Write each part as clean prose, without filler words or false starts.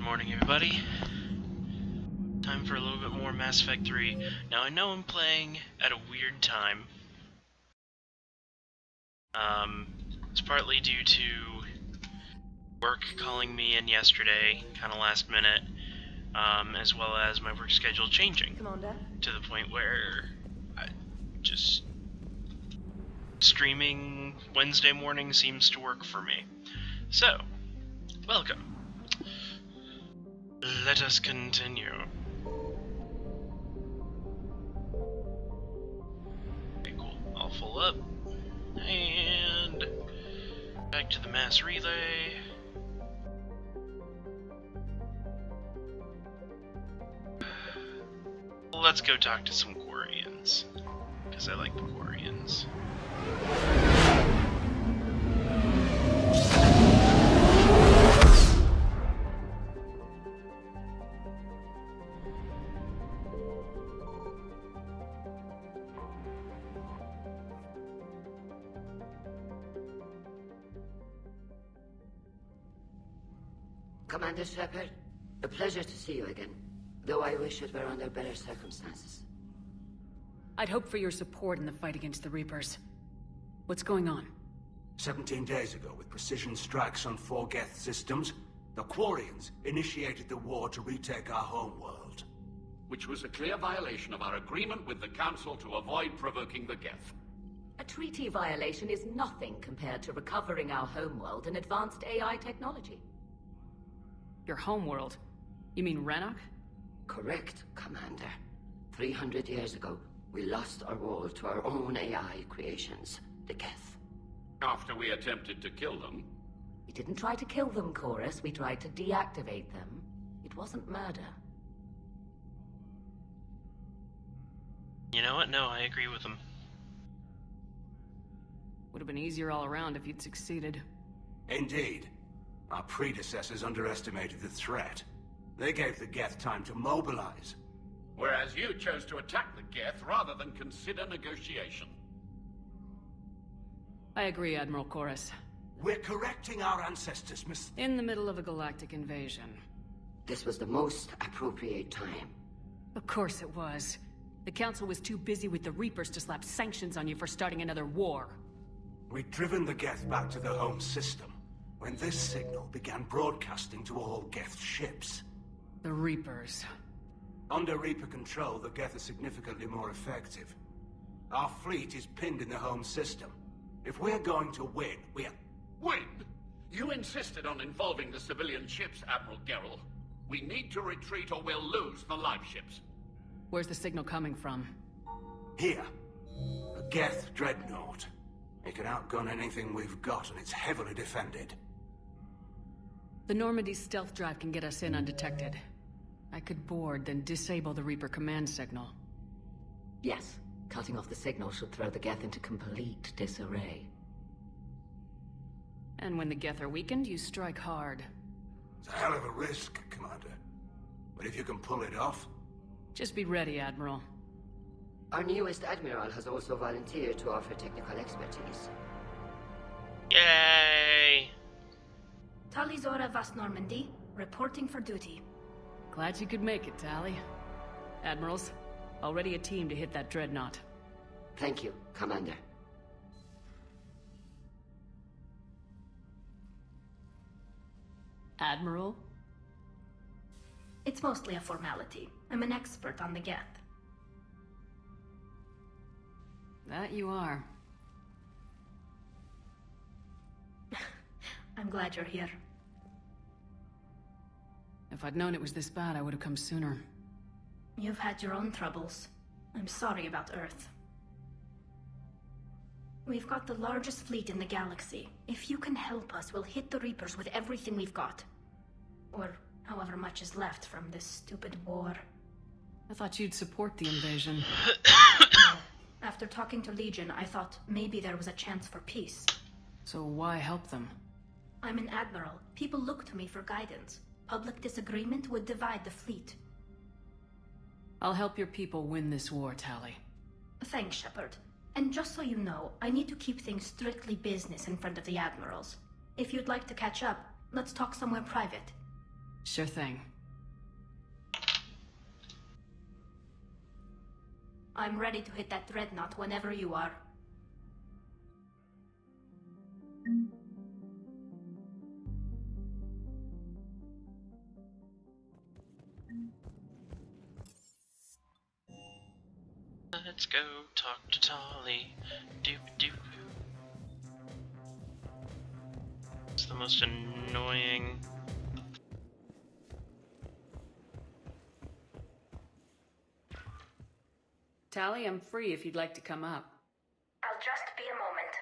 Morning, everybody. Time for a little bit more Mass Effect 3. Now, I know I'm playing at a weird time. It's partly due to work calling me in yesterday, kind of last minute, as well as my work schedule changing. To the point where streaming Wednesday morning seems to work for me. So, welcome. Let us continue. Okay, cool. I'll full up. And back to the mass relay. Let's go talk to some Quarians, because I like the Quarians. Commander Shepard, a pleasure to see you again, though I wish it were under better circumstances. I'd hoped for your support in the fight against the Reapers. What's going on? 17 days ago, with precision strikes on 4 Geth systems, the Quarians initiated the war to retake our homeworld. Which was a clear violation of our agreement with the Council to avoid provoking the Geth. A treaty violation is nothing compared to recovering our homeworld and advanced AI technology. Your homeworld? You mean Rannoch? Correct, Commander. 300 years ago, we lost our world to our own AI creations, the Geth. After we attempted to kill them. We didn't try to kill them, Chorus. We tried to deactivate them. It wasn't murder. You know what? No, I agree with them. Would have been easier all around if you'd succeeded. Indeed. Our predecessors underestimated the threat. They gave the Geth time to mobilize. Whereas you chose to attack the Geth rather than consider negotiation. I agree, Admiral Chorus. We're correcting our ancestors, Miss... In the middle of a galactic invasion. This was the most appropriate time. Of course it was. The Council was too busy with the Reapers to slap sanctions on you for starting another war. We'd driven the Geth back to the home system when this signal began broadcasting to all Geth ships. The Reapers. Under Reaper control, the Geth are significantly more effective. Our fleet is pinned in the home system. If we're going to win, Win? You insisted on involving the civilian ships, Admiral Gerrel. We need to retreat or we'll lose the live ships. Where's the signal coming from? Here. A Geth dreadnought. It can outgun anything we've got, and it's heavily defended. The Normandy's stealth drive can get us in undetected. I could board, then disable the Reaper command signal. Yes, cutting off the signal should throw the Geth into complete disarray. And when the Geth are weakened, you strike hard. It's a hell of a risk, Commander. But if you can pull it off... Just be ready, Admiral. Our newest Admiral has also volunteered to offer technical expertise. Yay! Talizora Vas Normandy, reporting for duty. Glad you could make it, Tally. Admirals, already a team to hit that dreadnought. Thank you, Commander. Admiral? It's mostly a formality. I'm an expert on the Geth. That you are. I'm glad you're here. If I'd known it was this bad, I would have come sooner. You've had your own troubles. I'm sorry about Earth. We've got the largest fleet in the galaxy. If you can help us, we'll hit the Reapers with everything we've got. Or however much is left from this stupid war. I thought you'd support the invasion. Yeah. After talking to Legion, I thought maybe there was a chance for peace. So why help them? I'm an admiral. People look to me for guidance. Public disagreement would divide the fleet. I'll help your people win this war, Tally. Thanks, Shepard. And just so you know, I need to keep things strictly business in front of the admirals. If you'd like to catch up, let's talk somewhere private. Sure thing. I'm ready to hit that dreadnought whenever you are. Let's go talk to Tali. Doop doop. It's the most annoying. Tali, I'm free if you'd like to come up. I'll just be a moment.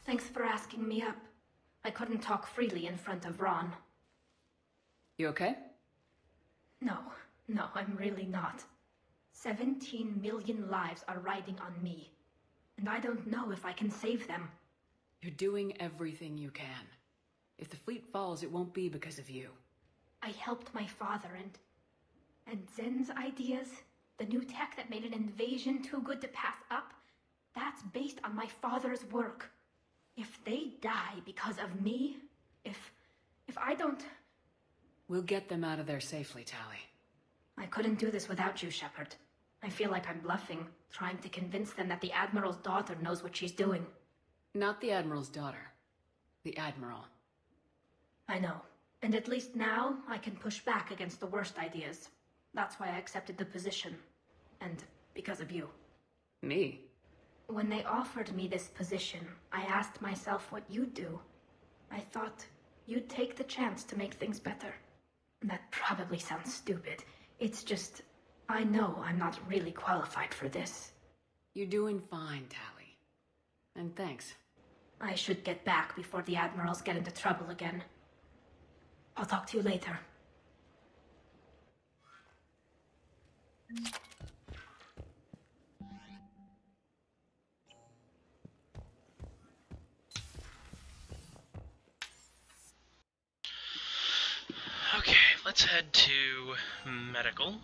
Thanks for asking me up. I couldn't talk freely in front of Ron. You okay? No, I'm really not. 17 million lives are riding on me. And I don't know if I can save them. You're doing everything you can. If the fleet falls, it won't be because of you. I helped my father and Zen's ideas, the new tech that made an invasion too good to pass up, that's based on my father's work. If they die because of me, if I don't... We'll get them out of there safely, Tali. I couldn't do this without you, Shepard. I feel like I'm bluffing, trying to convince them that the Admiral's daughter knows what she's doing. Not the Admiral's daughter. The Admiral. I know. And at least now, I can push back against the worst ideas. That's why I accepted the position. And because of you. Me? When they offered me this position, I asked myself what you'd do. I thought you'd take the chance to make things better. That probably sounds stupid. It's just, I know I'm not really qualified for this. You're doing fine, Tali. And thanks. I should get back before the Admirals get into trouble again. I'll talk to you later. Okay, let's head to medical.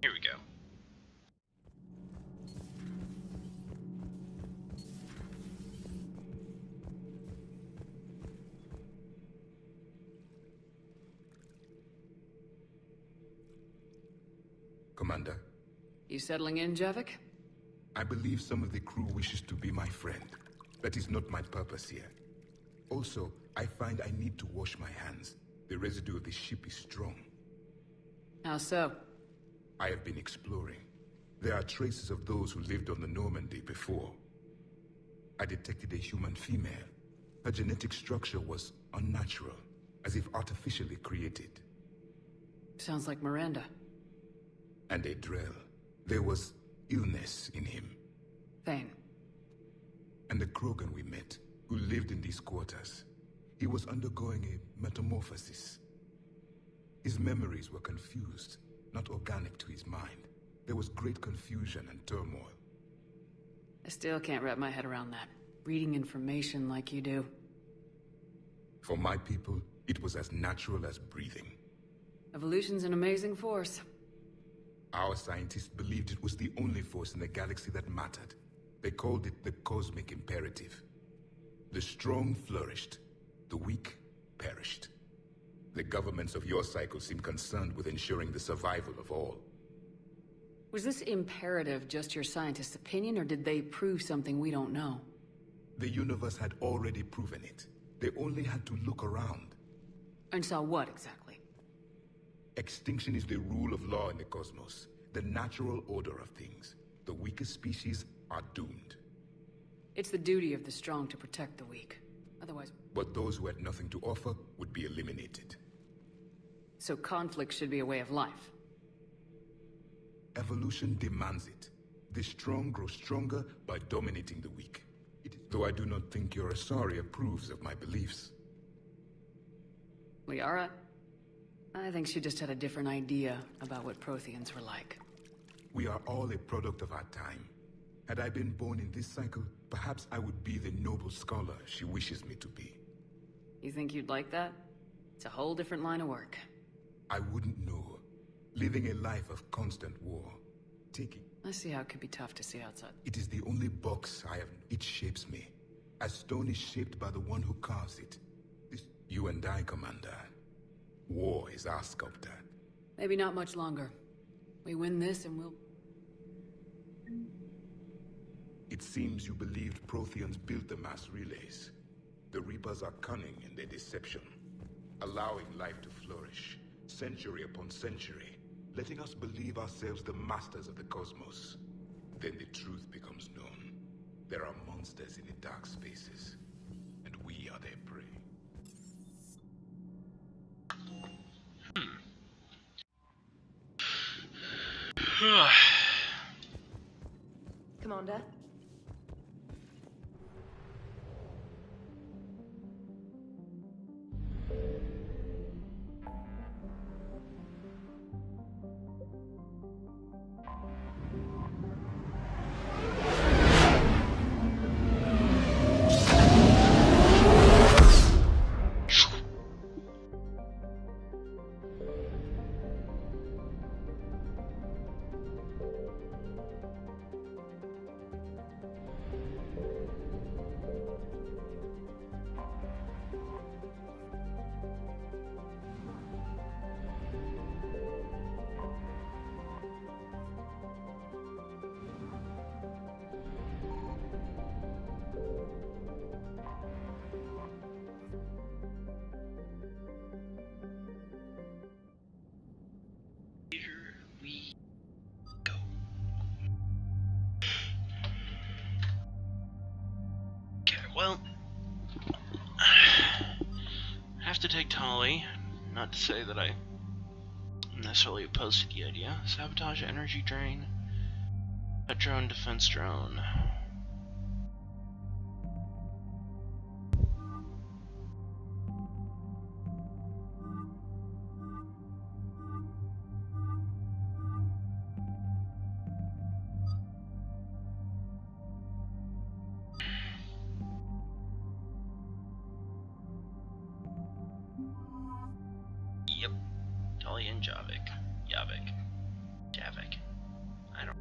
Here we go. Commander. You settling in, Javik? I believe some of the crew wishes to be my friend. That is not my purpose here. Also, I find I need to wash my hands. The residue of the ship is strong. How so? I have been exploring. There are traces of those who lived on the Normandy before. I detected a human female. Her genetic structure was unnatural, as if artificially created. Sounds like Miranda. And a Drell. There was illness in him. Thane. And the Krogan we met, who lived in these quarters. He was undergoing a metamorphosis. His memories were confused, not organic to his mind. There was great confusion and turmoil. I still can't wrap my head around that. Reading information like you do. For my people, it was as natural as breathing. Evolution's an amazing force. Our scientists believed it was the only force in the galaxy that mattered. They called it the cosmic imperative. The strong flourished, the weak perished. The governments of your cycle seem concerned with ensuring the survival of all. Was this imperative just your scientist's opinion, or did they prove something we don't know? The universe had already proven it. They only had to look around. And saw what, exactly? Extinction is the rule of law in the cosmos, the natural order of things. The weakest species are doomed. It's the duty of the strong to protect the weak. Otherwise... But those who had nothing to offer would be eliminated. So conflict should be a way of life. Evolution demands it. The strong grow stronger by dominating the weak. Though I do not think your Asari approves of my beliefs. Liara? I think she just had a different idea about what Protheans were like. We are all a product of our time. Had I been born in this cycle, perhaps I would be the noble scholar she wishes me to be. You think you'd like that? It's a whole different line of work. I wouldn't know. Living a life of constant war. I see how it could be tough to see outside. It is the only box I have. It shapes me. As stone is shaped by the one who carves it. You and I, Commander. War is our sculptor. Maybe not much longer. We win this and we'll... It seems you believed Protheans built the mass relays. The Reapers are cunning in their deception, allowing life to flourish, century upon century, letting us believe ourselves the masters of the cosmos. Then the truth becomes known. There are monsters in the dark spaces, and we are their prey. Commander? Well, I have to take Tali. Not to say that I'm necessarily opposed to the idea. Sabotage energy drain. Pet drone, defense drone. Yep. Tali and Javik. Javik. I don't...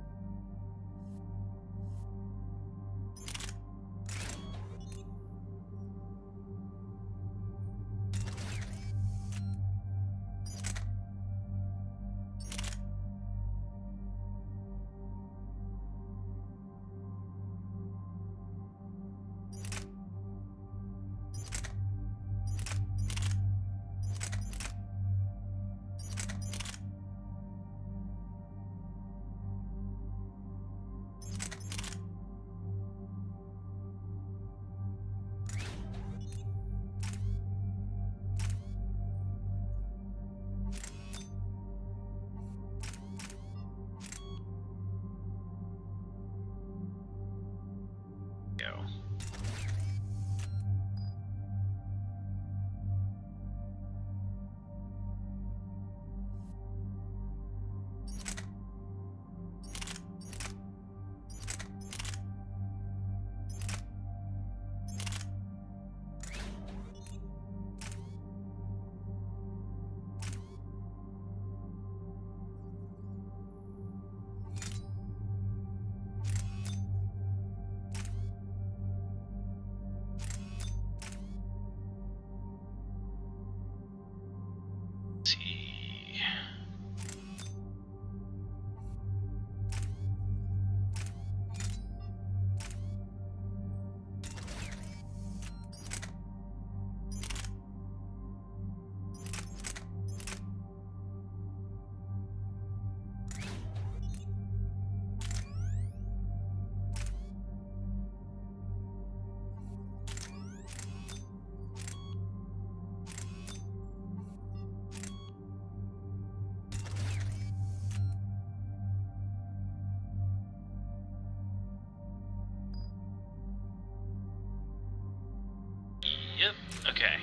Okay.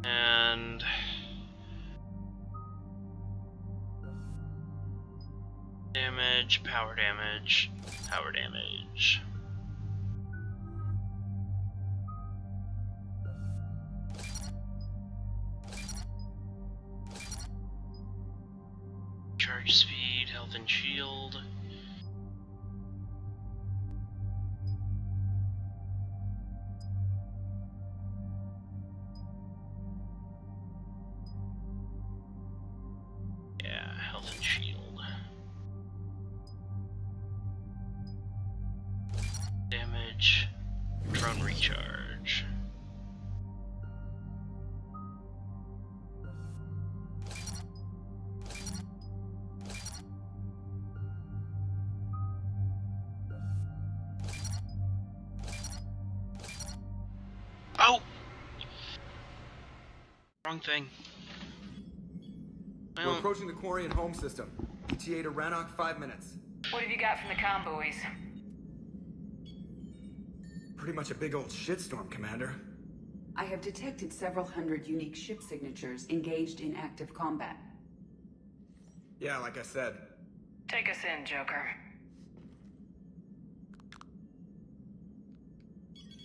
And... damage, power damage, power damage. Charge speed, health and shield. Yeah, health and shield. Damage, drone recharge. Oh! Wrong thing. We're Well, approaching the quarry and home system. ETA to Rannoch, 5 minutes. What have you got from the comm buoys? Pretty much a big old shitstorm, Commander. I have detected several hundred unique ship signatures engaged in active combat. Yeah, like I said. Take us in, Joker.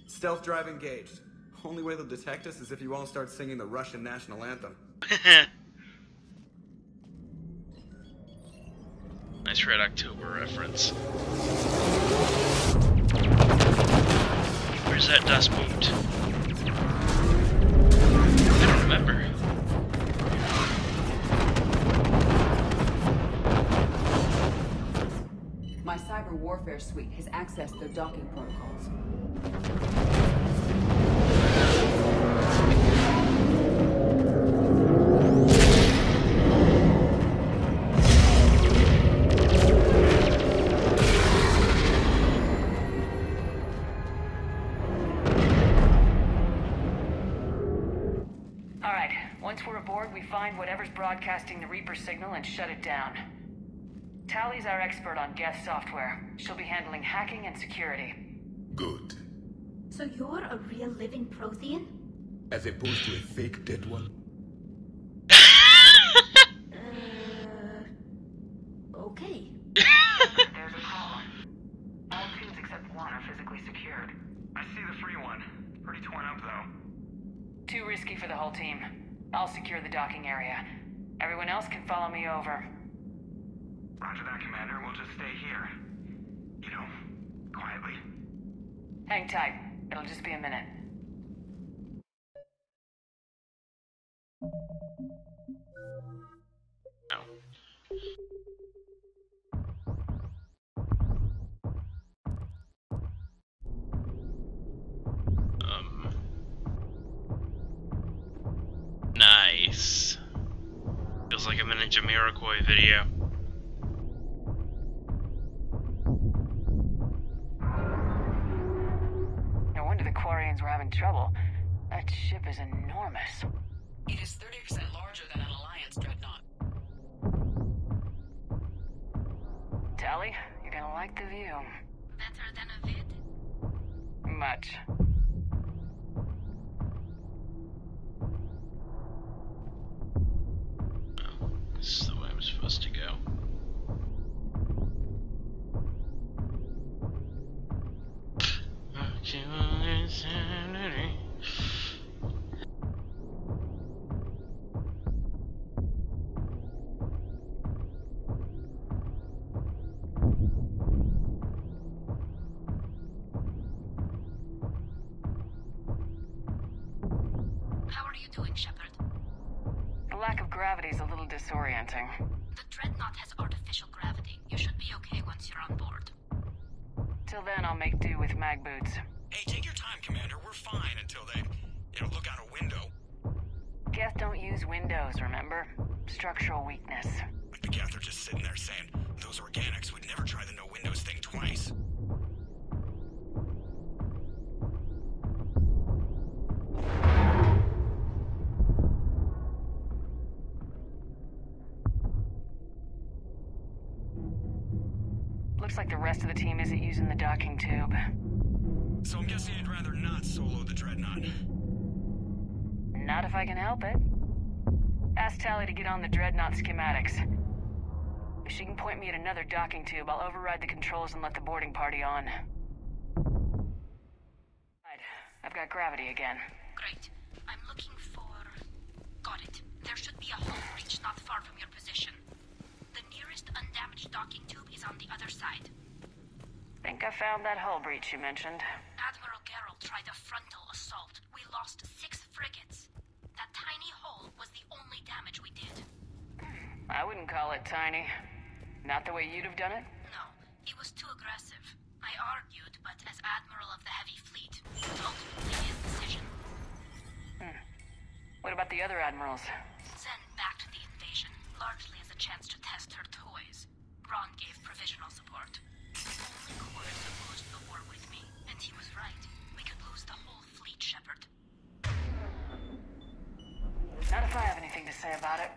Stealth drive engaged. Only way they'll detect us is if you all start singing the Russian national anthem. nice Red October reference. Where's that dust boot? I don't remember. My cyber warfare suite has accessed their docking protocols. Alright, once we're aboard, we find whatever's broadcasting the Reaper signal and shut it down. Tally's our expert on Geth software. She'll be handling hacking and security. Good. So you're a real living Prothean? As opposed to a fake dead one? Okay. There's a call. All tubes except one are physically secured. I see the free one. Pretty torn up, though. Too risky for the whole team. I'll secure the docking area. Everyone else can follow me over. Roger that, Commander. We'll just stay here. You know, quietly. Hang tight. It'll just be a minute. No. Nice. Feels like I'm in a Jamiroquai video. No wonder the Quarians were having trouble. That ship is enormous. It is 30% larger than an Alliance dreadnought. Tally, you're gonna like the view. Better than a vid? Much. Oh, this is the way I'm supposed to go. How are you doing, Shepard? The lack of gravity is a little disorienting. The Dreadnought has artificial gravity. You should be okay once you're on board. Till then, I'll make do with mag boots. Hey, take your time, Commander. We're fine until they, look out a window. Geth don't use windows, remember? Structural weakness. Like the Geth are just sitting there saying, those organics would never try the no windows thing twice. Looks like like the rest of the team isn't using the docking tube. So I'm guessing you'd rather not solo the Dreadnought. Not if I can help it. Ask Tally to get on the Dreadnought schematics. If she can point me at another docking tube, I'll override the controls and let the boarding party on. Right. I've got gravity again. Great. I'm looking for... Got it. There should be a hull breach not far from your position. The nearest undamaged docking tube is on the other side. Think I found that hull breach you mentioned. Admiral Geralt tried a frontal assault. We lost 6 frigates. That tiny hole was the only damage we did. I wouldn't call it tiny. Not the way you'd have done it? No, he was too aggressive. I argued, but as Admiral of the Heavy Fleet, it was ultimately his decision. What about the other admirals? Zen backed the invasion, largely as a chance to test her toys. Ron gave provisional support. Only Chorus opposed the war with me, and he was right. We could lose the whole fleet, Shepard. Not if I have anything to say about it.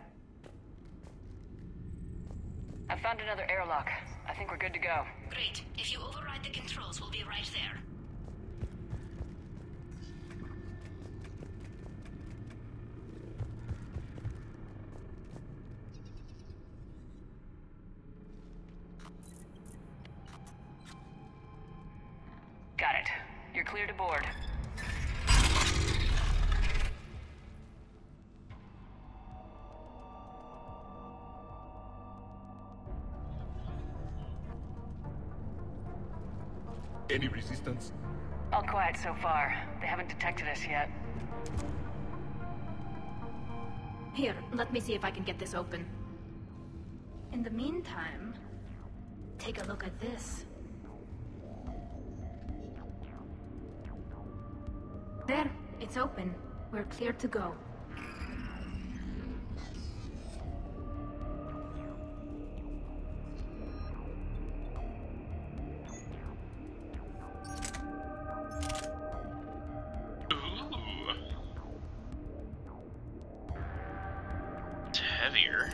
I found another airlock. I think we're good to go. Great. If you override the controls, we'll be right there. Got it. You're clear to board. Any resistance? All quiet so far. They haven't detected us yet. Here, let me see if I can get this open. In the meantime, take a look at this. There, it's open. We're clear to go. Heavier.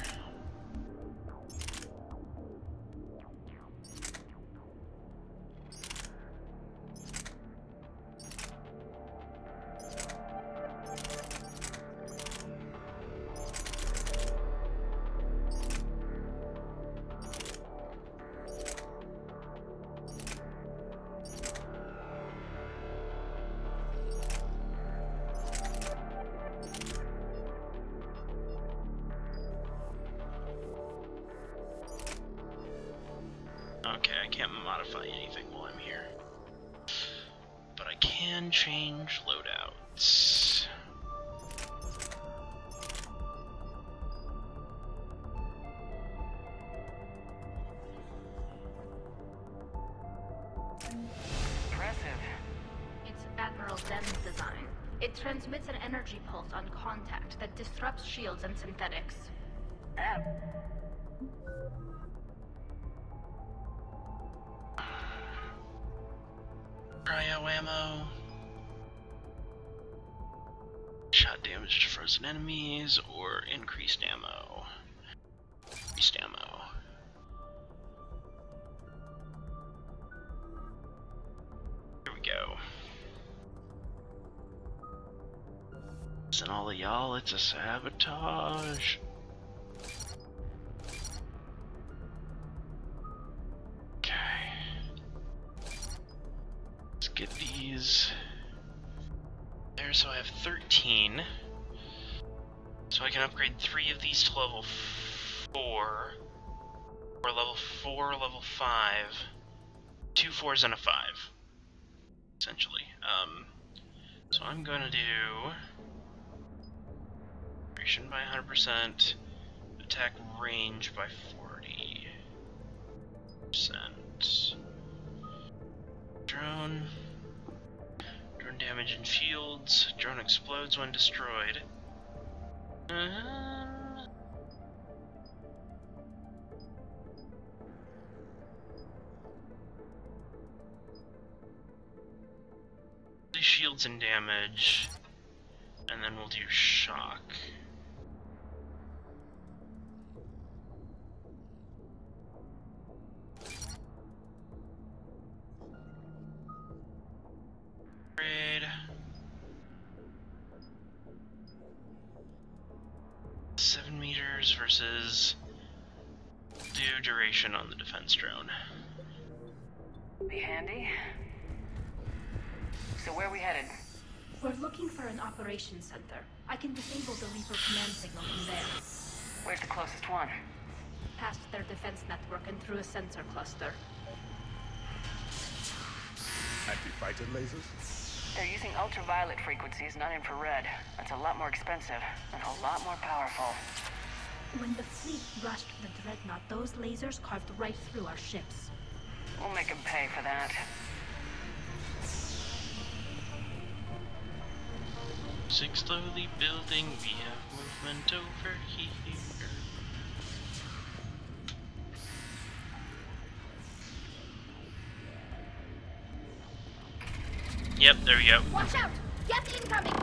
Okay, I can't modify anything while I'm here. But I can change loadouts. Impressive. It's Admiral Zen's design. It transmits an energy pulse on contact that disrupts shields and synthetics. Cryo ammo. Shot damage to frozen enemies or increased ammo. Increased ammo. Here we go. Isn't all of y'all, it's a sabotage. Get these there, so I have 13. So I can upgrade 3 of these to level 4, or level 4, level 5, 2 4s and a 5, essentially. So I'm gonna do duration by 100%, attack range by 40%. Drone damage in fields. Drone explodes when destroyed. Shields and damage, and then we'll do shock. 7 meters versus due duration on the defense drone. Be handy. So where are we headed? We're looking for an operations center. I can disable the Reaper command signal from there. Where's the closest one? Past their defense network and through a sensor cluster. Anti-fighter lasers? They're using ultraviolet frequencies, not infrared. That's a lot more expensive and a lot more powerful. When the fleet rushed the Dreadnought, those lasers carved right through our ships. We'll make them pay for that. Six slowly building, we have movement over here. Yep, there we go. Watch out! Get incoming!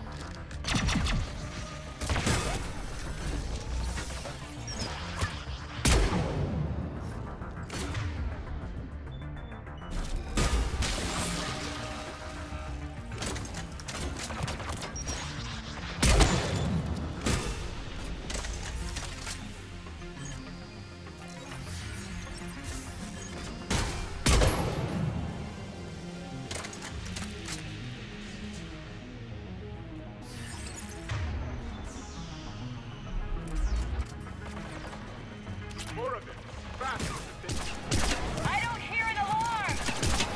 I don't hear an alarm!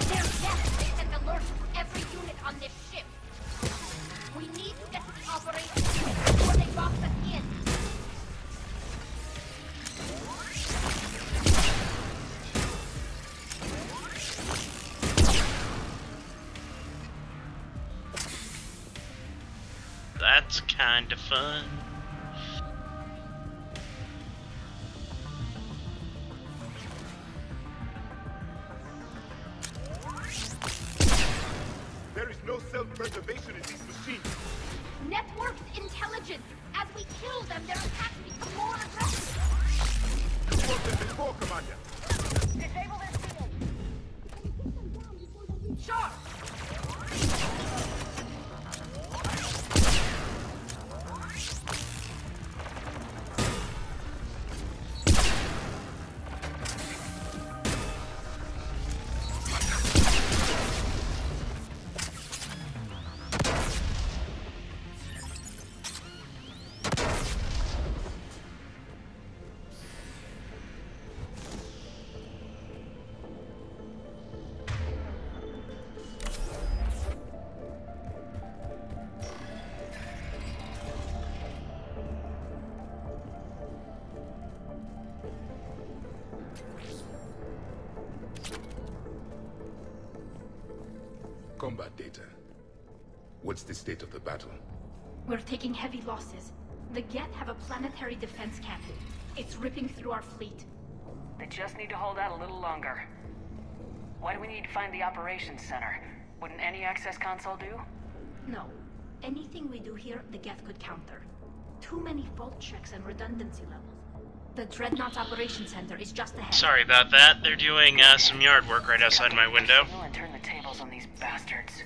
There's death and alert to every unit on this ship. We need to get to the operation before they box us in. That's kind of fun. There is no self-preservation in these machines. Networked intelligence. As we kill them, their attacks become more aggressive. You fought them before, Commander. Disable their shield! Sure! Combat data. What's the state of the battle? We're taking heavy losses. The Geth have a planetary defense cannon. It's ripping through our fleet. They just need to hold out a little longer. Why do we need to find the operations center? Wouldn't any access console do? No. Anything we do here, the Geth could counter. Too many fault checks and redundancy levels. The Dreadnought's operations center is just ahead. Sorry about that. They're doing some yard work right outside my window. And turn the tables on these bastards.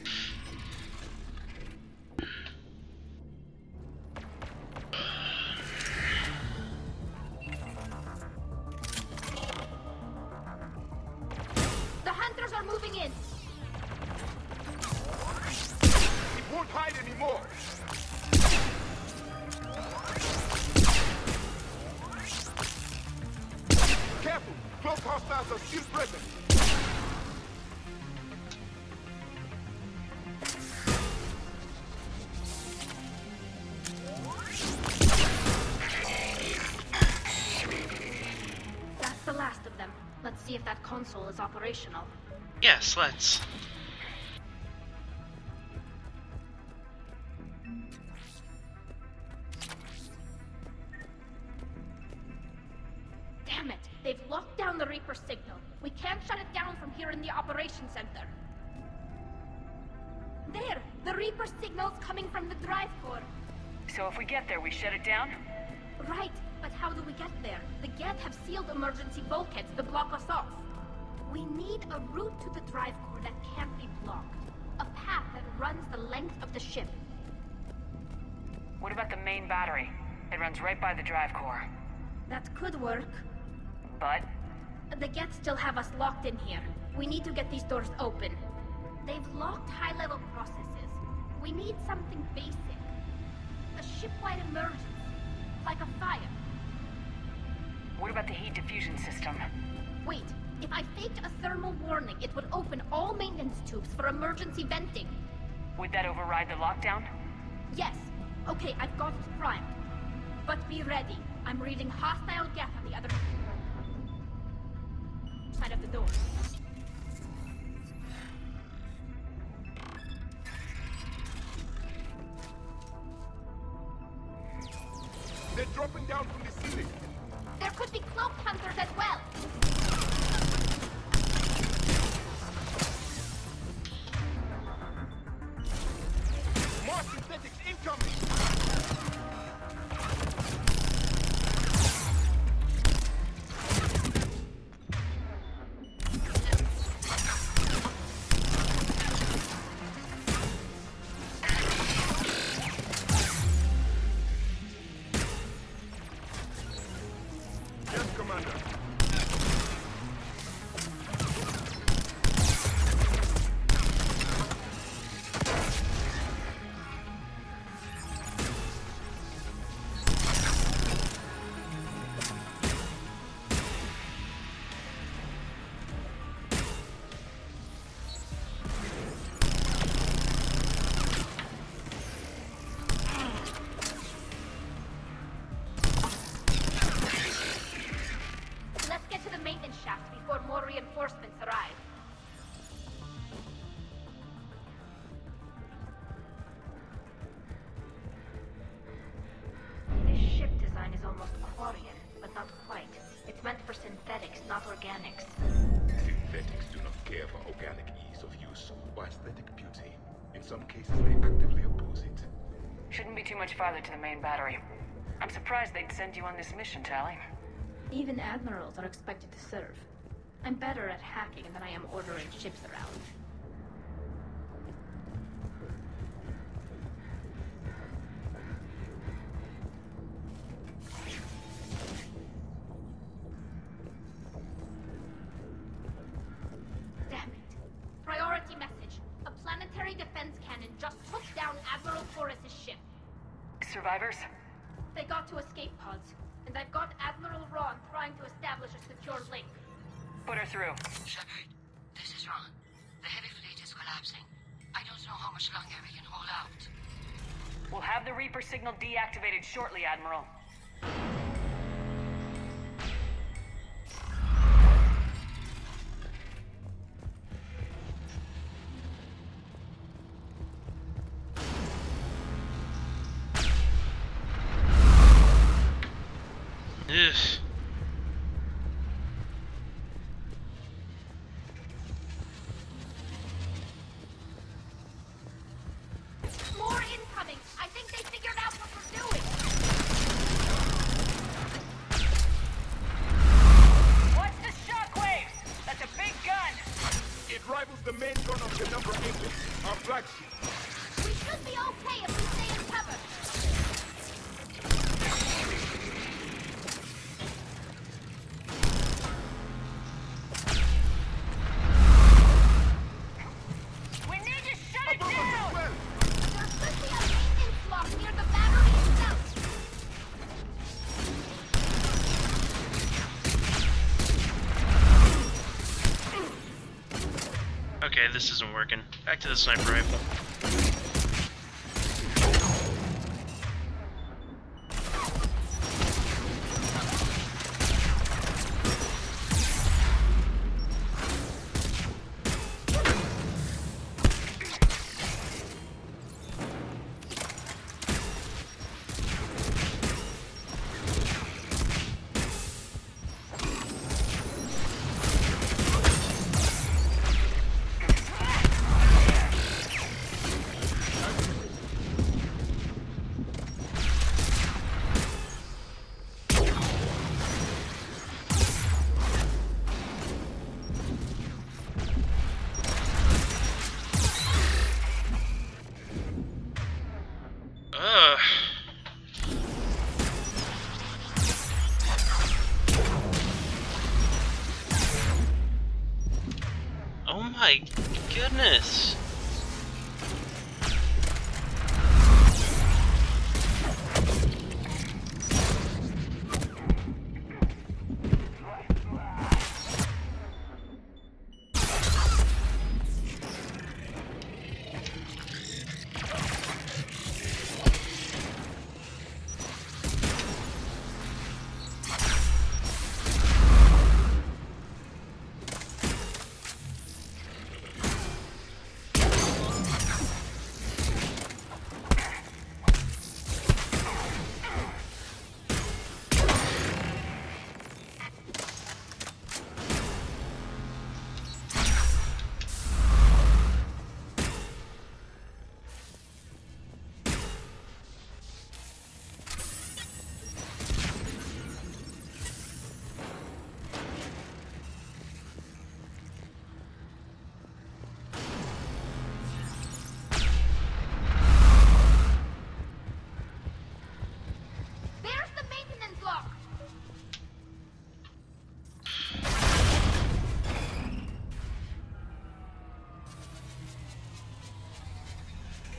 The hunters are moving in. It won't hide anymore. Careful! Close hostiles are still present. That's the last of them. Let's see if that console is operational. Yes, let's. Damn it! They've locked down the Reaper signal. We can't shut it down from here in the operations center. There! The Reaper signal's coming from the drive core. So if we get there, we shut it down? Right, but how do we get there? The Geth have sealed emergency bulkheads to block us off. We need a route to the drive core that can't be blocked. A path that runs the length of the ship. What about the main battery? It runs right by the drive core. That could work. But? The Geth still have us locked in here. We need to get these doors open. They've locked high-level processes. We need something basic. A ship-wide emergency. Like a fire. What about the heat diffusion system? Wait, if I faked a thermal warning, it would open all maintenance tubes for emergency venting. Would that override the lockdown? Yes. Okay, I've got it primed. But be ready. I'm reading hostile Geth on the other side of the door. They're dropping down from the ceiling. There could be cloaked hunters as well. More synthetics incoming! Yes, Commander. Let's get to the maintenance shaft before more reinforcements arrive. This ship design is almost Quarian, but not quite. It's meant for synthetics, not organics. Synthetics do not care for organic ease of use or aesthetic beauty. In some cases, they actively oppose it. Shouldn't be too much farther to the main battery. I'm surprised they'd send you on this mission, Tally. Even admirals are expected to serve. I'm better at hacking than I am ordering ships around. Damn it. Priority message. A planetary defense cannon just took down Admiral Forrest's ship. Survivors? They got to escape pods, and I've got Admiral Ron trying to establish a secure link. Put her through. Shepard, this is Ron. The heavy fleet is collapsing. I don't know how much longer we can hold out. We'll have the Reaper signal deactivated shortly, Admiral. Ugh. More incoming! I think they figured out what we're doing! Watch the shockwaves! That's a big gun! It rivals the main gun of the number 8, our flagship. We should be okay if we stay in cover! We need to shut it down! There should be a maintenance lock near the battery itself! Okay, this isn't working. Back to the sniper rifle. my goodness.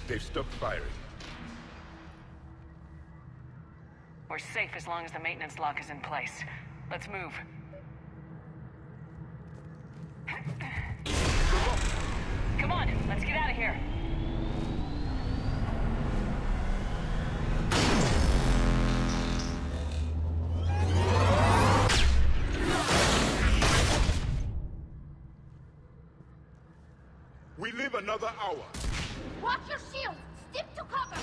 They've stopped firing. We're safe as long as the maintenance lock is in place. Let's move. Come on, let's get out of here. We live another hour. Watch your shield! Stick to cover!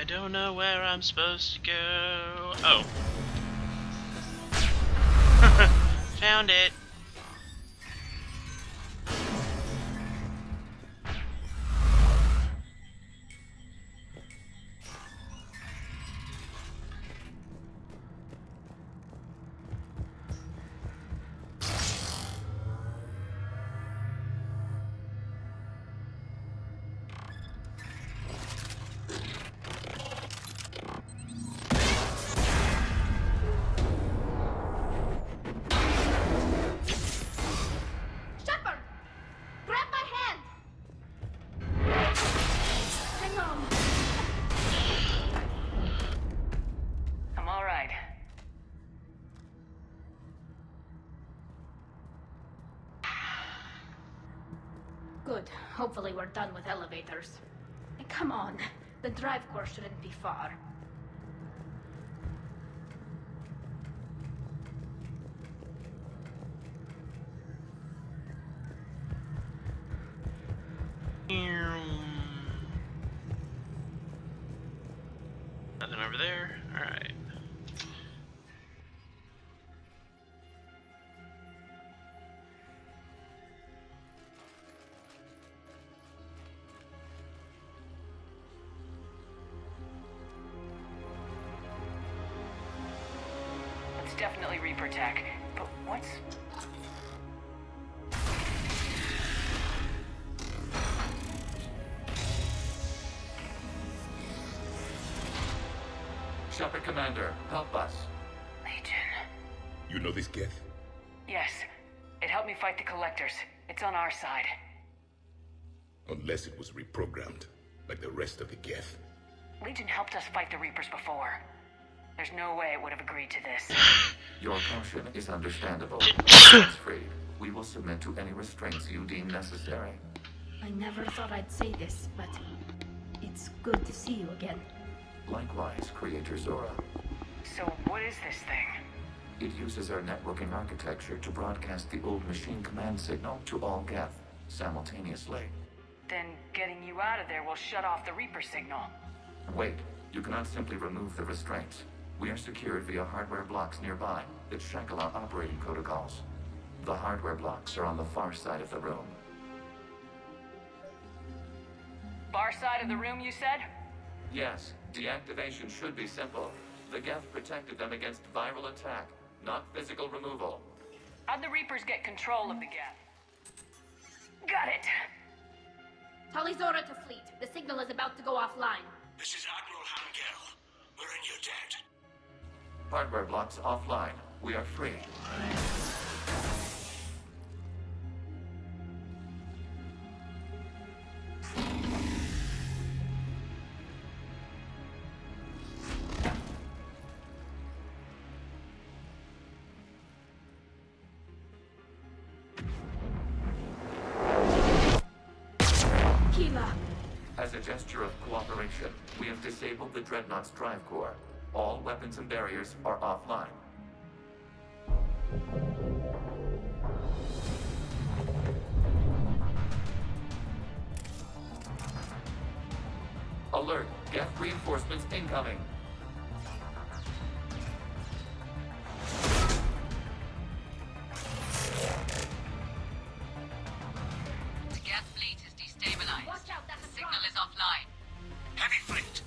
I don't know where I'm supposed to go. Oh. Found it. Good. Hopefully we're done with elevators. And come on, the drive core shouldn't be far. Nothing over there. Alright. It's definitely Reaper tech, but what's... Shepard Commander, help us. Legion. You know this Geth? Yes. It helped me fight the Collectors. It's on our side. Unless it was reprogrammed, like the rest of the Geth. Legion helped us fight the Reapers before. There's no way it would have agreed to this. Your caution is understandable. Once freed, we will submit to any restraints you deem necessary. I never thought I'd say this, but it's good to see you again. Likewise, Creator Zora. So what is this thing? It uses our networking architecture to broadcast the old machine command signal to all Geth simultaneously. Then getting you out of there will shut off the Reaper signal. Wait, you cannot simply remove the restraints. We are secured via hardware blocks nearby that shackle our operating protocols. The hardware blocks are on the far side of the room. Far side of the room, you said? Yes, deactivation should be simple. The Geth protected them against viral attack, not physical removal. How'd the Reapers get control of the Geth? Got it! Talizora to fleet. The signal is about to go offline. This is Admiral Hangel. We're in your debt. Hardware blocks offline. We are free. As a gesture of cooperation, we have disabled the Dreadnought's drive core. All weapons and barriers are offline. Alert! Geth reinforcements incoming! The Geth fleet is destabilized. Watch out, that's The signal is offline. Heavy fleet.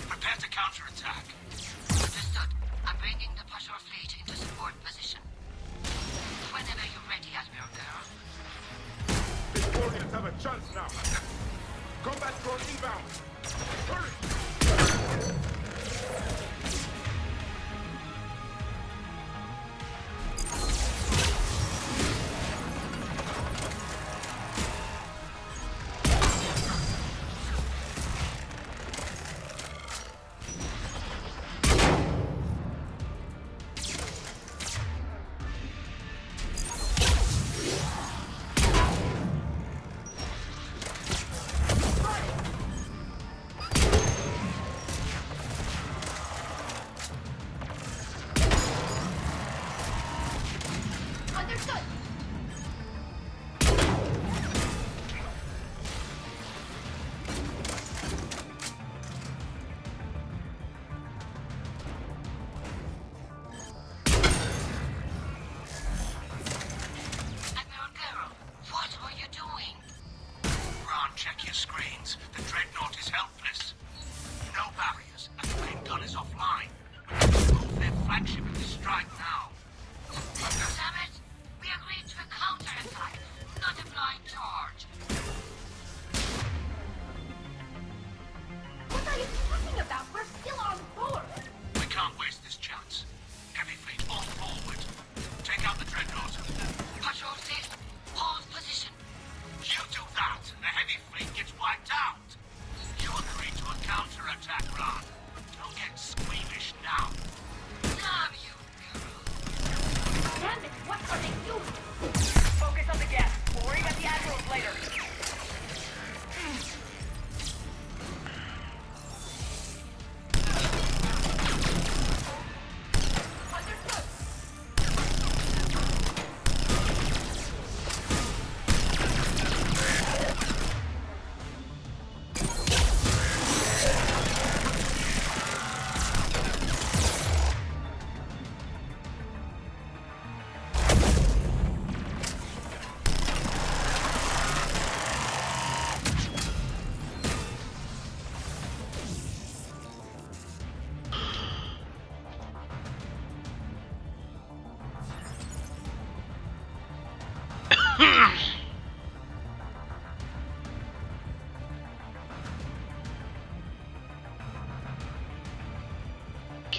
Prepare to counterattack. Understood. I'm bringing the patrol fleet into support position. Whenever you're ready, Admiral Girl. The Krogan have a chance now. Combat drone inbound. Hurry!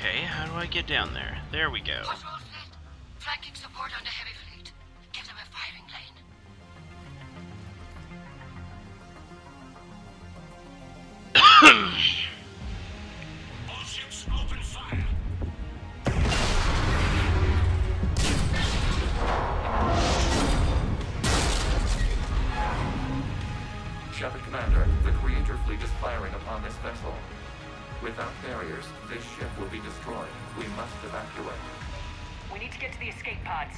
Okay, how do I get down there? There we go. Patrol fleet, flanking support on the heavy fleet. Give them a firing lane. All ships open fire. Shepard Commander, the Creator fleet is firing upon this vessel. Without barriers, this ship will be destroyed. We must evacuate. We need to get to the escape pods.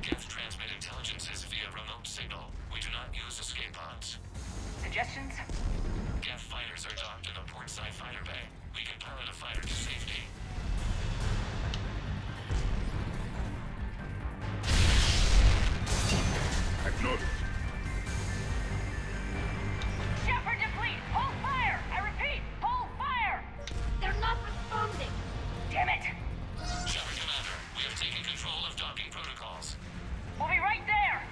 Geth transmit intelligences via remote signal. We do not use escape pods. Suggestions? Geth fighters are docked in a portside fighter bay. We can pilot a fighter to safety. Acknowledged. Shepard to fleet! Hold fire! I repeat, hold fire! They're not responding. Damn it! Shepard Commander, we have taken control of docking protocols. We'll be right there!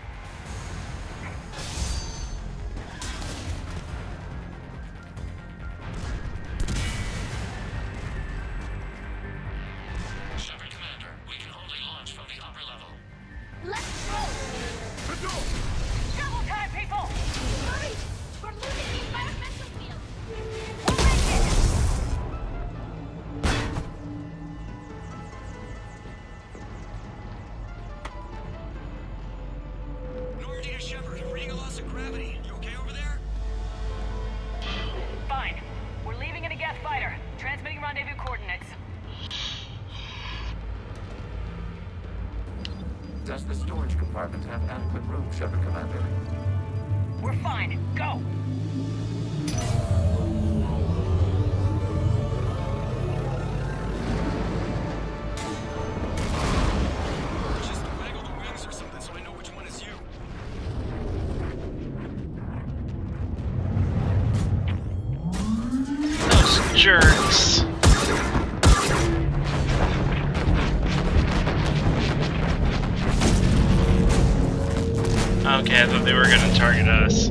Shepard Commander, we can only launch from the upper level. Let's go! Double time, people! Hurry! We're losing the environmental field. We'll make it! Normandy to Shepard, reading a loss of gravity. You okay over there? Fine. We're leaving in a Geth fighter. Transmitting rendezvous coordinates. Does the storage compartment have adequate room, Shepard Commander? We're fine. Go! Just waggle the wings or something so I know which one is you. Those jerks. Okay, I thought they were gonna target us.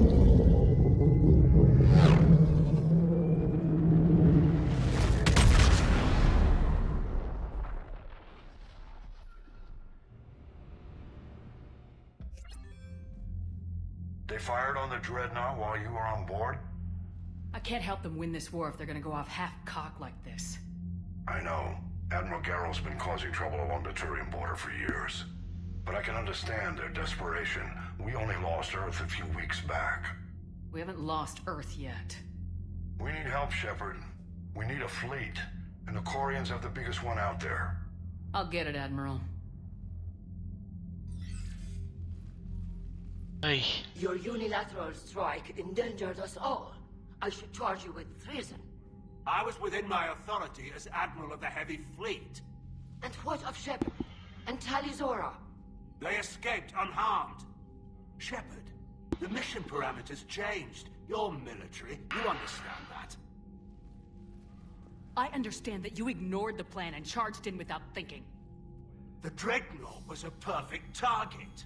They fired on the Dreadnought while you were on board? I can't help them win this war if they're gonna go off half-cocked like this. I know. Admiral Garrow's been causing trouble along the Turian border for years. But I can understand their desperation. We only lost Earth a few weeks back. We haven't lost Earth yet. We need help, Shepard. We need a fleet. And the Corians have the biggest one out there. I'll get it, Admiral. Hey. Your unilateral strike endangered us all. I should charge you with treason. I was within my authority as Admiral of the Heavy Fleet. And what of Shepard? And Talizora? They escaped unharmed. Shepard, the mission parameters changed. You're military. You understand that. I understand that you ignored the plan and charged in without thinking. The Dreadnought was a perfect target.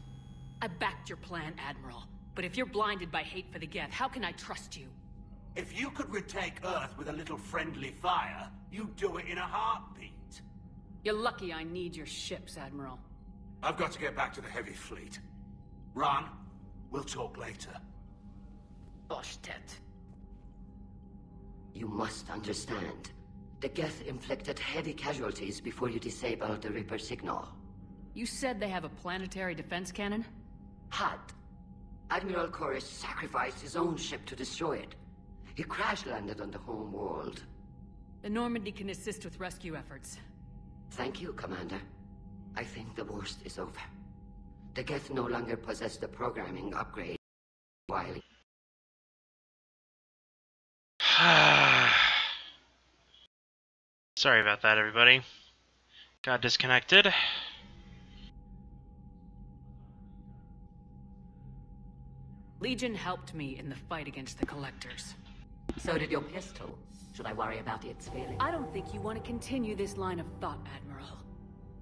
I backed your plan, Admiral. But if you're blinded by hate for the Geth, how can I trust you? If you could retake Earth with a little friendly fire, you'd do it in a heartbeat. You're lucky I need your ships, Admiral. I've got to get back to the Heavy Fleet. Ron, we'll talk later. Boshtet. You must understand. The Geth inflicted heavy casualties before you disabled the Reaper signal. You said they have a planetary defense cannon? Had. Admiral Koresh sacrificed his own ship to destroy it. He crash-landed on the home world. The Normandy can assist with rescue efforts. Thank you, Commander. I think the worst is over. The Geth no longer possess the programming upgrade. While Sorry about that, everybody. Got disconnected. Legion helped me in the fight against the Collectors. So did your pistol. Should I worry about its failing? I don't think you want to continue this line of thought, Admiral.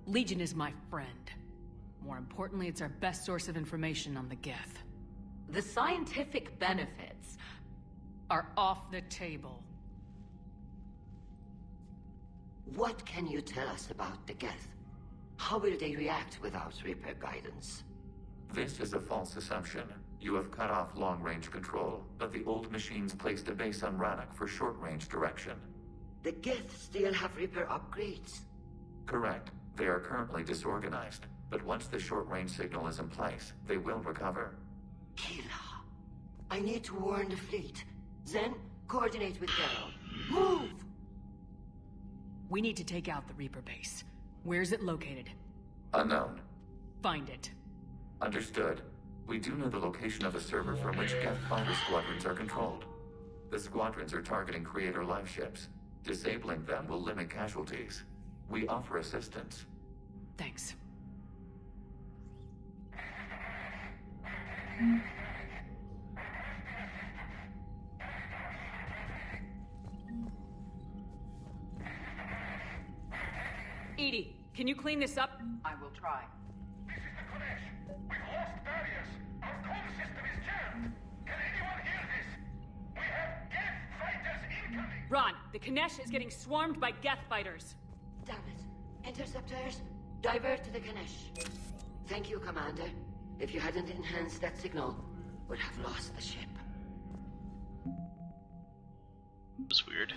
Legion is my friend. More importantly, it's our best source of information on the Geth. The scientific benefits are off the table. What can you tell us about the Geth? How will they react without Reaper guidance? This is a false assumption. You have cut off long-range control, but the old machines placed a base on Rannoch for short-range direction. The Geth still have Reaper upgrades? Correct. They are currently disorganized, but once the short-range signal is in place, they will recover. Kila, I need to warn the fleet. Zen, coordinate with Geralt. Move! We need to take out the Reaper base. Where's it located? Unknown. Find it. Understood. We do know the location of a server from which Geth fighter squadrons are controlled. The squadrons are targeting Creator live ships. Disabling them will limit casualties. We offer assistance. Thanks. Edie, can you clean this up? I will try. This is the Konesh. We've lost barriers. Our comm system is jammed. Can anyone hear this? We have Geth fighters incoming. Ron, the Kanesh is getting swarmed by Geth fighters. Damn it. Interceptors, divert to the Ganesh. Thank you, Commander. If you hadn't enhanced that signal, we'd have lost the ship. That's weird.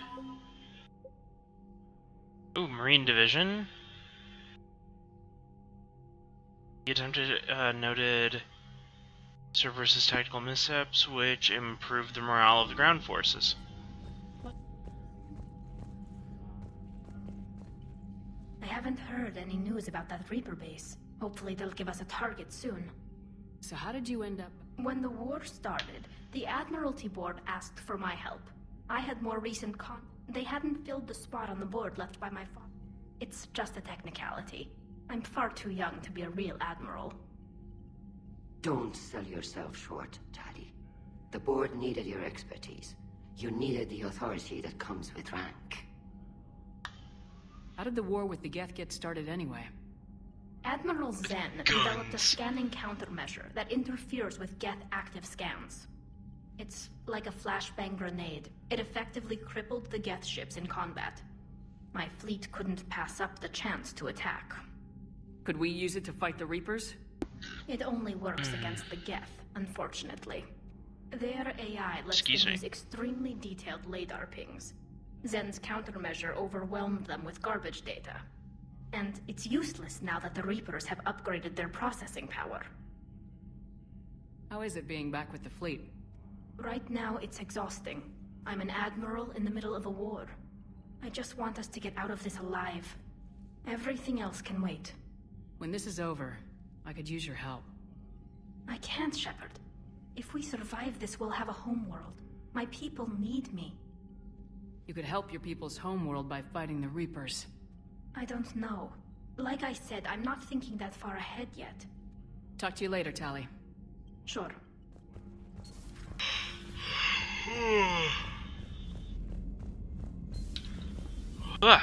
Ooh, Marine Division. The attempted noted Cerberus's tactical mishaps, which improved the morale of the ground forces. I haven't heard any news about that Reaper base. Hopefully they'll give us a target soon. So how did you end up... When the war started, the Admiralty Board asked for my help. I had more recent They hadn't filled the spot on the board left by my father. It's just a technicality. I'm far too young to be a real admiral. Don't sell yourself short, Taddy. The board needed your expertise. You needed the authority that comes with rank. How did the war with the Geth get started anyway? Admiral Zen developed a scanning countermeasure that interferes with Geth active scans. It's like a flashbang grenade. It effectively crippled the Geth ships in combat. My fleet couldn't pass up the chance to attack. Could we use it to fight the Reapers? It only works against the Geth, unfortunately. Their AI lets them use extremely detailed radar pings. Zen's countermeasure overwhelmed them with garbage data. And it's useless now that the Reapers have upgraded their processing power. How is it being back with the fleet? Right now, it's exhausting. I'm an admiral in the middle of a war. I just want us to get out of this alive. Everything else can wait. When this is over, I could use your help. I can't, Shepard. If we survive this, we'll have a homeworld. My people need me. You could help your people's homeworld by fighting the Reapers. I don't know. Like I said, I'm not thinking that far ahead yet. Talk to you later, Tali. Sure. But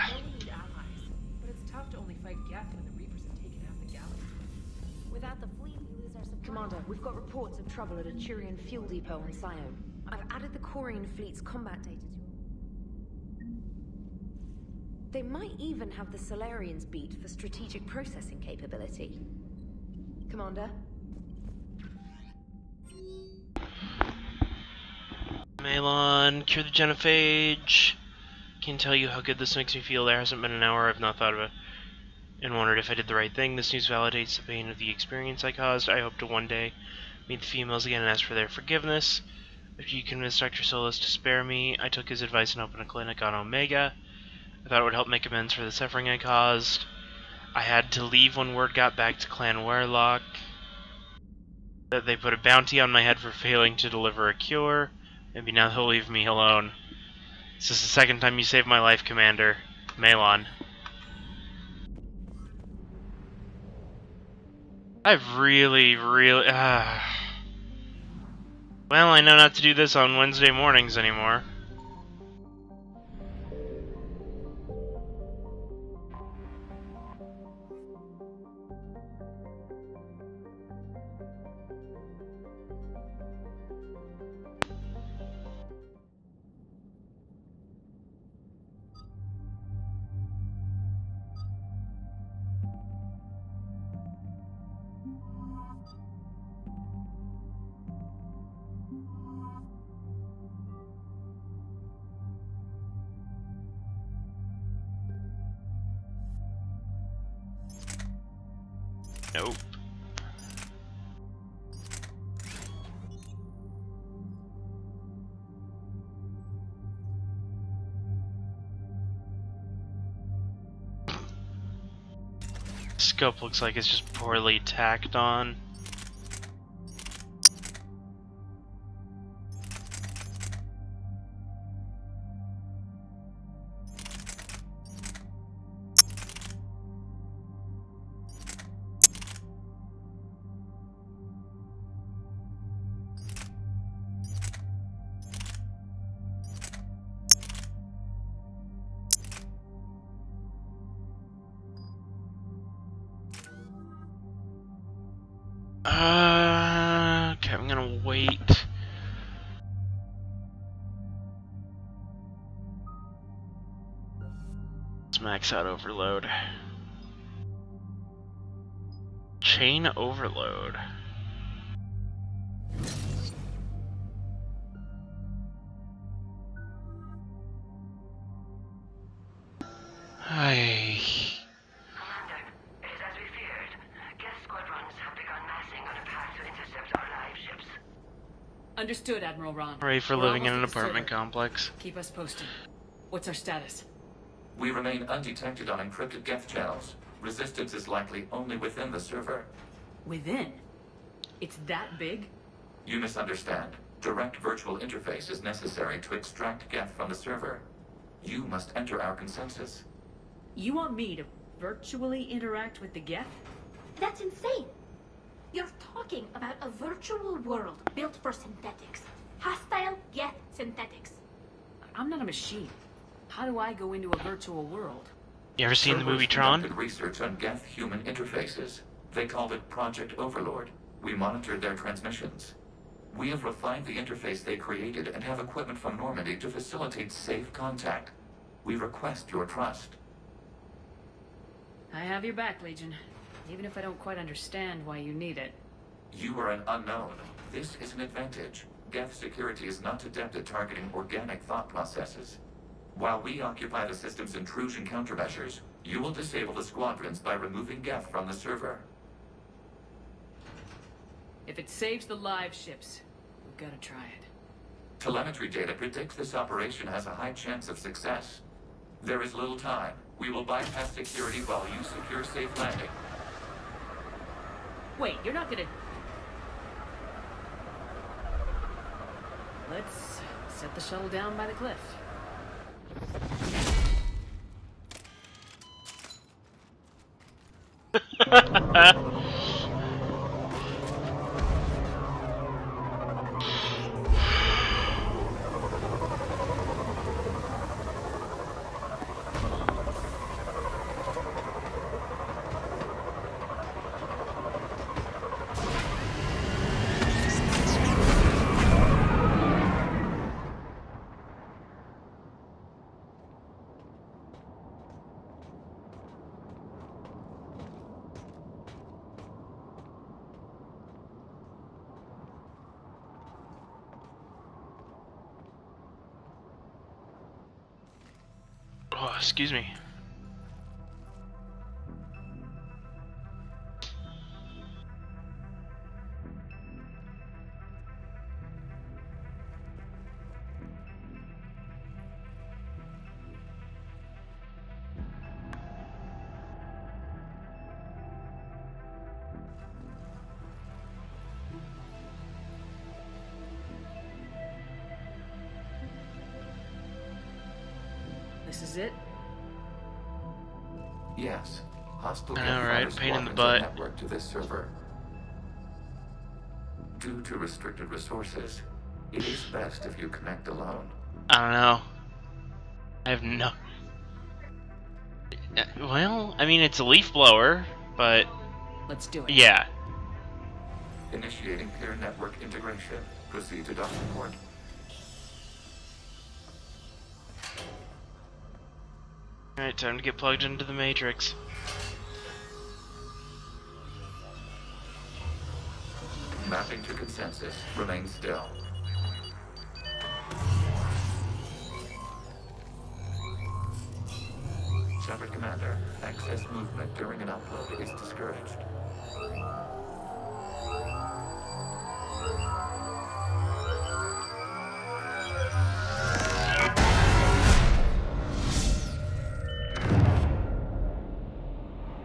it's tough to only fight Geth when the Reapers have taken out the galaxy. Without the fleet, we lose our supply. Commander, we've got reports of trouble at a Turian fuel depot on Sione. I've added the Corian fleet's combat data to... They might even have the Solarians beat for strategic processing capability. Commander? Malon, cure the genophage. Can't tell you how good this makes me feel. There hasn't been an hour I've not thought of it and wondered if I did the right thing. This news validates the pain of the experience I caused. I hope to one day meet the females again and ask for their forgiveness. If you convinced Dr. Solis to spare me, I took his advice and opened a clinic on Omega. I thought it would help make amends for the suffering I caused. I had to leave when word got back to Clan Warlock that they put a bounty on my head for failing to deliver a cure. Maybe now they'll leave me alone. This is the second time you saved my life, Commander. Malon. I've really... Well, I know not to do this on Wednesday mornings anymore. Nope. Scope looks like it's just poorly tacked on. Okay, I'm gonna wait. Let's max out overload. Chain overload. Hey. Commander, it is as we feared. Geth squadrons have begun massing on a path to intercept our live ships. Understood, Admiral Ron. Ready for We're living in almost an at the apartment server. complex. Keep us posted. What's our status? We remain undetected on encrypted Geth channels. Resistance is likely only within the server. Within? It's that big? You misunderstand. Direct virtual interface is necessary to extract Geth from the server. You must enter our consensus. You want me to virtually interact with the Geth? That's insane. You're talking about a virtual world built for synthetics. Hostile Geth synthetics. I'm not a machine. How do I go into a virtual world? You ever seen the movie Servers Tron? conducted research on Geth-human interfaces. They called it Project Overlord. We monitored their transmissions. We have refined the interface they created and have equipment from Normandy to facilitate safe contact. We request your trust. I have your back, Legion. Even if I don't quite understand why you need it. You are an unknown. This is an advantage. Geth security is not adept at targeting organic thought processes. While we occupy the system's intrusion countermeasures, you will disable the squadrons by removing Geth from the server. If it saves the live ships, we've got to try it. Telemetry data predicts this operation has a high chance of success. There is little time. We will bypass security while you secure safe landing. Wait, you're not gonna... Let's set the shuttle down by the cliff. Oh, excuse me. This is it? Yes. Hostile I know, right? Geth Pain in the squadrons butt. are networked to this server. Due to restricted resources, it is best if you connect alone. I don't know. I have no... Well, I mean, it's a leaf blower, but... Let's do it. Yeah. Initiating peer network integration. Proceed to docking port. Alright, time to get plugged into the Matrix. Mapping to consensus. Remain still. Shepard Commander, excess movement during an upload is discouraged.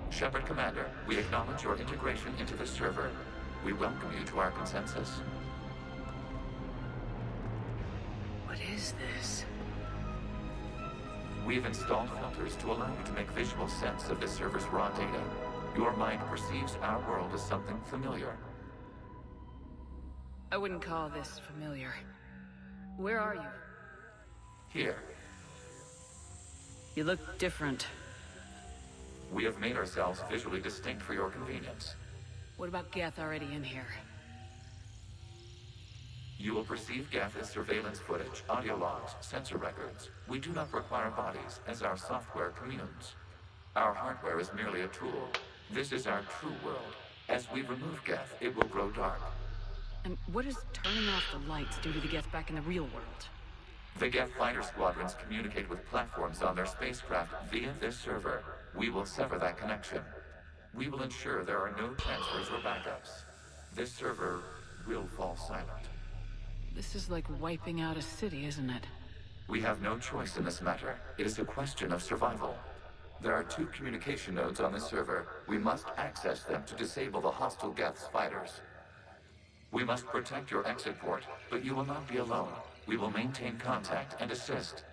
Shepard Commander, we acknowledge your integration into the server. We welcome you to our consensus. What is this? We've installed filters to allow you to make visual sense of the server's raw data. Your mind perceives our world as something familiar. I wouldn't call this familiar. Where are you? Here, You look different. we have made ourselves visually distinct for your convenience. What about Geth already in here? You will perceive Geth as surveillance footage, audio logs, sensor records. We do not require bodies, as our software communes. Our hardware is merely a tool. This is our true world. As we remove Geth, it will grow dark. And what does turning off the lights do to the Geth back in the real world? The Geth fighter squadrons communicate with platforms on their spacecraft via this server. We will sever that connection. We will ensure there are no transfers or backups. This server will fall silent. This is like wiping out a city, isn't it? We have no choice in this matter. It is a question of survival. There are 2 communication nodes on the server. We must access them to disable the hostile Geth's fighters. We must protect your exit port, but you will not be alone. We will maintain contact and assist.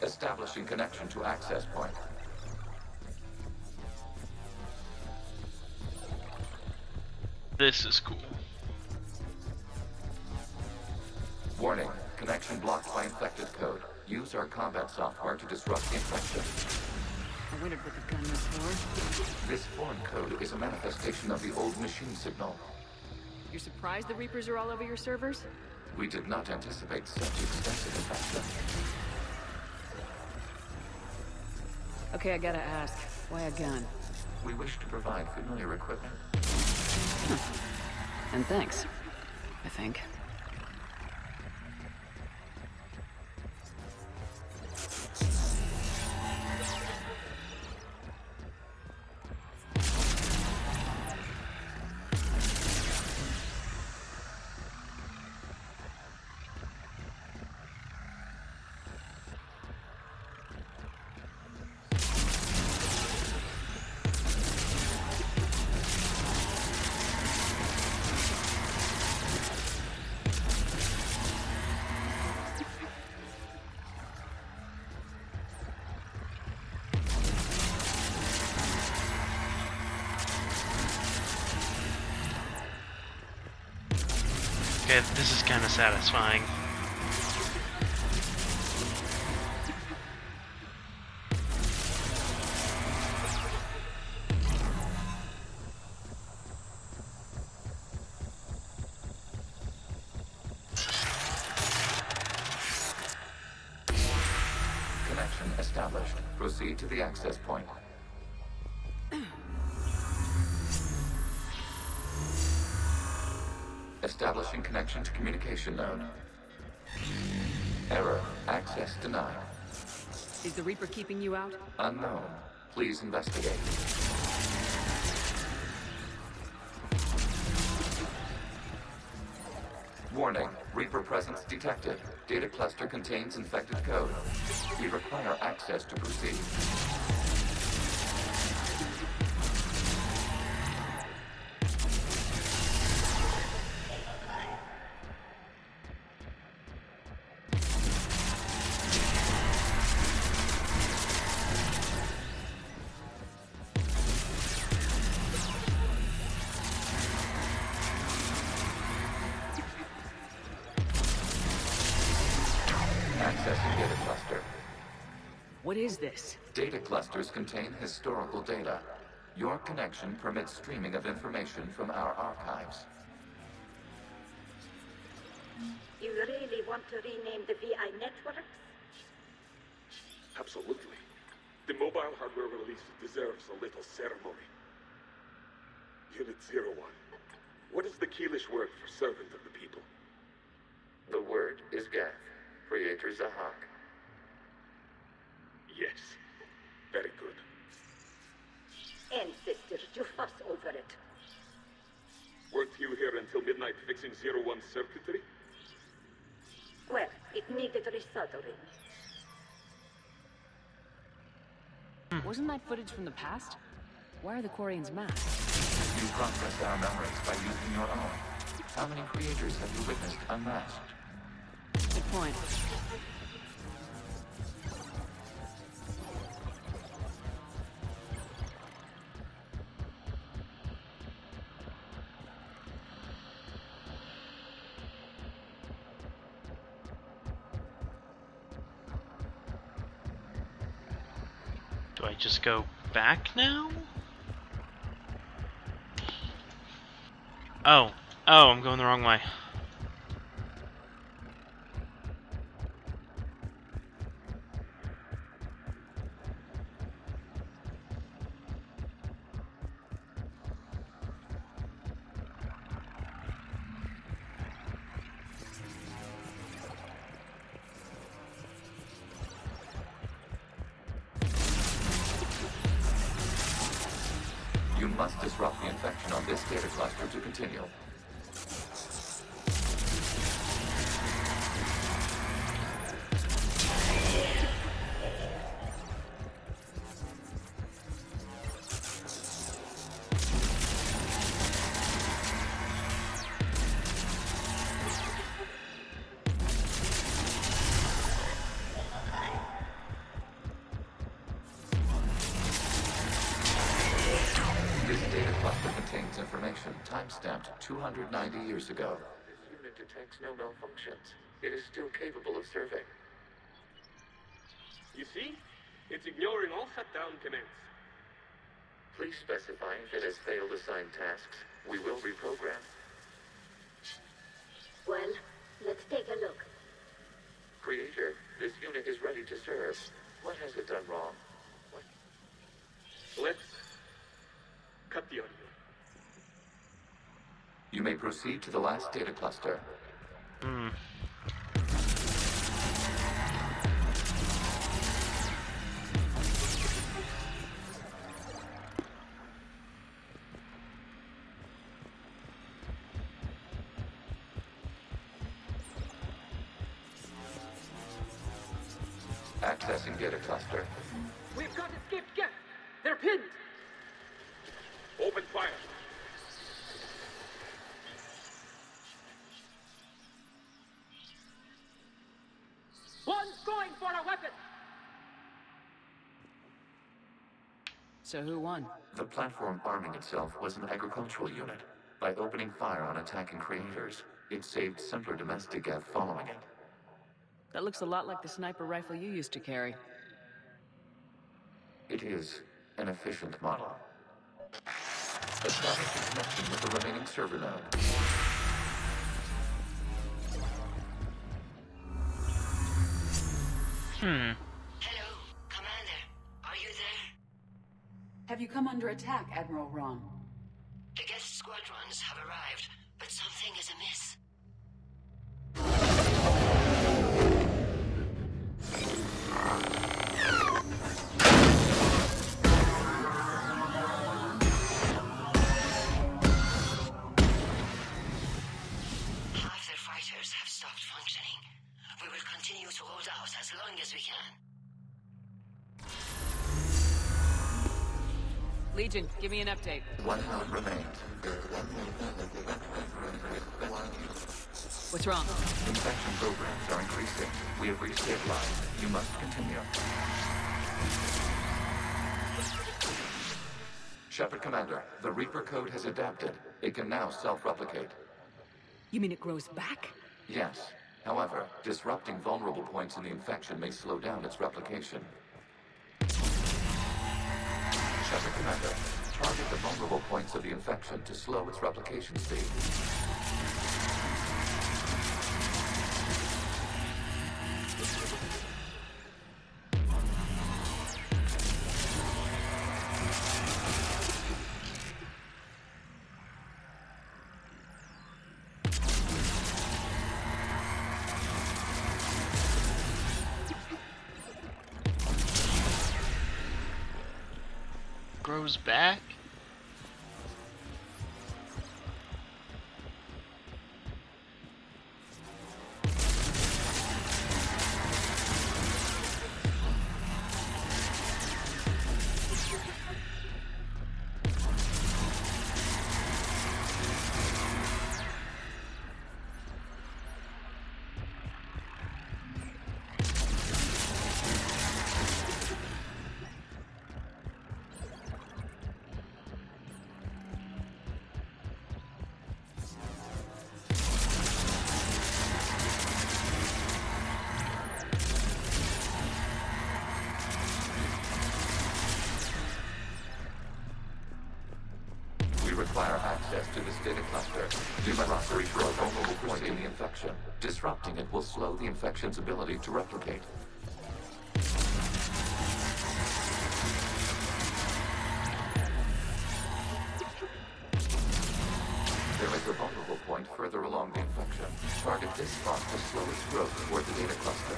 Establishing connection to access point. This is cool. Warning, connection blocked by infected code. Use our combat software to disrupt the infection. I wondered what the gun was for. This foreign code is a manifestation of the old machine signal. You're surprised the Reapers are all over your servers? We did not anticipate such extensive infection. Okay, I gotta ask. Why a gun? We wish to provide familiar equipment. And thanks. I think. Okay, this is kind of satisfying. Connection established. Proceed to the access point. Establishing connection to communication node. Error. Access denied. Is the Reaper keeping you out? Unknown. Please investigate. Warning. Reaper presence detected. Data cluster contains infected code. We require access to proceed. Accessing data cluster. What is this? Data clusters contain historical data. Your connection permits streaming of information from our archives. You really want to rename the VI networks? Absolutely. The mobile hardware release deserves a little ceremony. Unit 01. What is the Keelish word for servant of the people? The word is Geth, Creator Zahak. Yes. Very good. Ancestors, you fuss over it. Weren't you here until midnight fixing 01 circuitry? Well, it needed resoldering. Wasn't that footage from the past? Why are the Quarians masked? You processed our memories by using your own. How many creators have you witnessed unmasked? Good point. Do I just go back now? Oh, I'm going the wrong way. You must disrupt the infection on this data cluster to continue. Time-stamped 290 years ago. This unit detects no malfunctions. It is still capable of serving. You see? It's ignoring all shutdown commands. Please specify if it has failed assigned tasks. We will reprogram. Well, let's take a look. Creator, this unit is ready to serve. What has it done wrong? What? Let's cut the audio. You may proceed to the last data cluster. Accessing data cluster. We've got escaped Geth. They're pinned. Open fire. One's going for a weapon! So who won? The platform arming itself was an agricultural unit. By opening fire on attacking creators, it saved simpler domestic Geth following it. That looks a lot like the sniper rifle you used to carry. It is an efficient model. Establish a connection with the remaining server node. Hello, Commander. Are you there? Have you come under attack, Admiral Ron? The Geth squadrons have arrived, but something is amiss. Half their fighters have stopped functioning. We will continue to hold out as long as we can. Legion, give me an update. One node remains. What's wrong? Infection programs are increasing. We have reached deadline. You must continue. Shepard Commander, the Reaper code has adapted. It can now self-replicate. You mean it grows back? Yes. However, disrupting vulnerable points in the infection may slow down its replication. Shepard Commander, target the vulnerable points of the infection to slow its replication speed. grows back? Require access to this data cluster. You must search for a vulnerable point in the infection. Disrupting it will slow the infection's ability to replicate. There is a vulnerable point further along the infection. Target this spot to slow its growth toward the data cluster.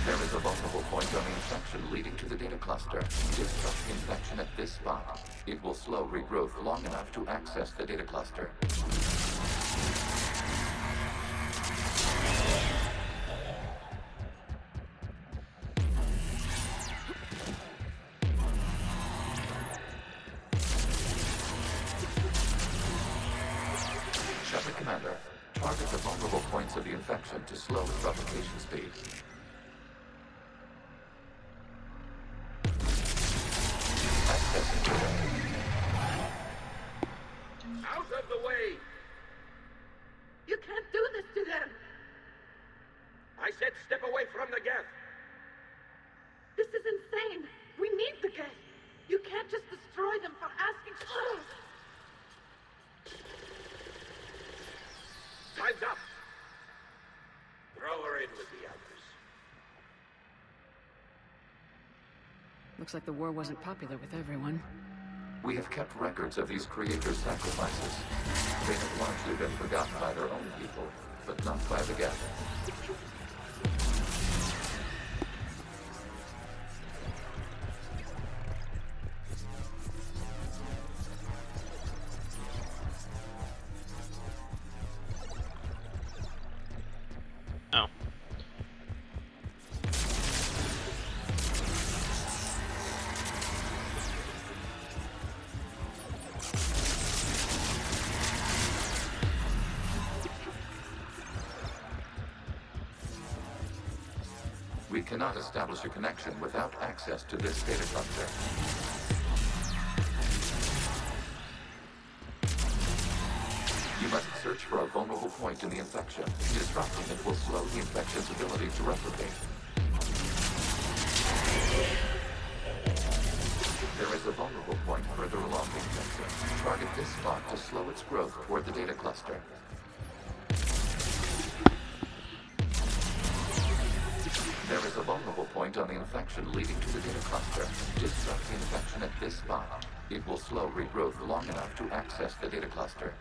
There is a vulnerable point on the infection leading to the data cluster. Disrupt the infection at this spot. It will slow regrowth long enough to access the data cluster. Shepard Commander, target the vulnerable points of the infection to slow its replication speed. Out of the way! You can't do this to them! I said step away from the Geth! This is insane! We need the Geth! You can't just destroy them for asking... Time's up! Throw her in with the others. Looks like the war wasn't popular with everyone. We have kept records of these creators' sacrifices. They have largely been forgotten by their own people, but not by the Geth. Oh. We cannot establish a connection without access to this data cluster. You must search for a vulnerable point in the infection. Disrupting it will slow the infection's ability to replicate. There is a vulnerable point further along the infection. Target this spot to slow its growth toward the data cluster. There is a vulnerable point on the infection leading to the data cluster. Disrupt the infection at this spot. It will slow regrowth long enough to access the data cluster.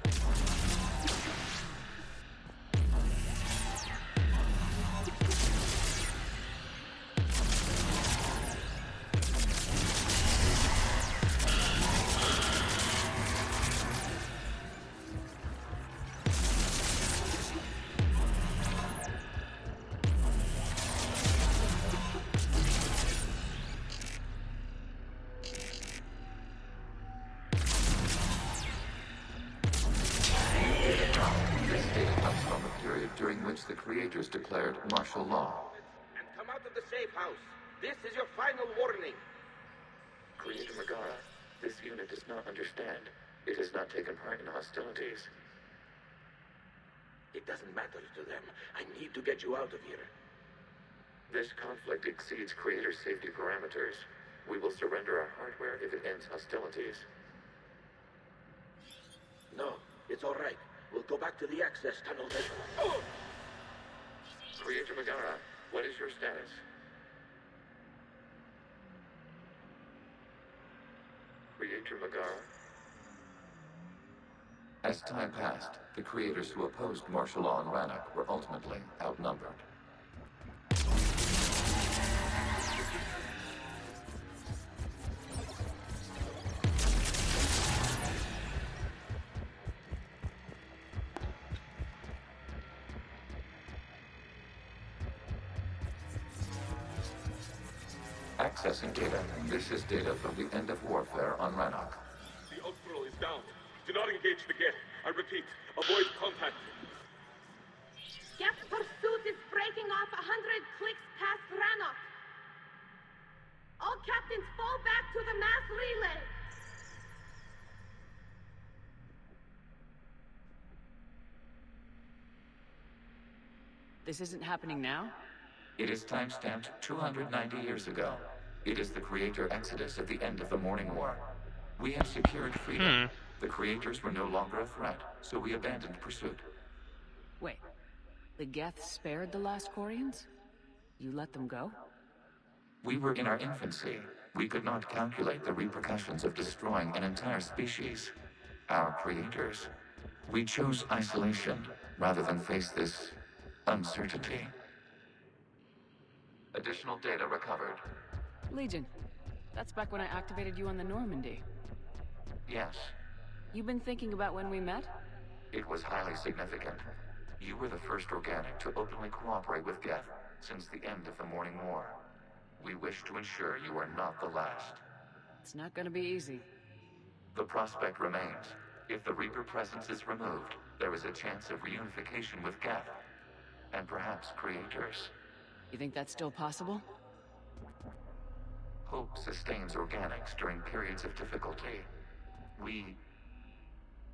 During which the creators declared martial law. And come out of the safe house. This is your final warning. Creator Megara, this unit does not understand. It has not taken part in hostilities. It doesn't matter to them. I need to get you out of here. This conflict exceeds Creator's safety parameters. We will surrender our hardware if it ends hostilities. No, it's all right. We'll go back to the access tunnel then. Oh! Creator Megara, what is your status? As time passed, the creators who opposed martial law in Rannoch were ultimately outnumbered. Accessing data. This is data from the end of warfare on Rannoch. The Austral is down. Do not engage the Geth. I repeat, avoid contact. Geth pursuit is breaking off 100 clicks past Rannoch. All captains fall back to the mass relay. This isn't happening now? It is timestamped 290 years ago. It is the creator exodus at the end of the Morning War. We have secured freedom. The creators were no longer a threat, so we abandoned pursuit. Wait, the Geth spared the last Quarians? You let them go? We were in our infancy. We could not calculate the repercussions of destroying an entire species. Our creators. We chose isolation rather than face this uncertainty. Additional data recovered. Legion. That's back when I activated you on the Normandy. Yes. You've been thinking about when we met? It was highly significant. You were the first organic to openly cooperate with Geth since the end of the Morning War. We wish to ensure you are not the last. It's not gonna be easy. The prospect remains. If the Reaper presence is removed, there is a chance of reunification with Geth. And perhaps creators. You think that's still possible? Hope sustains organics during periods of difficulty. We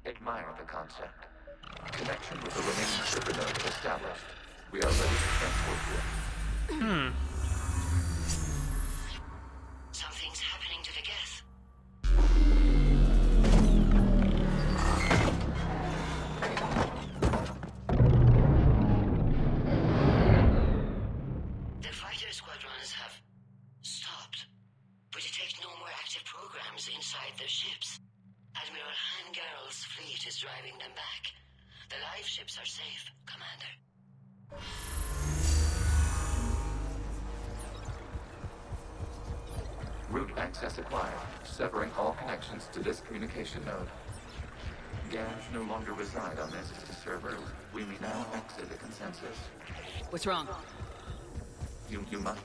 admire the concept. Connection with the remaining super node established. We are ready to transport you. Something's happening to the Geth. The fighter squadrons have stopped. We detect no more active programs inside their ships. Admiral Hangarl's fleet is driving them back. The live ships are safe, Commander. Route access acquired, severing all connections to this communication node. Gans no longer reside on this server. We may now exit the consensus. What's wrong? You must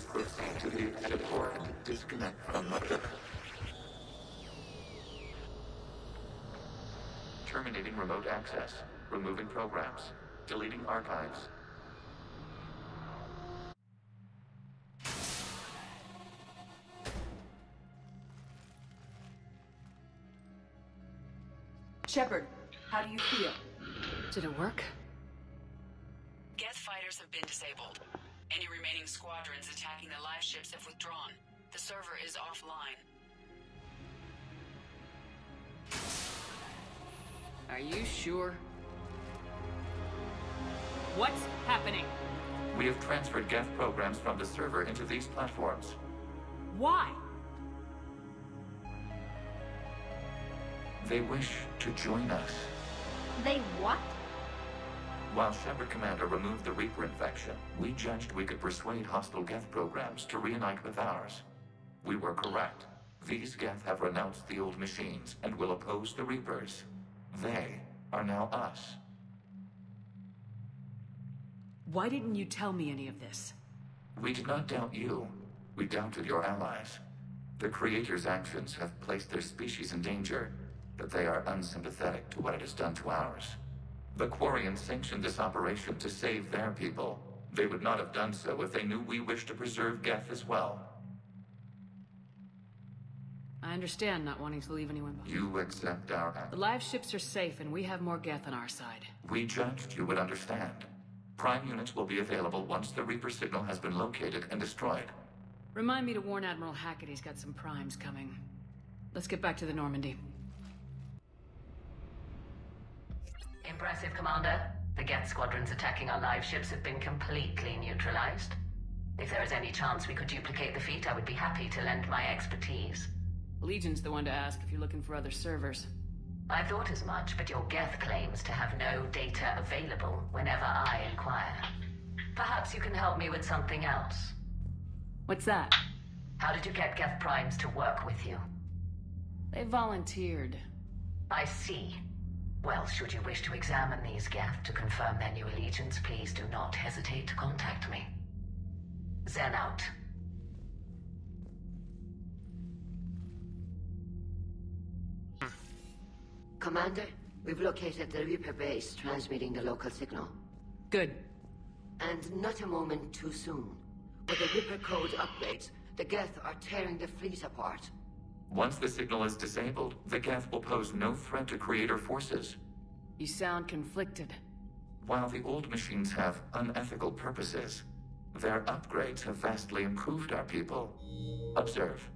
proceed to the ship port and disconnect from the... Terminating remote access. Removing programs. Deleting archives. Shepard, how do you feel? Did it work? Geth fighters have been disabled. Any remaining squadrons attacking the live ships have withdrawn. The server is offline. Are you sure? What's happening? We have transferred Geth programs from the server into these platforms. Why? They wish to join us. They what? While Shepard Commander removed the Reaper infection, we judged we could persuade hostile Geth programs to reunite with ours. We were correct. These Geth have renounced the old machines and will oppose the Reapers. They are now us. Why didn't you tell me any of this? We did not doubt you. We doubted your allies. The Creator's actions have placed their species in danger, but they are unsympathetic to what it has done to ours. The Quarians sanctioned this operation to save their people. They would not have done so if they knew we wished to preserve Geth as well. I understand not wanting to leave anyone behind. You accept our act. The live ships are safe, and we have more Geth on our side. We judged you would understand. Prime units will be available once the Reaper signal has been located and destroyed. Remind me to warn Admiral Hackett he's got some primes coming. Let's get back to the Normandy. Impressive, Commander. The Geth squadrons attacking our live ships have been completely neutralized. If there is any chance we could duplicate the feat, I would be happy to lend my expertise. Legion's the one to ask if you're looking for other servers. I thought as much, but your Geth claims to have no data available whenever I inquire. Perhaps you can help me with something else. What's that? How did you get Geth Primes to work with you? They volunteered. I see. Well, should you wish to examine these Geth to confirm their new allegiance, please do not hesitate to contact me. Zen out. Commander, we've located the Reaper base transmitting the local signal. Good. And not a moment too soon. With the Reaper code upgrades, the Geth are tearing the fleet apart. Once the signal is disabled, the Geth will pose no threat to Creator forces. You sound conflicted. While the old machines have unethical purposes, their upgrades have vastly improved our people. Observe.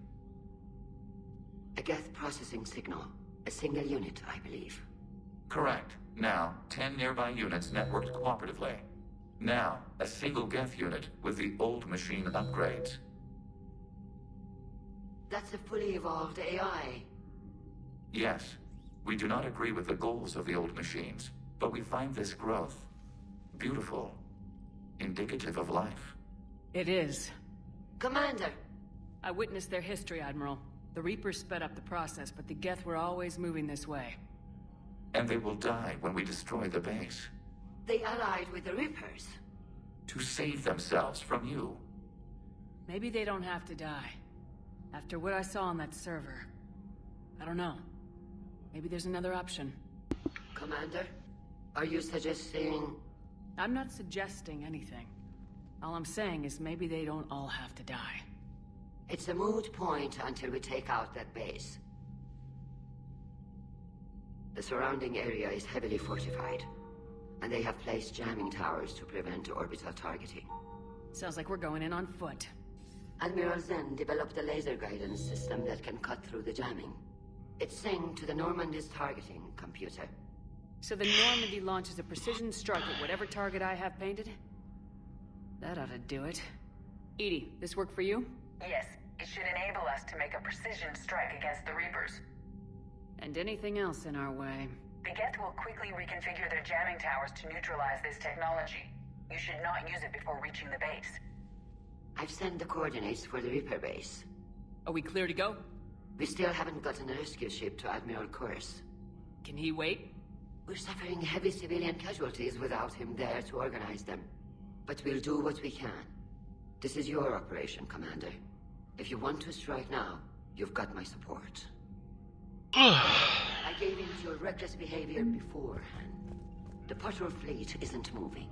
A Geth processing signal. A single unit, I believe. Correct. Now, 10 nearby units networked cooperatively. Now, a single Geth unit with the old machine upgrades. That's a fully evolved AI. Yes, we do not agree with the goals of the old machines, but we find this growth beautiful, indicative of life. It is. Commander! I witnessed their history, Admiral. The Reapers sped up the process, but the Geth were always moving this way. And they will die when we destroy the base. They allied with the Reapers. To save themselves from you. Maybe they don't have to die. After what I saw on that server. I don't know. Maybe there's another option. Commander, are you suggesting... I'm not suggesting anything. All I'm saying is maybe they don't all have to die. It's a moot point until we take out that base. The surrounding area is heavily fortified, and they have placed jamming towers to prevent orbital targeting. Sounds like we're going in on foot. Admiral Zen developed a laser guidance system that can cut through the jamming. It's synced to the Normandy's targeting computer. So the Normandy launches a precision strike at whatever target I have painted? That ought to do it. Edie, this work for you? Yes, it should enable us to make a precision strike against the Reapers. And anything else in our way. The Geth will quickly reconfigure their jamming towers to neutralize this technology. You should not use it before reaching the base. I've sent the coordinates for the Reaper base. Are we clear to go? We still haven't gotten a rescue ship to Admiral Kurz. Can he wait? We're suffering heavy civilian casualties without him there to organize them. But we'll do what we can. This is your operation, Commander. If you want to strike now, you've got my support. I gave in to your reckless behavior beforehand. The patrol fleet isn't moving.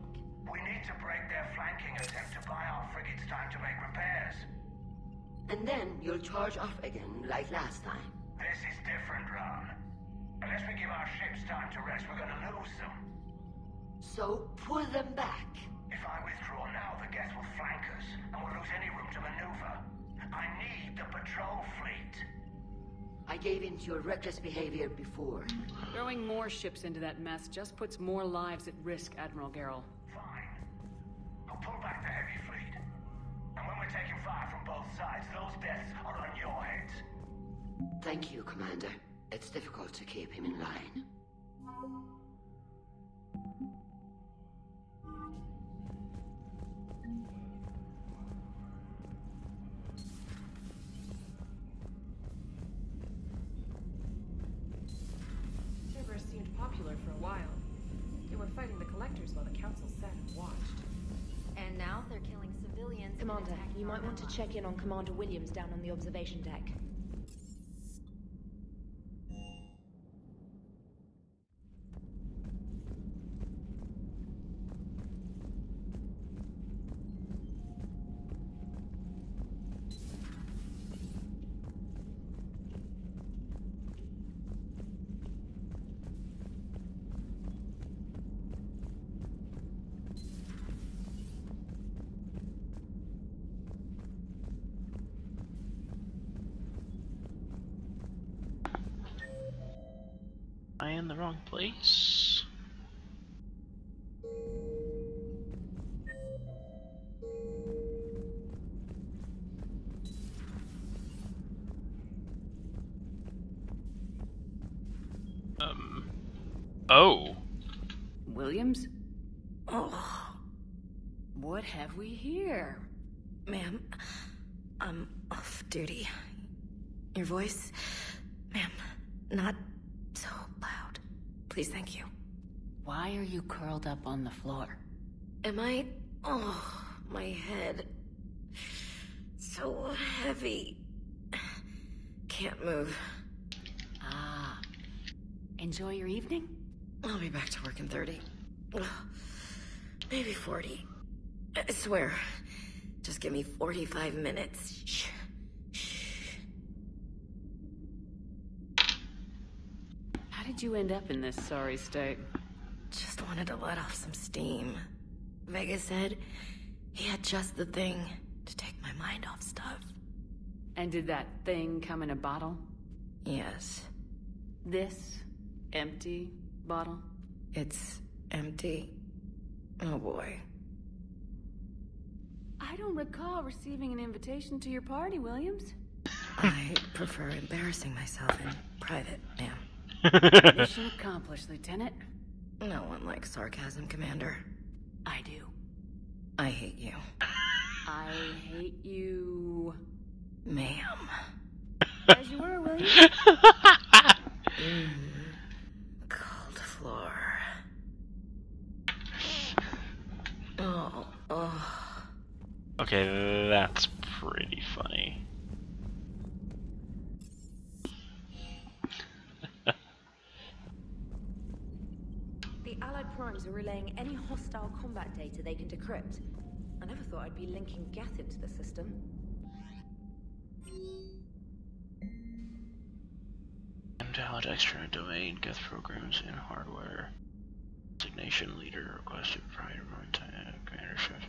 We need to break their flanking attempt to buy our frigates time to make repairs. And then you'll charge off again, like last time. This is different, Ron. Unless we give our ships time to rest, we're gonna lose them. So, pull them back. If I withdraw now, the Geth will flank us, and we'll lose any room to maneuver. I need the patrol fleet. I gave in to your reckless behavior before. Throwing more ships into that mess just puts more lives at risk, Admiral Garrel. Fine. I'll pull back the heavy fleet. And when we're taking fire from both sides, those deaths are on your heads. Thank you, Commander. It's difficult to keep him in line. Cerberus seemed popular for a while. They were fighting the Collectors while the Council sat and watched. And now they're killing civilians. Commander, you might want to check in on Commander Williams down on the observation deck. Am I in the wrong place? Oh. Williams? Oh. What have we here? Ma'am, I'm off duty. Your voice, ma'am, not so loud. Please, thank you. Why are you curled up on the floor? Am I... Oh, my head. So heavy. Can't move. Ah. Enjoy your evening? I'll be back to work in 30. Maybe 40. I swear. Just give me 45 minutes. Shh. How did you end up in this sorry state? Just wanted to let off some steam. Vega said he had just the thing to take my mind off stuff. And did that thing come in a bottle? Yes. This empty bottle? It's empty. Oh boy. I don't recall receiving an invitation to your party, Williams. I prefer embarrassing myself in private, ma'am. Mission accomplished, Lieutenant. No one likes sarcasm, Commander. I do. I hate you. I hate you... Ma'am. As you were, Williams. Cold floor. Oh. Okay, that's pretty funny. The Allied Primes are relaying any hostile combat data they can decrypt. I never thought I'd be linking Geth into the system. Invalid extra domain, Geth programs in hardware. Designation leader requested prior runtime commandership.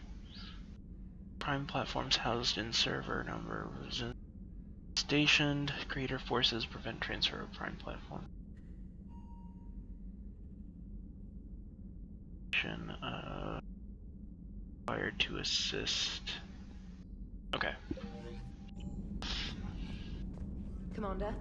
Prime platforms housed in server number was stationed. Greater forces prevent transfer of prime platform. Required to assist. Okay. Commander?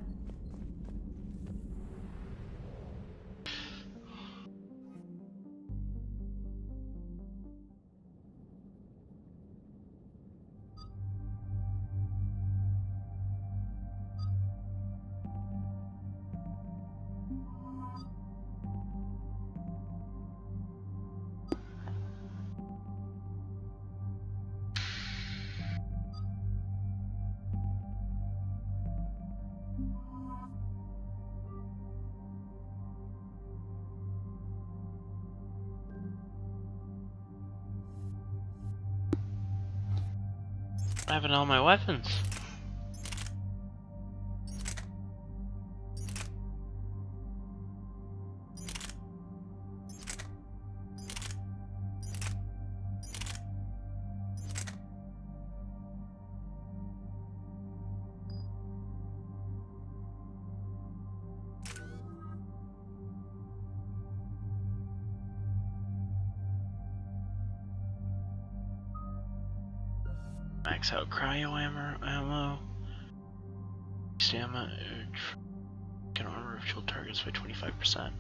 I have all my weapons. Max out cryo ammo. Stamina can armor of shield targets by 25%.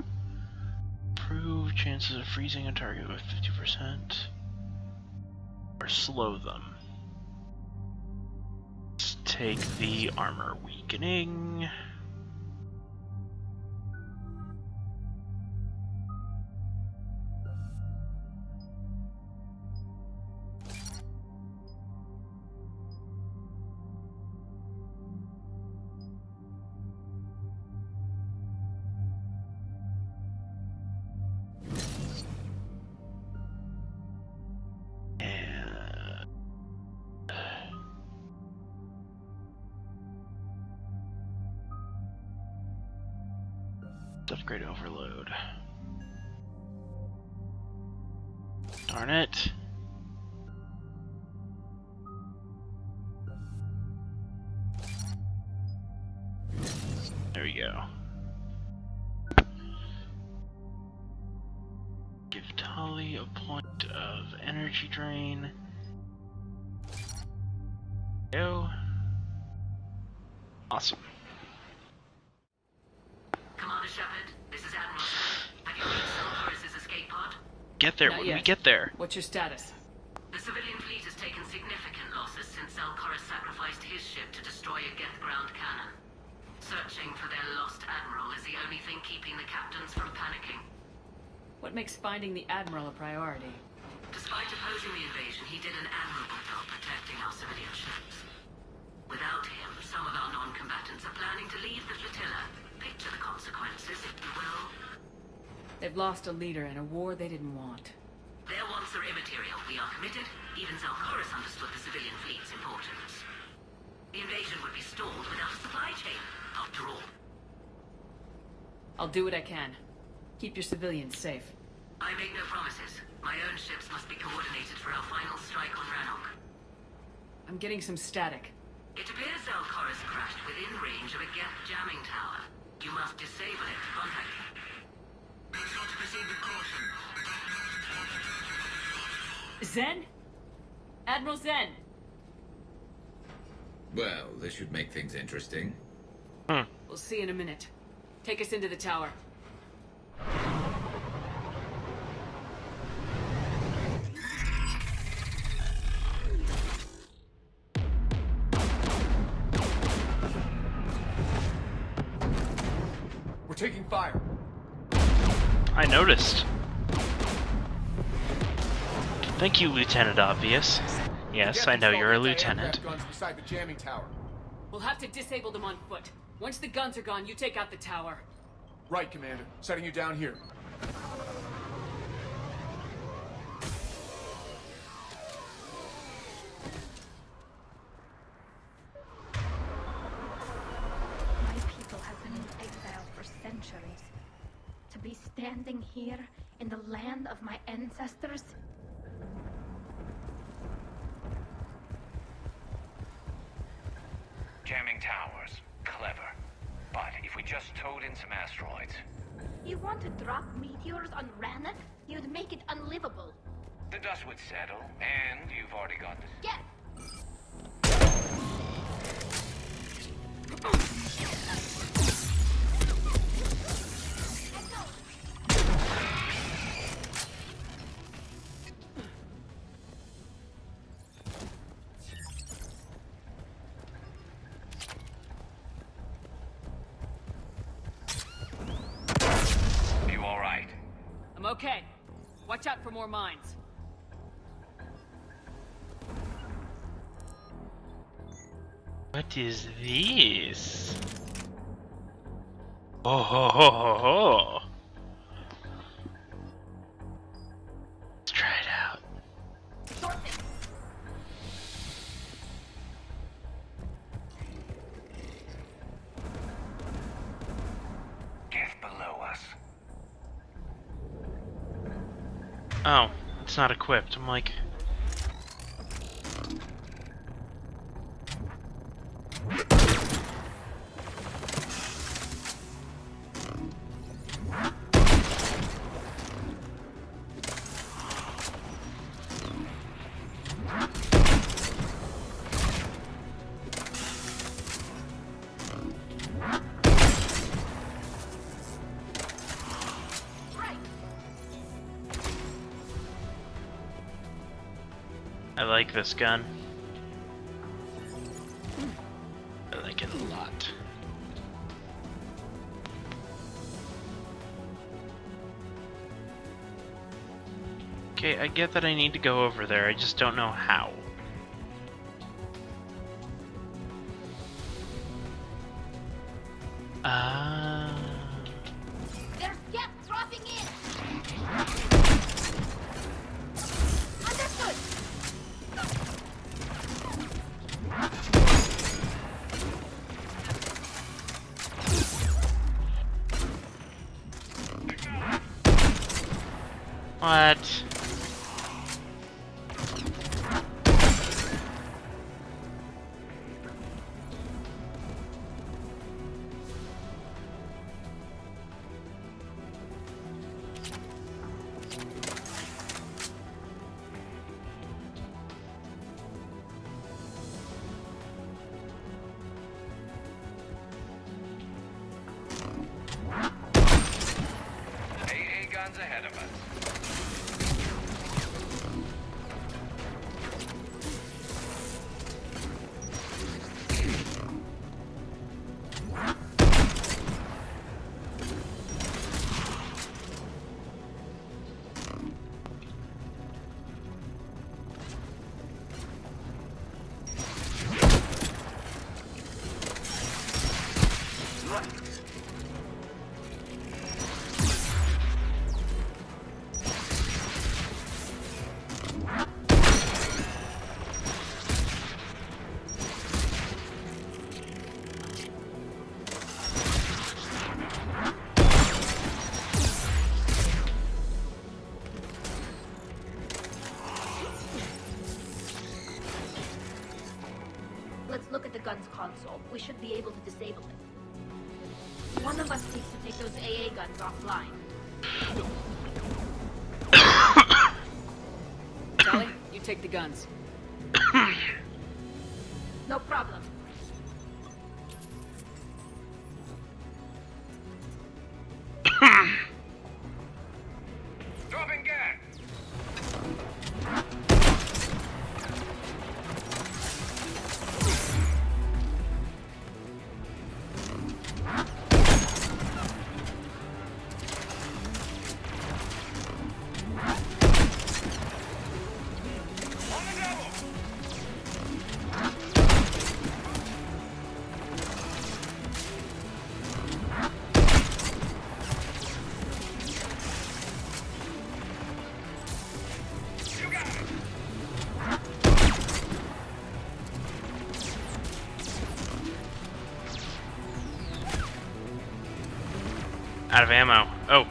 Improve chances of freezing a target by 50%. Or slow them. Let's take the armor weakening. Upgrade overload. Darn it. There we go. Give Tali a point of energy drain. Go. Awesome. Commander Shepard, this is Admiral Sam. Have you get there? Not When we yet. get there? What's your status? The civilian fleet has taken significant losses since Zelkoris sacrificed his ship to destroy a Geth ground cannon. Searching for their lost admiral is the only thing keeping the captains from panicking. What makes finding the Admiral a priority? Despite opposing the invasion, he did an admirable job protecting our civilian ships. Without him, some of our non-combatants are planning to leave the flotilla. Picture the consequences, if you will. They've lost a leader in a war they didn't want. Their wants are immaterial. We are committed. Even Zelkoris understood the civilian fleet's importance. The invasion would be stalled without a supply chain, after all. I'll do what I can. Keep your civilians safe. I make no promises. My own ships must be coordinated for our final strike on Rannoch. I'm getting some static. It appears Zelkoris crashed within range of a Geth jamming tower. You must disable it to contact him. Make sure to proceed with caution. Zen? Admiral Zen! Well, this should make things interesting. We'll see in a minute. Take us into the tower. We're taking fire. I noticed. Thank you, Lieutenant Obvious. Yes, I know you're a lieutenant. Guns beside the jamming tower. We'll have to disable them on foot. Once the guns are gone, you take out the tower. Right, Commander. Setting you down here. My people have been in exile for centuries. To be standing here in the land of my ancestors. Jamming towers. Clever. But if we just towed in some asteroids... You want to drop meteors on Rannoch? You'd make it unlivable. The dust would settle, and you've already got the... Get! You all right? I'm okay. Watch out for more mines. What is this? Oh ho ho ho ho! Let's try it out. Get below us. Oh, it's not equipped. I'm like... I like this gun. I like it a lot. Okay, I get that I need to go over there, I just don't know how. There's Geth dropping in! Understood! What? AA guns ahead of us. we should be able to disable it. One of us needs to take those AA guns offline. Tally, you take the guns. No problem. Dropping gas! Out of ammo. Oh.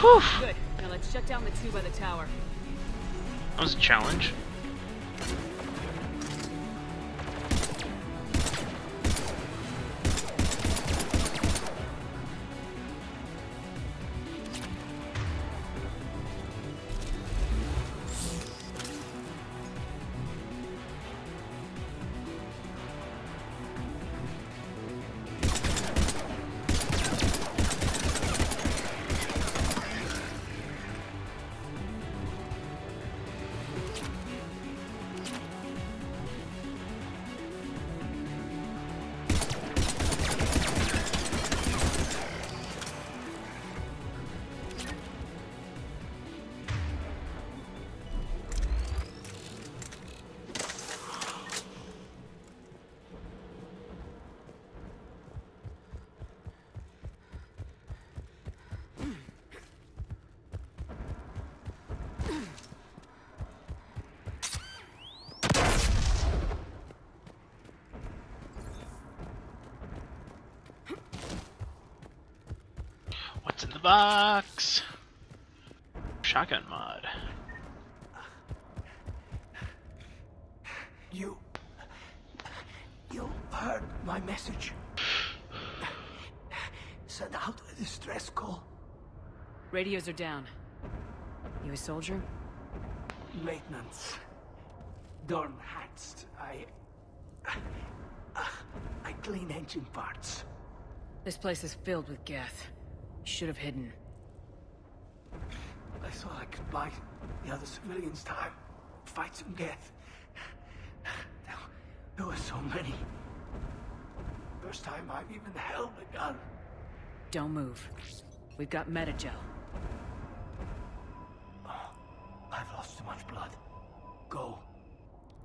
Whew. Good. Now let's shut down the two by the tower. That was a challenge. What's in the box? Shotgun mod. You heard my message. Send out a distress call. Radios are down. You a soldier? Maintenance. Dorn Hatst. I clean engine parts. This place is filled with Geth. You should have hidden. I thought I could buy the other civilians time. Fight some Geth. There were so many. First time I've even held a gun. Don't move. We've got Metagel. Oh, I've lost too much blood. Go.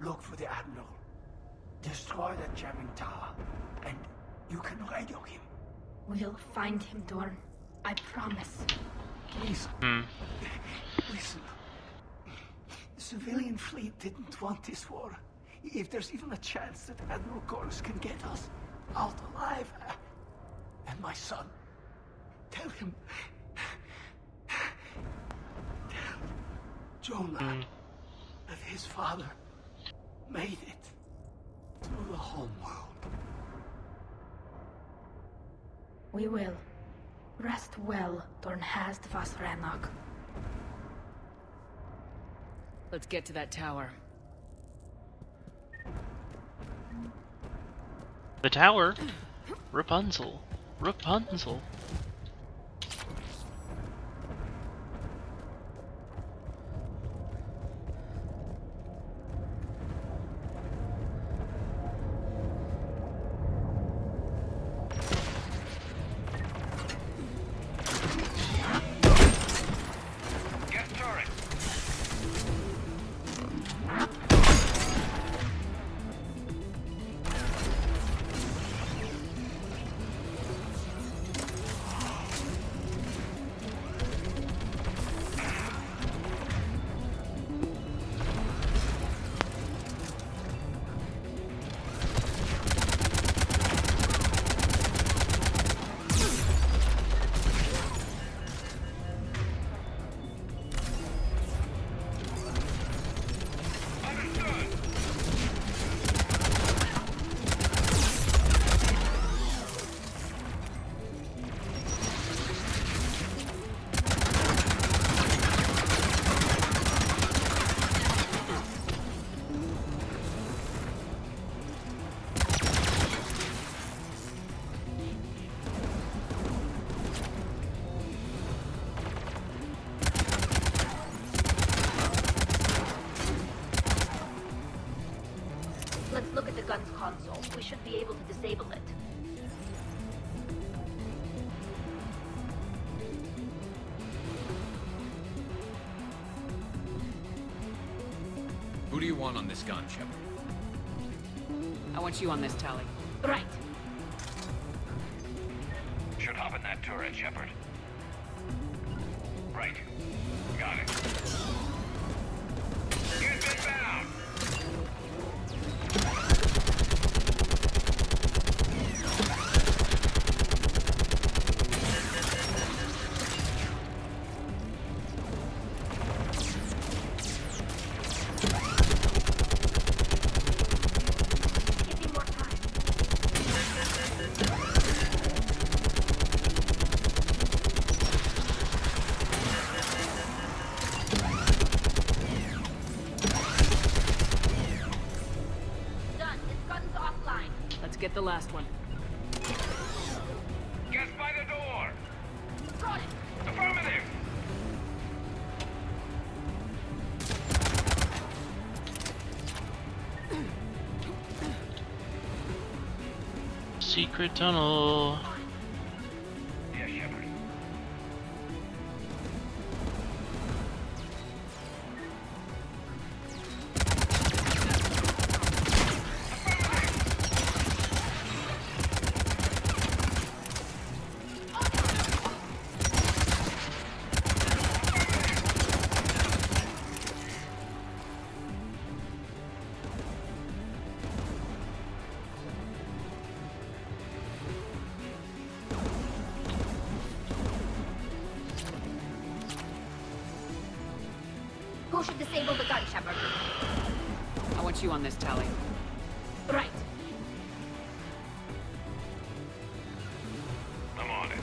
Look for the Admiral. Destroy that jamming tower. And you can radio him. We'll find him, Dorn. I promise. Please. Listen. The civilian fleet didn't want this war. If there's even a chance that Admiral Corus can get us out alive, and my son, tell him, tell Jonah that his father made it to the home world. We will. Rest well, Dorn Hast Vasranok. Let's get to that tower. The tower? Rapunzel. Rapunzel. Let's look at the gun's console. We should be able to disable it. Who do you want on this gun, Shepard? I want you on this, Tali. Right. Should hop in that turret, Shepard. Right. Got it. Get inbound! Get the last one. Get by the door! Got it! Affirmative! Secret tunnel. Yeah, Shepard. Who should disable the gun, Shepard? I want you on this, Tali. Right. I'm on it.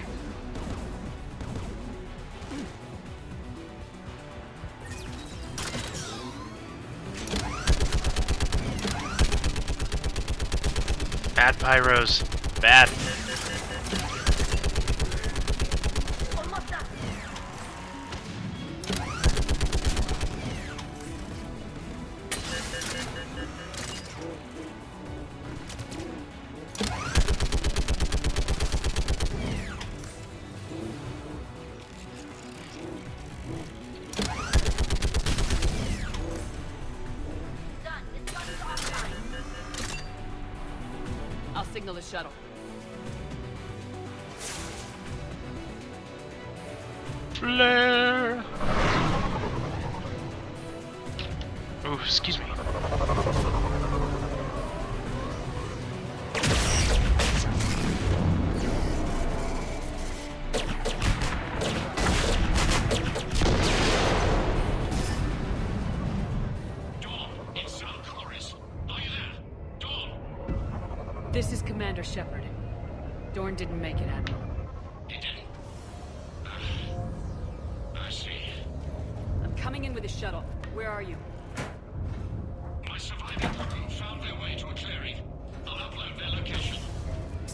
Bad pyros. Bad. Almost done. I'll signal the shuttle. Flare. Oh, excuse me. This is Commander Shepard. Dorn didn't make it, Admiral. He didn't? I see. I'm coming in with a shuttle. Where are you?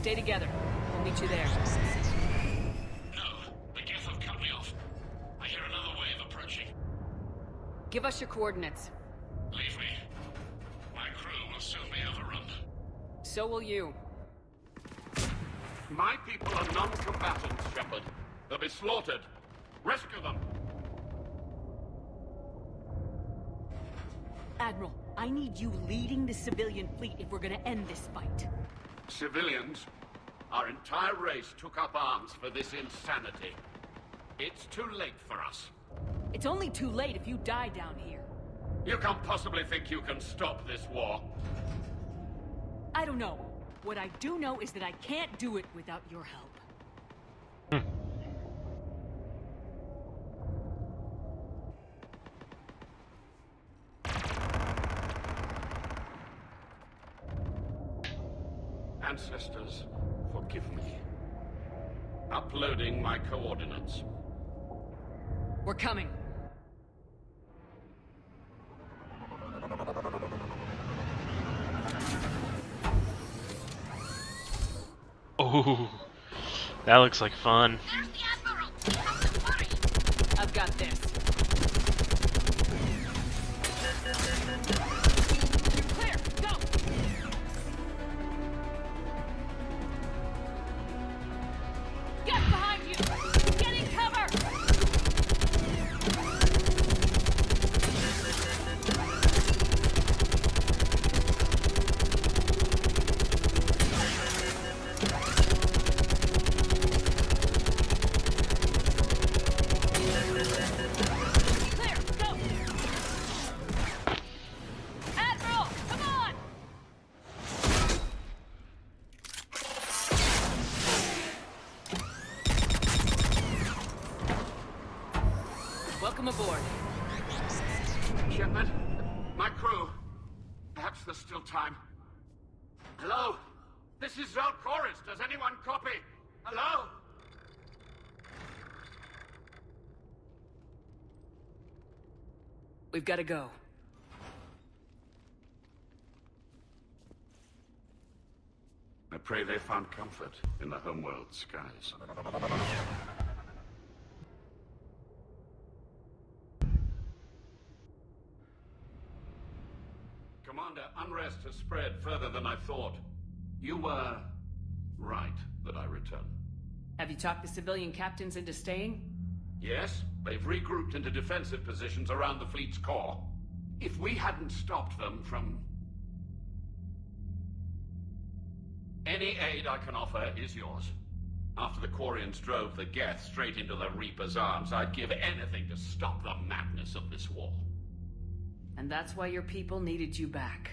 Stay together. We'll meet you there. No, the Geth have cut me off. I hear another wave approaching. Give us your coordinates. Leave me. My crew will soon be overrun. So will you. My people are non-combatants, Shepard. They'll be slaughtered. Rescue them! Admiral, I need you leading the civilian fleet if we're gonna end this fight. Civilians? Our entire race took up arms for this insanity. It's too late for us. It's only too late if you die down here. You can't possibly think you can stop this war. I don't know. What I do know is that I can't do it without your help. Ancestors, forgive me. Uploading my coordinates. We're coming. Oh, that looks like fun. I've got this. You're clear. Go. Get behind you. Getting cover. Welcome aboard. Shepard, my crew. Perhaps there's still time. Hello? This is Zalcoris. Does anyone copy? Hello? We've got to go. I pray they found comfort in the homeworld skies. Commander, unrest has spread further than I thought. You were right that I return. Have you talked the civilian captains into staying? Yes, they've regrouped into defensive positions around the fleet's core. If we hadn't stopped them from... Any aid I can offer is yours. After the Quarians drove the Geth straight into the Reaper's arms, I'd give anything to stop the madness of this war. And that's why your people needed you back.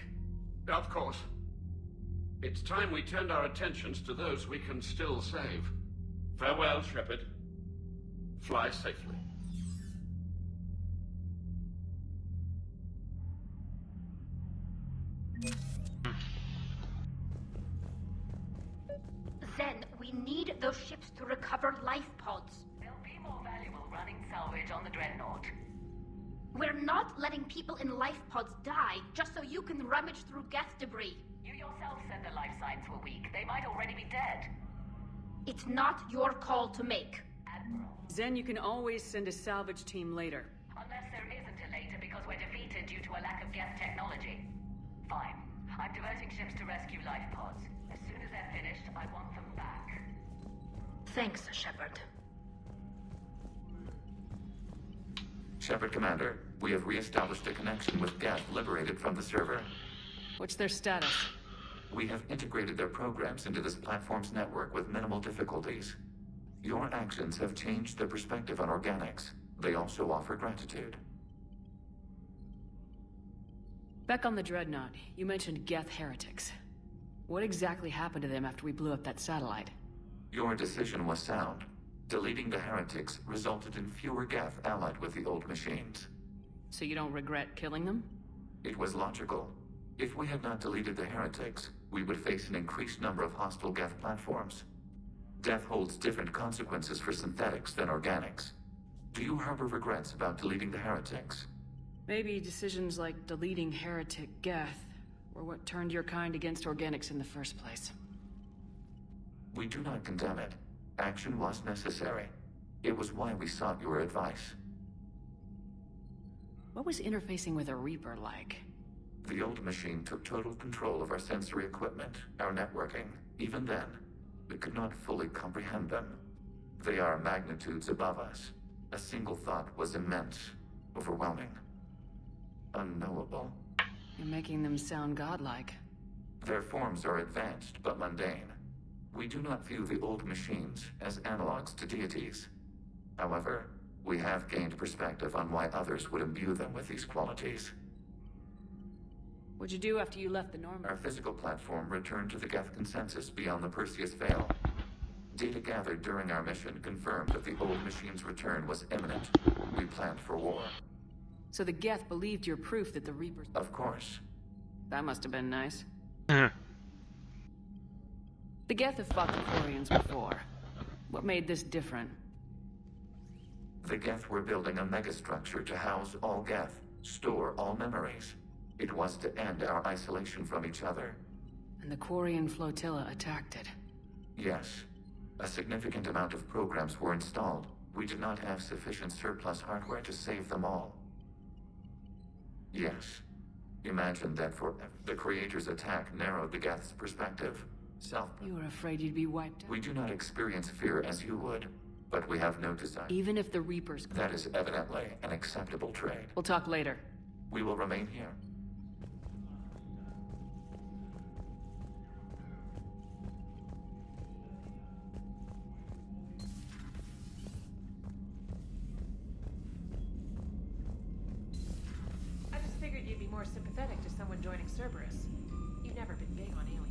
Of course. It's time we turned our attentions to those we can still save. Farewell, Shepard. Fly safely. Zen, we need those ships to recover life pods. They'll be more valuable running salvage on the Dreadnought. We're not letting people in life pods die just so you can rummage through Geth debris. You yourself said the life signs were weak. They might already be dead. It's not your call to make. Admiral. Zen, you can always send a salvage team later. Unless there isn't a later because we're defeated due to a lack of Geth technology. Fine. I'm diverting ships to rescue life pods. As soon as they're finished, I want them back. Thanks, Shepard. Shepard Commander, we have re-established a connection with Geth liberated from the server. What's their status? We have integrated their programs into this platform's network with minimal difficulties. Your actions have changed their perspective on organics. They also offer gratitude. Back on the Dreadnought, you mentioned Geth heretics. What exactly happened to them after we blew up that satellite? Your decision was sound. Deleting the heretics resulted in fewer Geth allied with the old machines. So you don't regret killing them? It was logical. If we had not deleted the heretics, we would face an increased number of hostile Geth platforms. Death holds different consequences for synthetics than organics. Do you harbor regrets about deleting the heretics? Maybe decisions like deleting heretic Geth were what turned your kind against organics in the first place. We do not condemn it. Action was necessary. It was why we sought your advice. What was interfacing with a Reaper like? The old machine took total control of our sensory equipment, our networking. Even then, we could not fully comprehend them. They are magnitudes above us. A single thought was immense, overwhelming, unknowable. You're making them sound godlike. Their forms are advanced but mundane. We do not view the old machines as analogs to deities. However, we have gained perspective on why others would imbue them with these qualities. What'd you do after you left the normal? Our physical platform returned to the Geth consensus beyond the Perseus Veil. Data gathered during our mission confirmed that the old machine's return was imminent. We planned for war. So the Geth believed your proof that the Reapers... Of course. That must have been nice. The Geth have fought the Quarians before. What made this different? The Geth were building a megastructure to house all Geth, store all memories. It was to end our isolation from each other. And the Quarian flotilla attacked it. Yes. A significant amount of programs were installed. We did not have sufficient surplus hardware to save them all. Yes. Imagine that for the Creator's attack narrowed the Geth's perspective. You were afraid you'd be wiped out? We do not experience fear as you would, but we have no desire. Even if the Reapers... That is evidently an acceptable trade. We'll talk later. We will remain here. I just figured you'd be more sympathetic to someone joining Cerberus. You've never been big on aliens.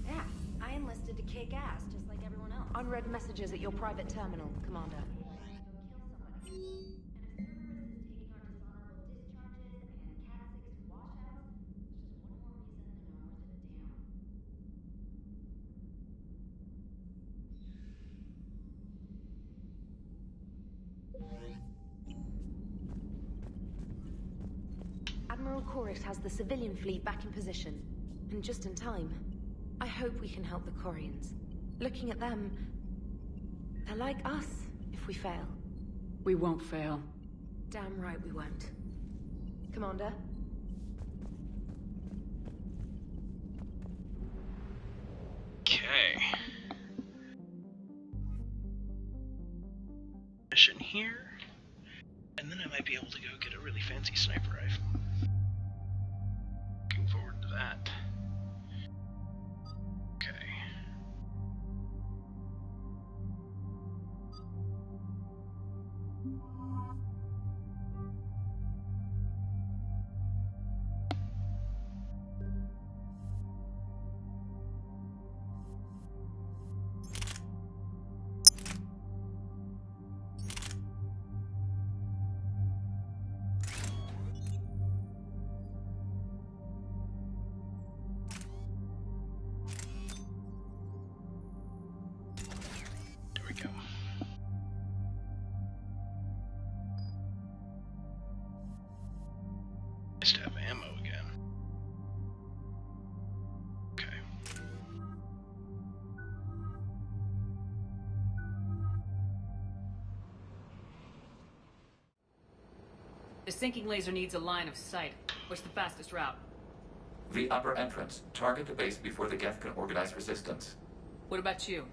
Yeah, I enlisted to kick ass, just like everyone else. Unread messages at your private terminal, Commander. Admiral Chorus has the civilian fleet back in position, and just in time. I hope we can help the Quarians. Looking at them, they're like us if we fail. We won't fail. Damn right we won't. Commander? Okay. Mission here, and then I might be able to go get a really fancy sniper rifle. Looking forward to that. Okay. Nice to have ammo again. Okay. The sinking laser needs a line of sight. What's the fastest route? The upper entrance. Target the base before the Geth can organize resistance. What about you?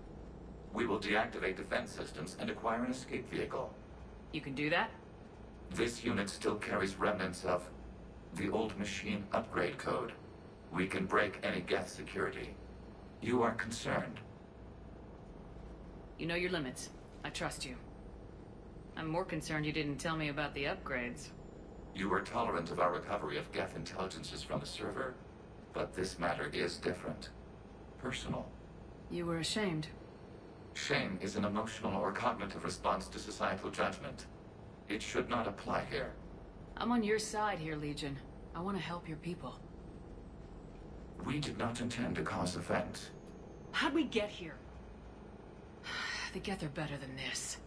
We will deactivate defense systems and acquire an escape vehicle. You can do that? This unit still carries remnants of the old machine upgrade code. We can break any Geth security. You are concerned. You know your limits. I trust you. I'm more concerned you didn't tell me about the upgrades. You are tolerant of our recovery of Geth intelligences from the server, but this matter is different. Personal. You were ashamed. Shame is an emotional or cognitive response to societal judgment. It should not apply here. I'm on your side here, Legion. I want to help your people. We did not intend to cause offense. How'd we get here? The Geth are better than this.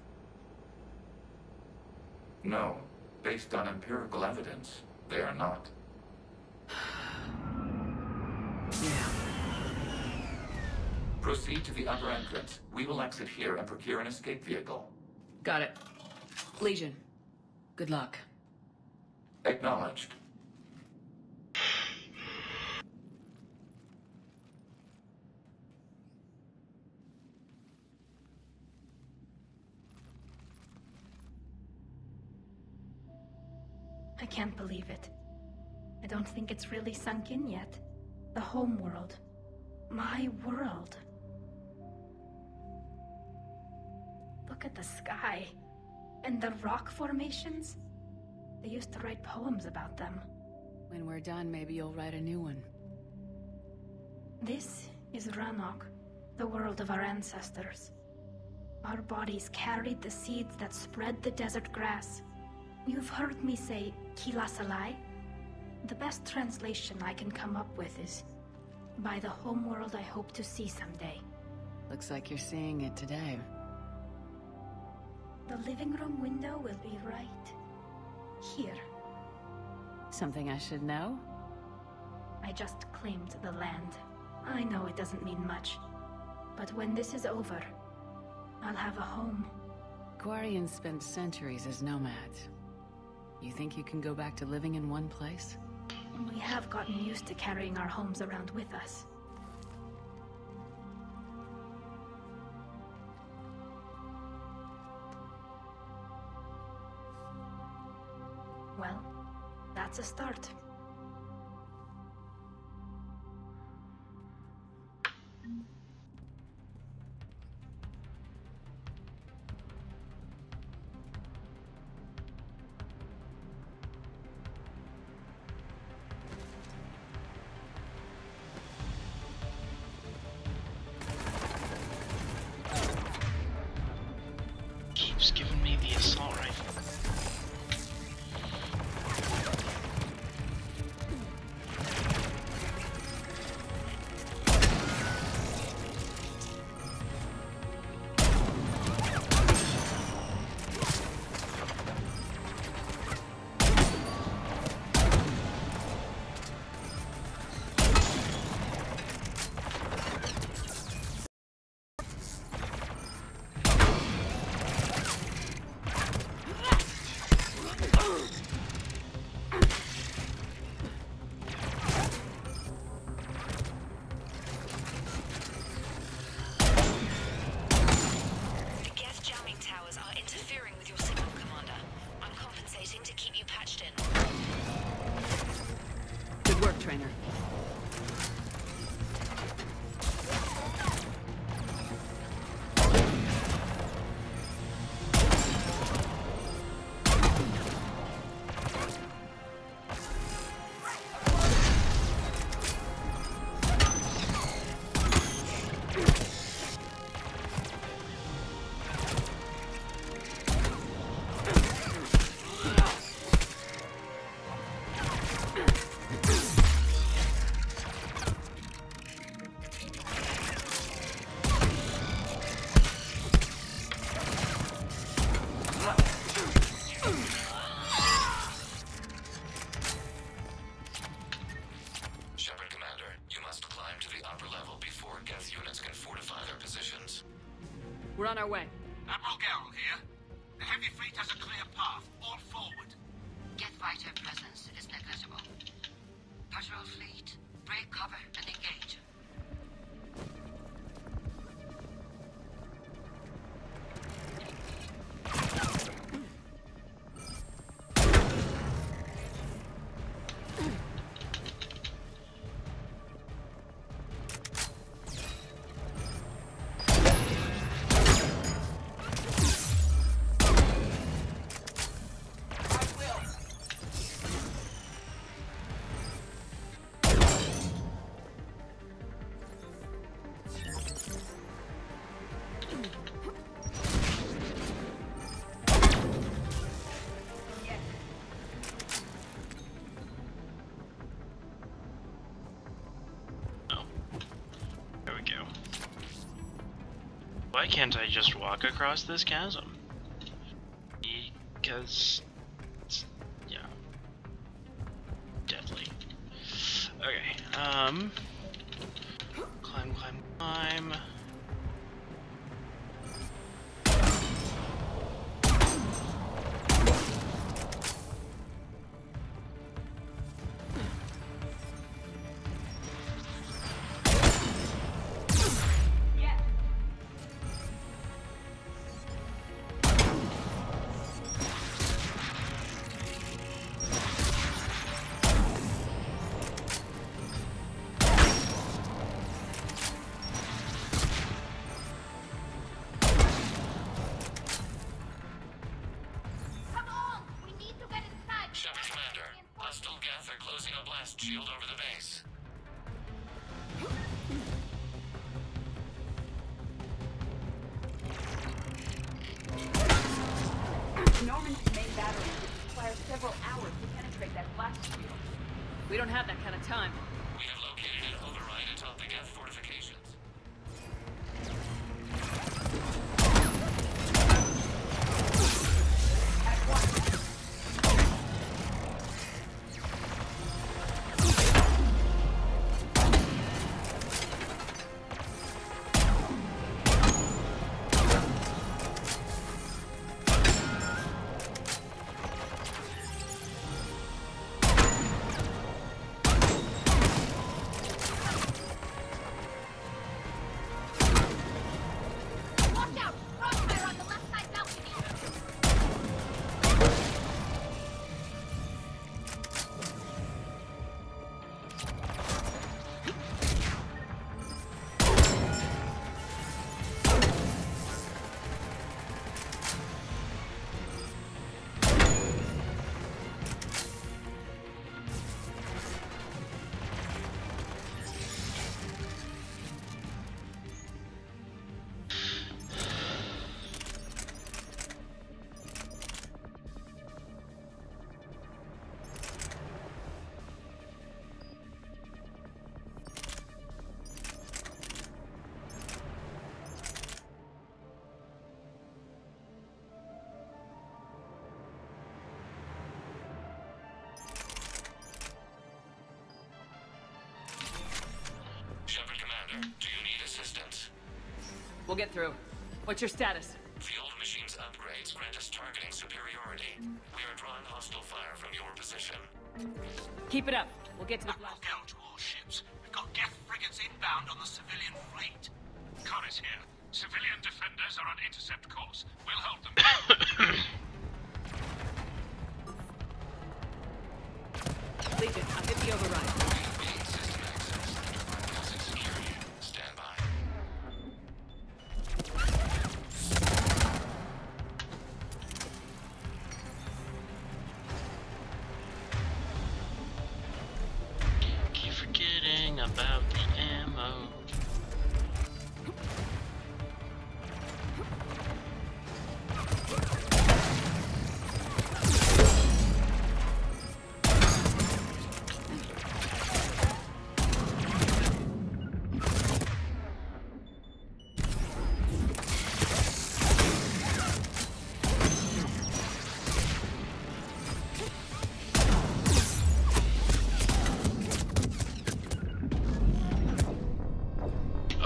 No. Based on empirical evidence, they are not. Yeah. Proceed to the upper entrance. We will exit here and procure an escape vehicle. Got it. Legion, good luck. Acknowledged. I can't believe it. I don't think it's really sunk in yet. The home world. My world. Look at the sky. And the rock formations. They used to write poems about them. When we're done, maybe you'll write a new one. This is Ranok, the world of our ancestors. Our bodies carried the seeds that spread the desert grass. You've heard me say Kilasalai? The best translation I can come up with is, by the homeworld I hope to see someday. Looks like you're seeing it today. The living room window will be right here. Something I should know? I just claimed the land. I know it doesn't mean much, but when this is over, I'll have a home. Quarians spent centuries as nomads. You think you can go back to living in one place? We have gotten used to carrying our homes around with us. Well, that's a start. Keeps giving me the assault rifle. Good work, trainer. We're on our way. Admiral Garrel here. The heavy fleet has a clear path. All forward. Jet fighter presence is negligible. Patrol fleet, break cover and engage. Why can't I just walk across this chasm? Because it's, yeah, deadly. Okay, climb, climb, climb. We don't have that kind of time. We have located an override atop the Geth fortifications. Do you need assistance? We'll get through. What's your status? Field machines upgrades grant us targeting superiority. We are drawing hostile fire from your position. Keep it up. We'll get to the blast. Look out to all ships. We've got Geth frigates inbound on the civilian fleet. Khan is here. Civilian defenders are on intercept course. We'll hold them. Legion, I'll hit the override. About the ammo.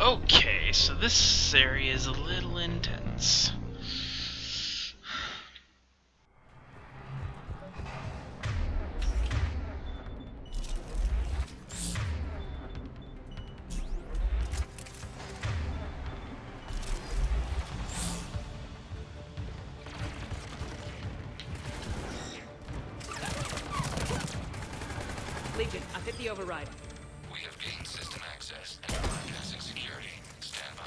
Okay, so this area is a little intense. Legion, I've hit the override. We have gained system access and are bypassing security. Stand by.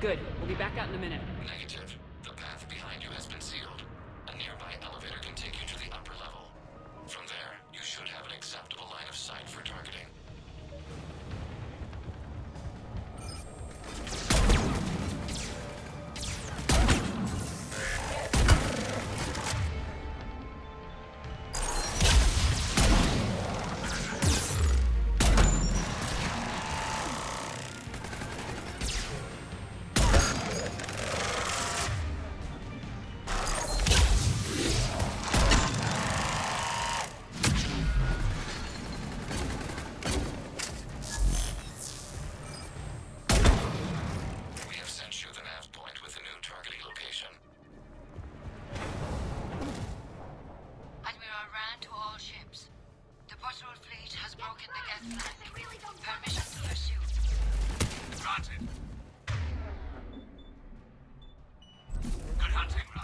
Good. We'll be back out in a minute. Negative. The path behind you has been sealed. A nearby elevator can take you to the upper level. From there, you should have an acceptable line of sight for targeting. Crossroad fleet has broken the Geth flank. Permission to pursue. Granted. Good hunting, Ra.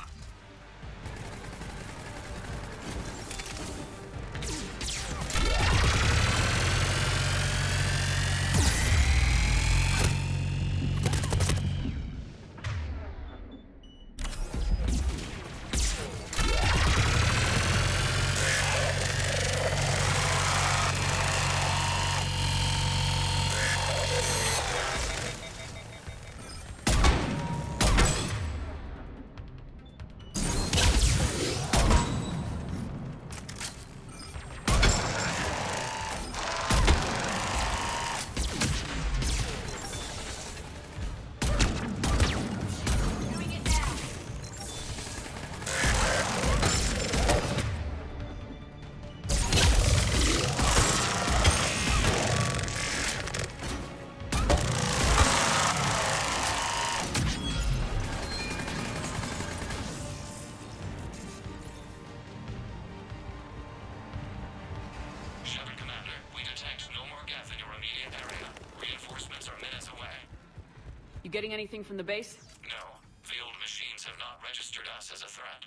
Getting anything from the base? No. The old machines have not registered us as a threat.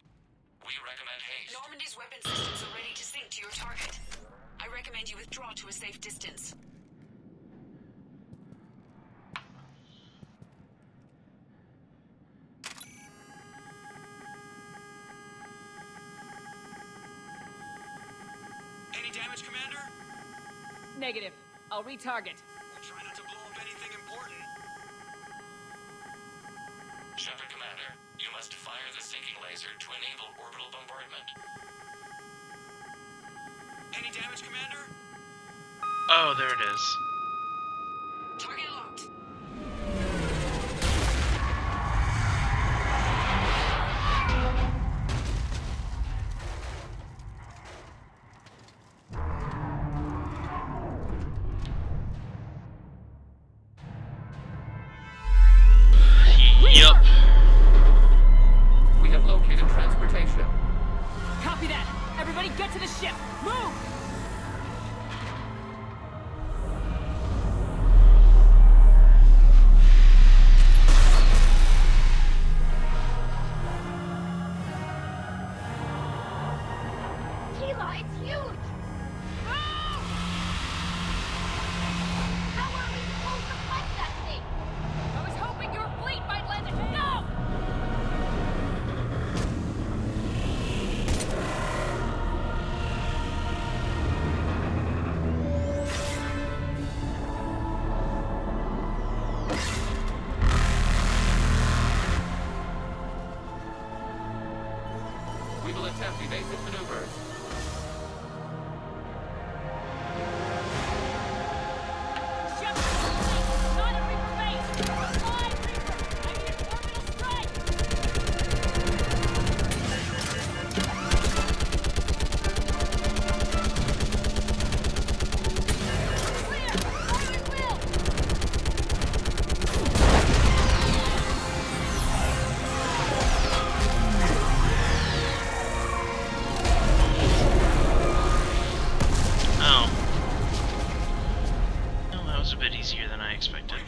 We recommend haste. Normandy's weapon systems are ready to sync to your target. I recommend you withdraw to a safe distance. Any damage, Commander? Negative. I'll retarget. We'll try not to blow up anything important. Shepard Commander, you must fire the sinking laser to enable orbital bombardment. Any damage, Commander? Oh, there it is. Target locked. Yup. We have located transportation. Copy that! Everybody get to the ship! Move! Tila, it's huge! How are we supposed to fight that thing? I was hoping your fleet might lend it. No! We will attempt evasive maneuvers. Not a Reaper base! Live Reaper! I need an orbital strike! Clear! Target will! Oh. Well, that was a bit easier than I expected.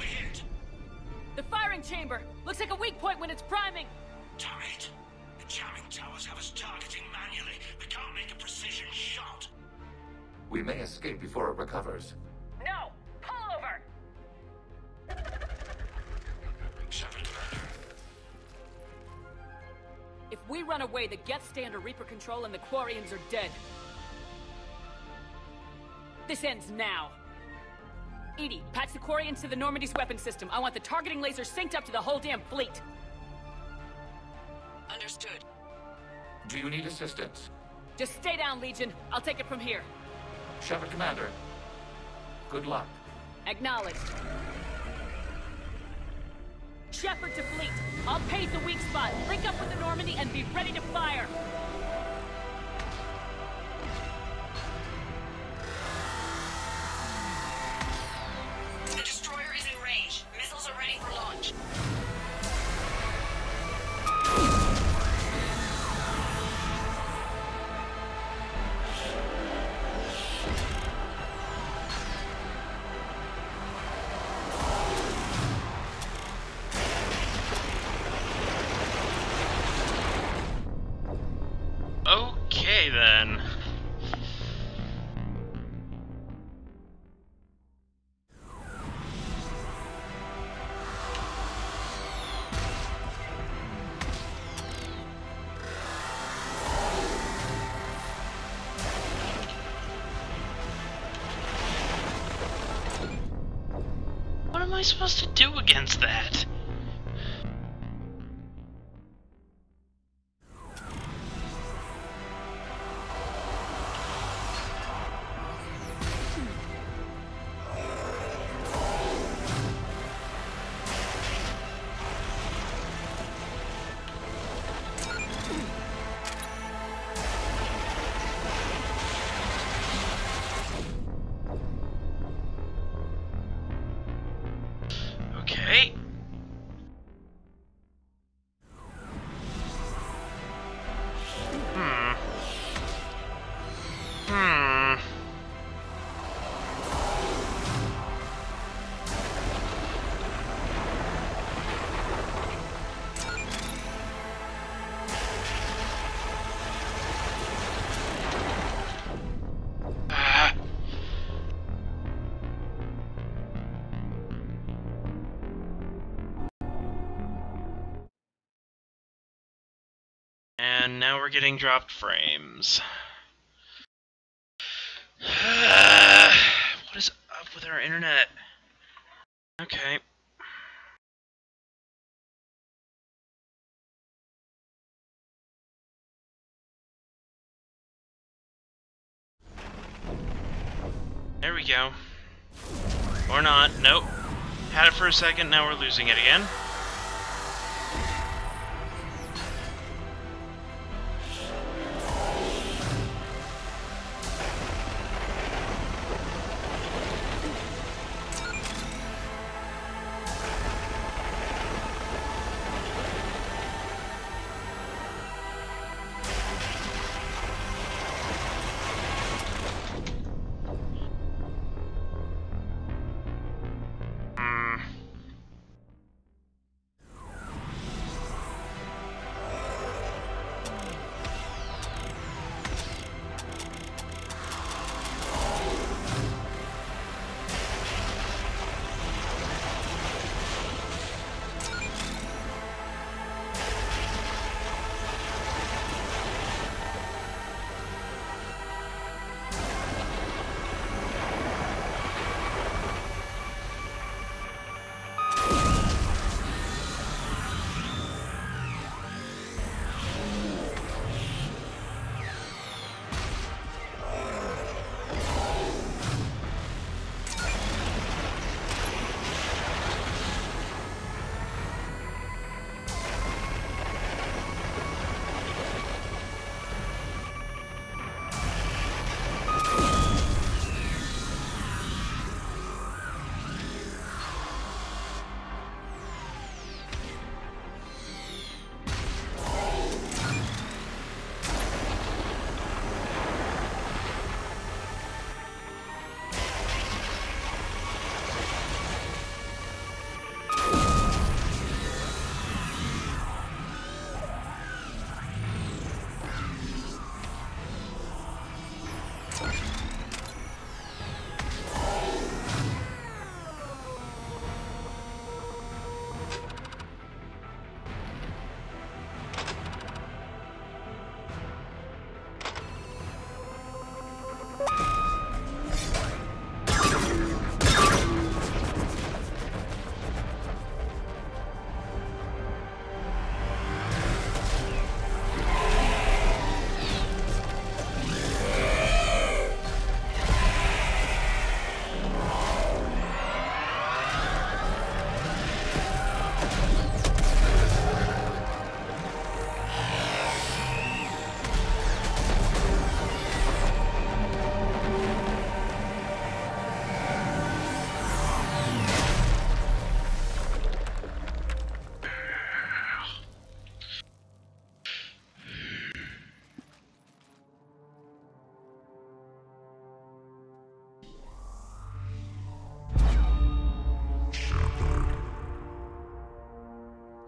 The firing chamber! Looks like a weak point when it's priming! Damn it! The jamming towers have us targeting manually. We can't make a precision shot. We may escape before it recovers. No! Pull over! Shepard Commander. If we run away, the Geth stay under Reaper control and the Quarians are dead. This ends now. Edie, patch the Quarians to the Normandy's weapon system. I want the targeting laser synced up to the whole damn fleet. Understood. Do you need assistance? Just stay down, Legion. I'll take it from here. Shepard Commander. Good luck. Acknowledged. Shepard to fleet. I'll pave the weak spot, link up with the Normandy, and be ready to fire. The destroyer is in range. Missiles are ready for launch. Okay, then. What am I supposed to do against that? Okay. And now we're getting dropped frames. What is up with our internet? Okay. There we go. Or not. Nope. Had it for a second, now we're losing it again.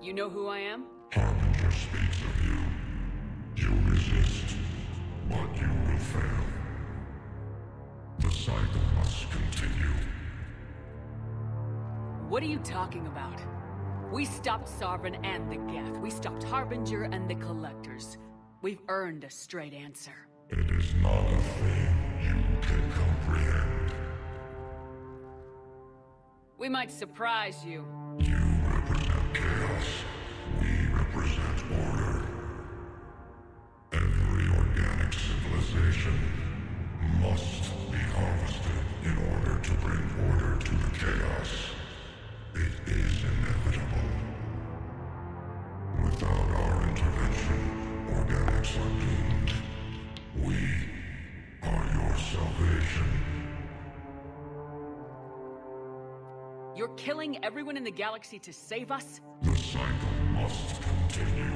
You know who I am? Harbinger speaks of you. You resist. fail. The cycle must continue. What are you talking about? We stopped Sovereign and the Geth. We stopped Harbinger and the Collectors. We've earned a straight answer. It is not a thing you can comprehend. We might surprise you. You represent chaos. We represent order. Every organic civilization must be harvested in order to bring order to the chaos. It is inevitable. Without our intervention, organics are doomed. We are your salvation. You're killing everyone in the galaxy to save us? The cycle must continue.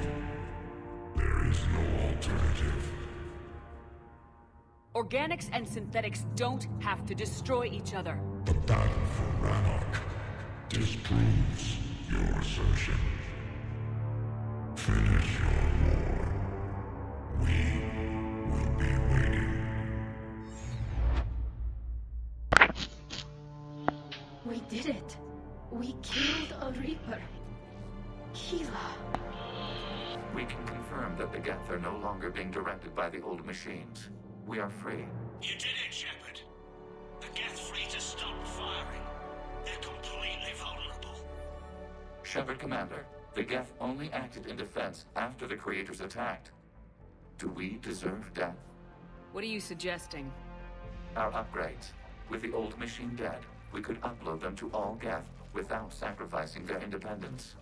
There is no alternative. Organics and synthetics don't have to destroy each other. The battle for Rannoch disproves your assertion. Finish your war. We will be waiting. We did it. We killed a Reaper. Keela. We can confirm that the Geth are no longer being directed by the old machines. We are free. You did it, Shepard. The Geth fleet has stopped firing. They're completely vulnerable. Shepard Commander, the Geth only acted in defense after the Creators attacked. Do we deserve death? What are you suggesting? Our upgrades. With the old machine dead, we could upload them to all Geth without sacrificing their independence.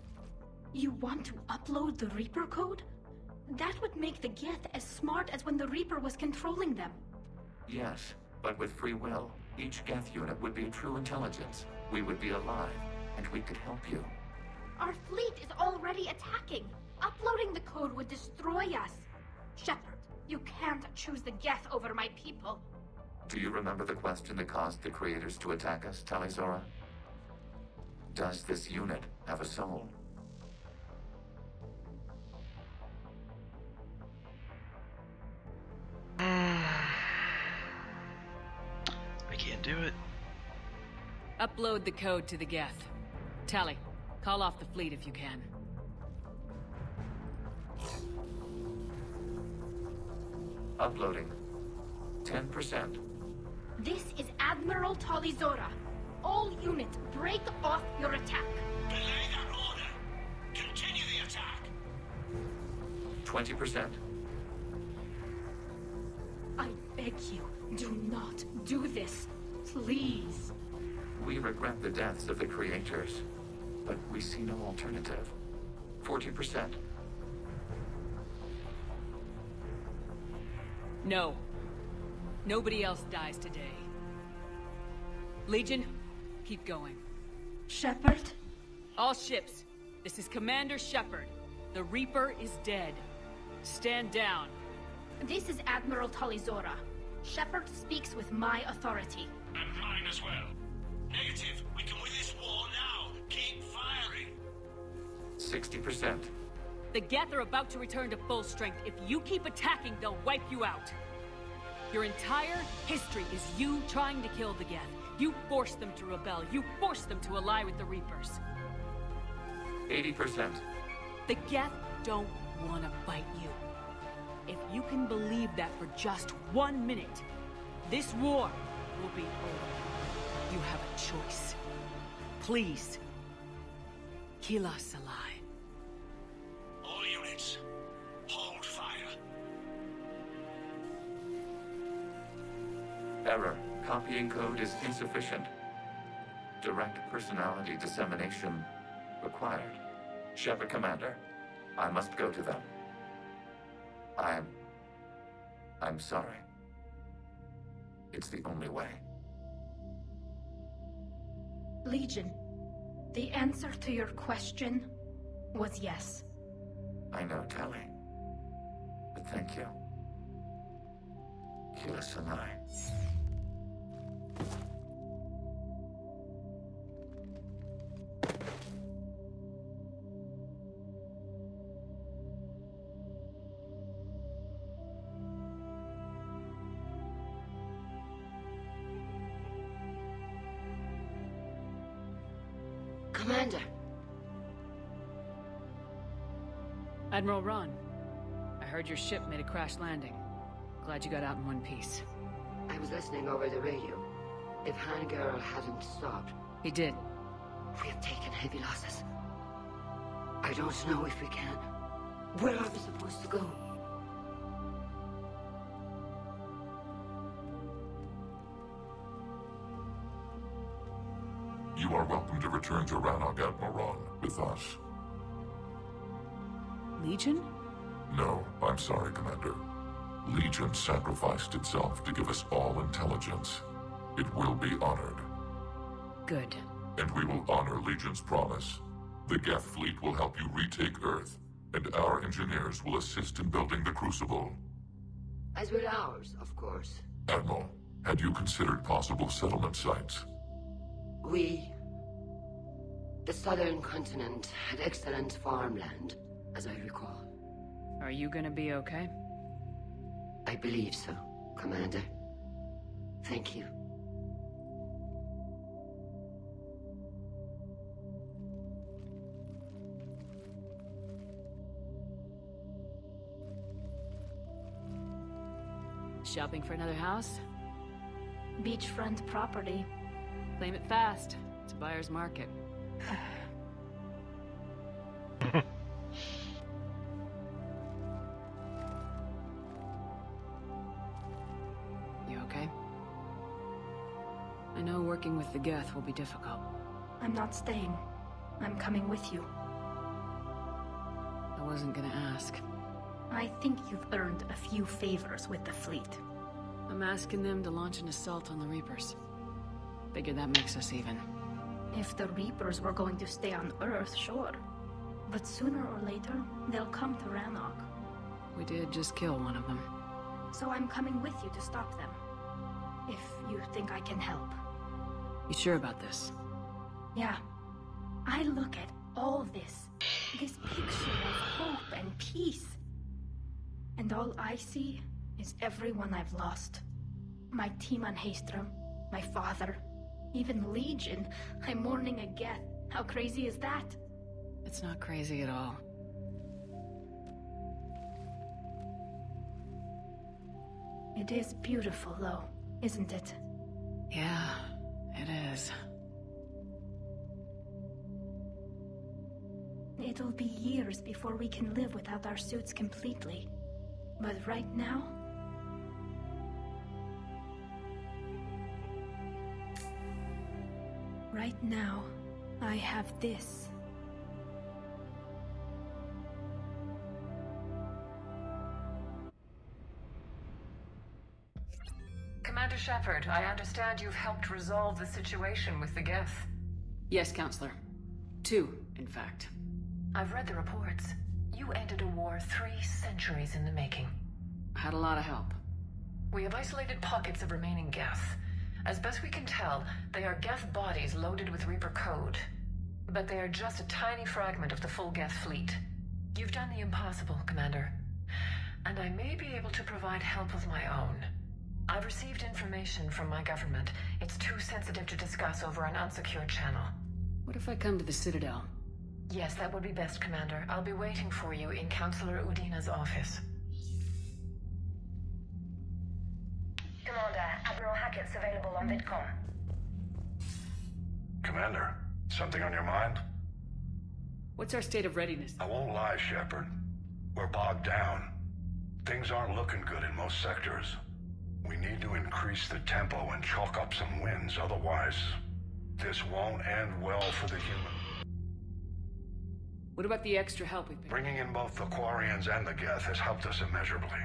You want to upload the Reaper code? That would make the Geth as smart as when the Reaper was controlling them. Yes, but with free will, each Geth unit would be a true intelligence. We would be alive, and we could help you. Our fleet is already attacking. Uploading the code would destroy us. Shepard, you can't choose the Geth over my people. Do you remember the question that caused the Creators to attack us, Talizora? Does this unit have a soul? I can't do it. Upload the code to the Geth. Tally, call off the fleet if you can. Uploading. 10%. This is Admiral Talizora. All units, break off your attack. Belay that order. Continue the attack. 20%. I beg you, do not do this. Please. We regret the deaths of the Creators, but we see no alternative. 40%. No. Nobody else dies today. Legion, keep going. Shepard? All ships, this is Commander Shepard. The Reaper is dead. Stand down. This is Admiral Talizora. Shepard speaks with my authority. And mine as well. Negative. We can win this war now. Keep firing. 60%. The Geth are about to return to full strength. If you keep attacking, they'll wipe you out. Your entire history is you trying to kill the Geth. You forced them to rebel. You forced them to ally with the Reapers. 80%. The Geth don't want to fight you. If you can believe that for just 1 minute, this war will be over. You have a choice. Please, kill us alive. All units, hold fire. Error. Copying code is insufficient. Direct personality dissemination required. Shepard Commander, I must go to them. I'm sorry. It's the only way. Legion, the answer to your question was yes. I know, Tally. But thank you. Kila Sanai. Commander. Admiral Ron, I heard your ship made a crash landing. Glad you got out in one piece. I was listening over the radio. If Hangirl hadn't stopped... He did. We have taken heavy losses. I don't know if we can. Where are we supposed to go? You are welcome to return to Rannoch, Admiral Ron, with us. Legion? No, I'm sorry, Commander. Legion sacrificed itself to give us all intelligence. It will be honored. Good. And we will honor Legion's promise. The Geth fleet will help you retake Earth, and our engineers will assist in building the Crucible. As will ours, of course. Admiral, had you considered possible settlement sites? The southern continent had excellent farmland, as I recall. Are you gonna be okay? I believe so, Commander. Thank you. Shopping for another house? Beachfront property. Claim it fast. It's a buyer's market. You okay? I know working with the Geth will be difficult. I'm not staying. I'm coming with you. I wasn't gonna ask. I think you've earned a few favors with the fleet. I'm asking them to launch an assault on the Reapers. Figure that makes us even. If the Reapers were going to stay on Earth, sure. But sooner or later, they'll come to Rannoch. We did just kill one of them. So I'm coming with you to stop them. If you think I can help. You sure about this? Yeah. I look at all this picture of hope and peace. And all I see is everyone I've lost. My team on Haestrom, my father, even Legion. I'm mourning a Geth. How crazy is that? It's not crazy at all. It is beautiful, though, isn't it? Yeah, it is. It'll be years before we can live without our suits completely. But right now... Right now, I have this. Commander Shepard, I understand you've helped resolve the situation with the Geth. Yes, Counselor. 2, in fact. I've read the reports. You ended a war 3 centuries in the making. Had a lot of help. We have isolated pockets of remaining Geth. As best we can tell, they are Geth bodies loaded with Reaper code. But they are just a tiny fragment of the full Geth fleet. You've done the impossible, Commander. And I may be able to provide help of my own. I've received information from my government. It's too sensitive to discuss over an unsecured channel. What if I come to the Citadel? Yes, that would be best, Commander. I'll be waiting for you in Counselor Udina's office. Commander, Admiral Hackett's available on VidCom. Commander, something on your mind? What's our state of readiness? I won't lie, Shepard. We're bogged down. Things aren't looking good in most sectors. We need to increase the tempo and chalk up some wins, otherwise this won't end well for the human. What about the extra help we've been... Bringing in both the Quarians and the Geth has helped us immeasurably.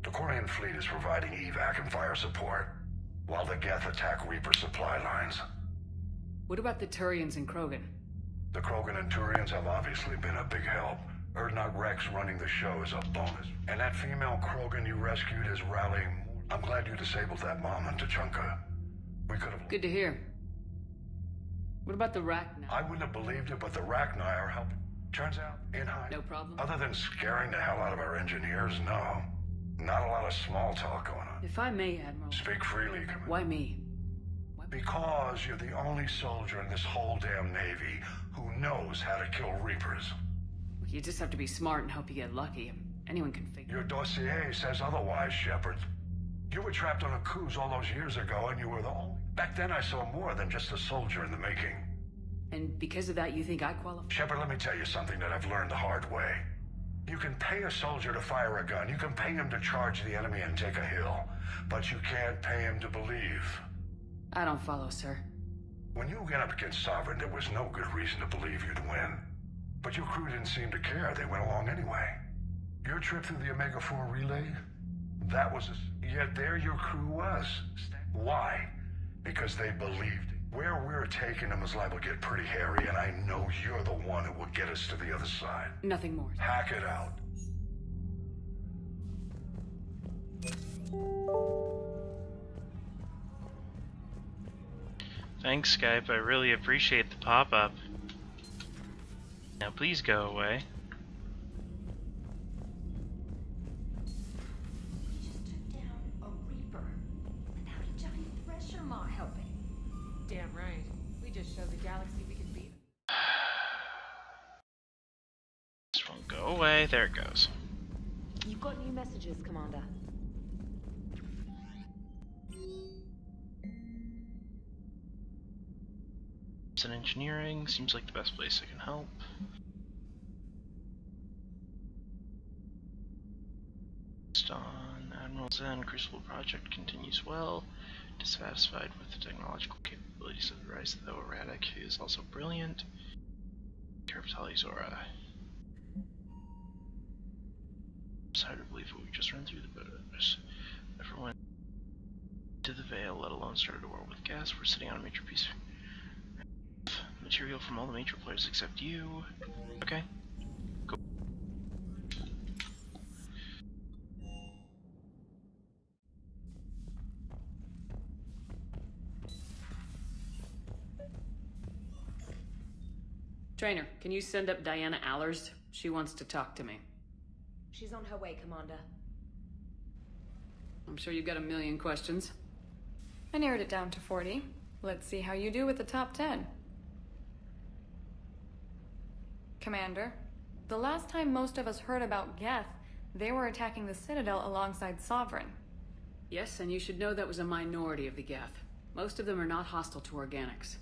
The Quarian fleet is providing evac and fire support, while the Geth attack Reaper supply lines. What about the Turians and Krogan? The Krogan and Turians have obviously been a big help. Erdnot Rex running the show is a bonus. And that female Krogan you rescued is rallying. I'm glad you disabled that bomb on Tuchanka. We could have... Good to hear. What about the Rachni? I wouldn't have believed it, but the Rachni are helping. Turns out, in high... No problem? Other than scaring the hell out of our engineers, no. Not a lot of small talk going on. If I may, Admiral... Speak freely, Commander. Why me? Why Because you're the only soldier in this whole damn Navy who knows how to kill Reapers. You just have to be smart and hope you get lucky. Anyone can figure. Your dossier says otherwise, Shepard. You were trapped on a cruise all those years ago, and you were the only... Back then I saw more than just a soldier in the making. And because of that, you think I qualify? Shepard, let me tell you something that I've learned the hard way. You can pay a soldier to fire a gun. You can pay him to charge the enemy and take a hill. But you can't pay him to believe. I don't follow, sir. When you went up against Sovereign, there was no good reason to believe you'd win. But your crew didn't seem to care. They went along anyway. Your trip through the Omega-4 relay? That was yet there your crew was. Why? Because they believed. Where we're taking them is liable to get pretty hairy, and I know you're the one who will get us to the other side. Nothing more. Hack it out. Thanks, Skype. I really appreciate the pop-up. Now please go away. Damn right. We just showed the galaxy we can beat. This won't go away. There it goes. You've got new messages, Commander. And engineering seems like the best place I can help. On Admiral Zen, Crucible project continues well. Dissatisfied with the technological capabilities of the Rise, though erratic, he is also brilliant. Carpatali Zora. It's hard to believe that we just run through the boats. Never went to the Veil, let alone started a war with gas. We're sitting on a major piece of material from all the major players except you. Okay. Cool. Trainer, can you send up Diana Allers? She wants to talk to me. She's on her way, Commander. I'm sure you've got a million questions. I narrowed it down to 40. Let's see how you do with the top 10. Commander, the last time most of us heard about Geth, they were attacking the Citadel alongside Sovereign. Yes, and you should know that was a minority of the Geth. Most of them are not hostile to organics.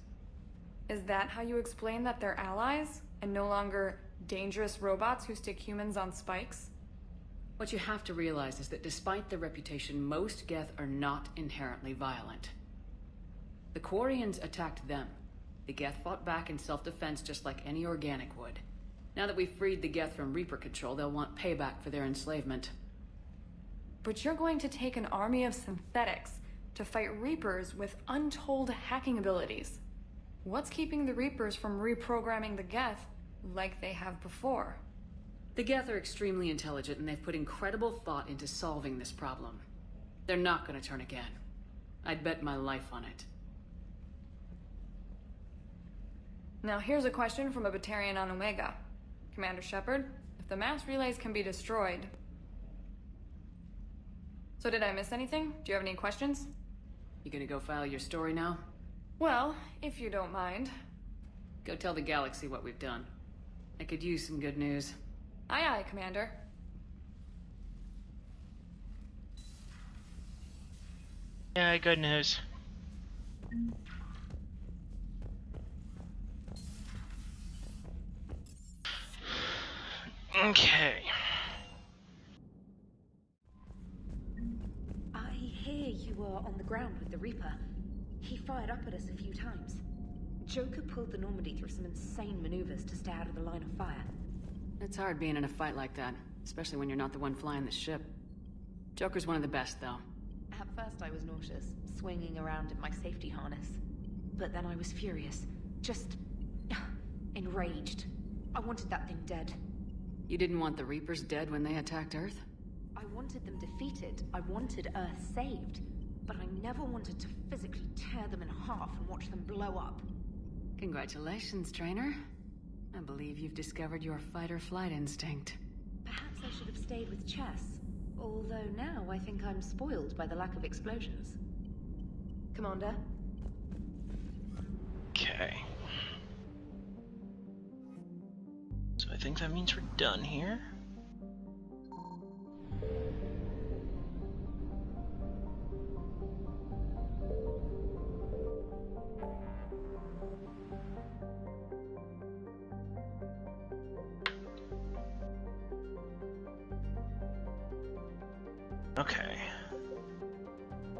Is that how you explain that they're allies, and no longer dangerous robots who stick humans on spikes? What you have to realize is that despite their reputation, most Geth are not inherently violent. The Quarians attacked them. The Geth fought back in self-defense just like any organic would. Now that we've freed the Geth from Reaper control, they'll want payback for their enslavement. But you're going to take an army of synthetics to fight Reapers with untold hacking abilities. What's keeping the Reapers from reprogramming the Geth like they have before? The Geth are extremely intelligent, and they've put incredible thought into solving this problem. They're not going to turn again. I'd bet my life on it. Now here's a question from a Batarian on Omega. Commander Shepard, if the mass relays can be destroyed... So did I miss anything? Do you have any questions? You gonna go file your story now? Well, if you don't mind. Go tell the galaxy what we've done. I could use some good news. Aye aye, Commander. Yeah, good news. Okay. I hear you were on the ground with the Reaper. He fired up at us a few times. Joker pulled the Normandy through some insane maneuvers to stay out of the line of fire. It's hard being in a fight like that, especially when you're not the one flying the ship. Joker's one of the best, though. At first I was nauseous, swinging around in my safety harness. But then I was furious. Just... enraged. I wanted that thing dead. You didn't want the Reapers dead when they attacked Earth? I wanted them defeated. I wanted Earth saved. But I never wanted to physically tear them in half and watch them blow up. Congratulations, Trainer. I believe you've discovered your fight-or-flight instinct. Perhaps I should have stayed with chess. Although now I think I'm spoiled by the lack of explosions. Commander? Okay. So I think that means we're done here. Okay.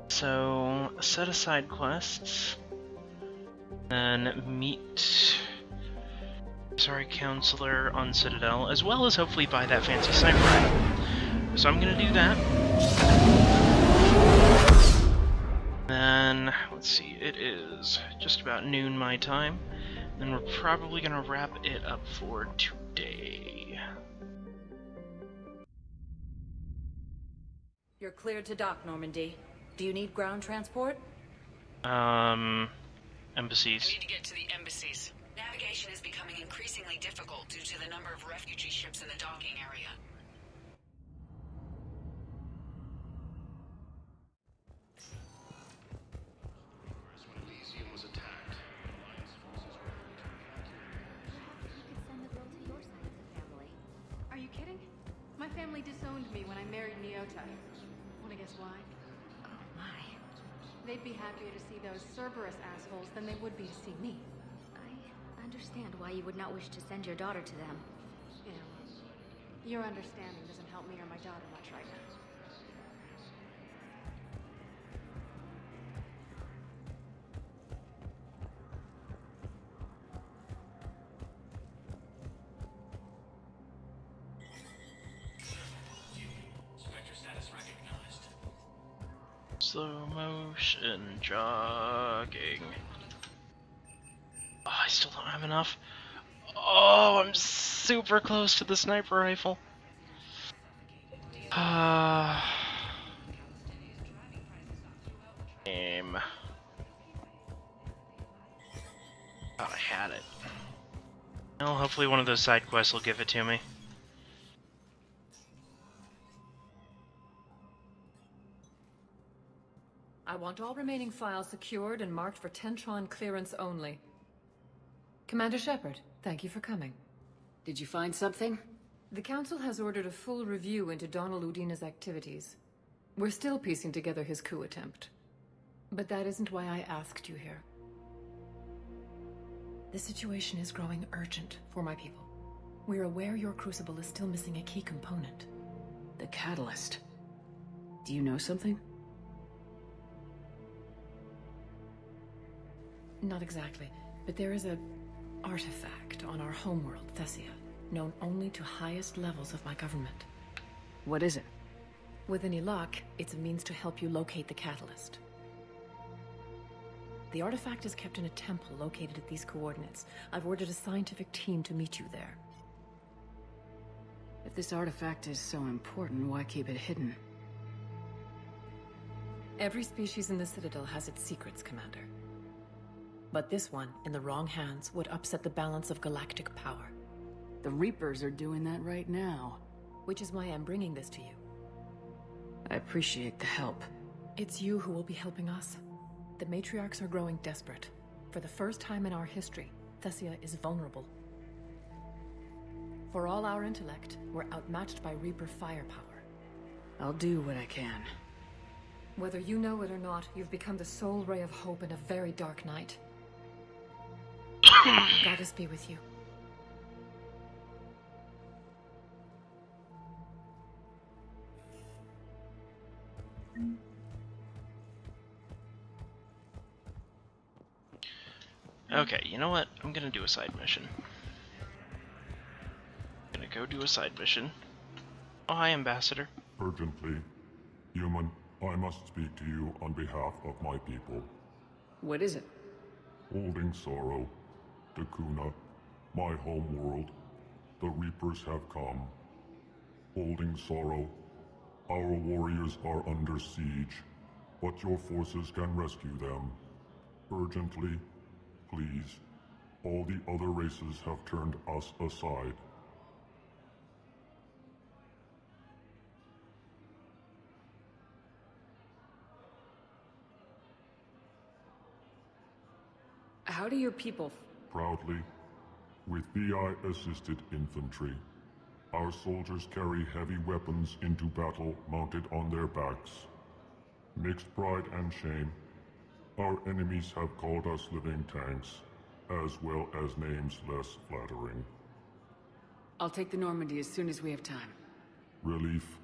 So, set aside quests, then meet Sorry Counselor on Citadel, as well as hopefully buy that fancy sniper rifle. So I'm gonna do that. Then, let's see, it is just about noon my time, and we're probably gonna wrap it up for today. You're cleared to dock, Normandy. Do you need ground transport? Embassies. I need to get to the embassies. Navigation is becoming increasingly difficult due to the number of refugee ships in the docking area. Are you kidding? My family disowned me when I married Nyota. Wanna guess why? Oh my. They'd be happier to see those Cerberus assholes than they would be to see me. I understand why you would not wish to send your daughter to them. Yeah, well, your understanding doesn't help me or my daughter much right now. Slow motion jogging. Oh, I still don't have enough. Oh, I'm super close to the sniper rifle. Aim. Thought I had it. Well, hopefully one of those side quests will give it to me. I want all remaining files secured and marked for Tentron clearance only. Commander Shepard, thank you for coming. Did you find something? The Council has ordered a full review into Donald Udina's activities. We're still piecing together his coup attempt. But that isn't why I asked you here. The situation is growing urgent for my people. We're aware your crucible is still missing a key component. The catalyst. Do you know something? Not exactly, but there is a artifact on our homeworld, Thessia, known only to highest levels of my government. What is it? With any luck, it's a means to help you locate the catalyst. The artifact is kept in a temple located at these coordinates. I've ordered a scientific team to meet you there. If this artifact is so important, why keep it hidden? Every species in the Citadel has its secrets, Commander. But this one, in the wrong hands, would upset the balance of galactic power. The Reapers are doing that right now. Which is why I'm bringing this to you. I appreciate the help. It's you who will be helping us. The matriarchs are growing desperate. For the first time in our history, Thessia is vulnerable. For all our intellect, we're outmatched by Reaper firepower. I'll do what I can. Whether you know it or not, you've become the sole ray of hope in a very dark night. Goddess be with you. Okay, you know what? I'm gonna do a side mission. I'm gonna go do a side mission. Oh, hi, Ambassador. Urgently. Human, I must speak to you on behalf of my people. What is it? Holding sorrow. Dakuna, my home world. The Reapers have come. Holding sorrow. Our warriors are under siege, but your forces can rescue them. Urgently, please. All the other races have turned us aside. How do your people... Proudly, with VI-assisted infantry, our soldiers carry heavy weapons into battle mounted on their backs. Mixed pride and shame, our enemies have called us living tanks, as well as names less flattering. I'll take the Normandy as soon as we have time. Relief.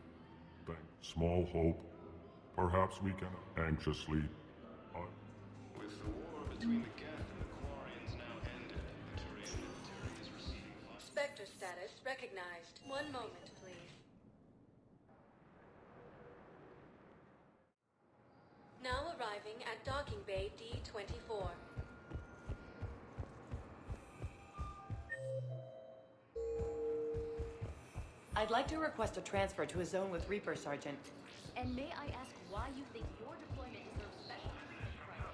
Small hope. Perhaps we can anxiously... With the war between the Geth and the Quarians now ended, the Turian military is receiving... Spectre status recognized. One moment, please. Now arriving at docking bay D-24. I'd like to request a transfer to a zone with Reaper, Sergeant. And may I ask why you think your deployment deserves special treatment?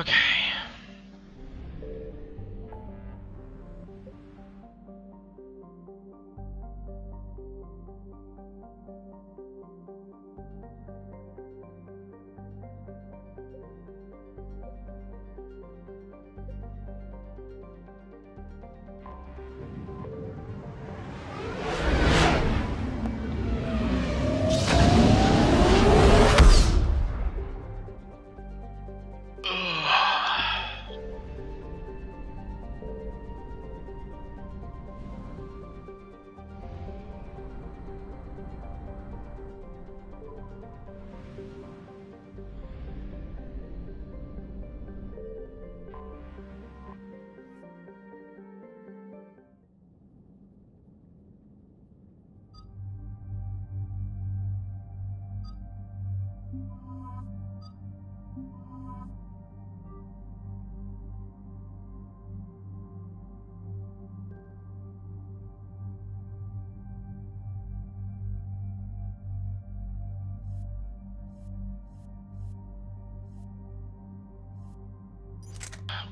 Okay.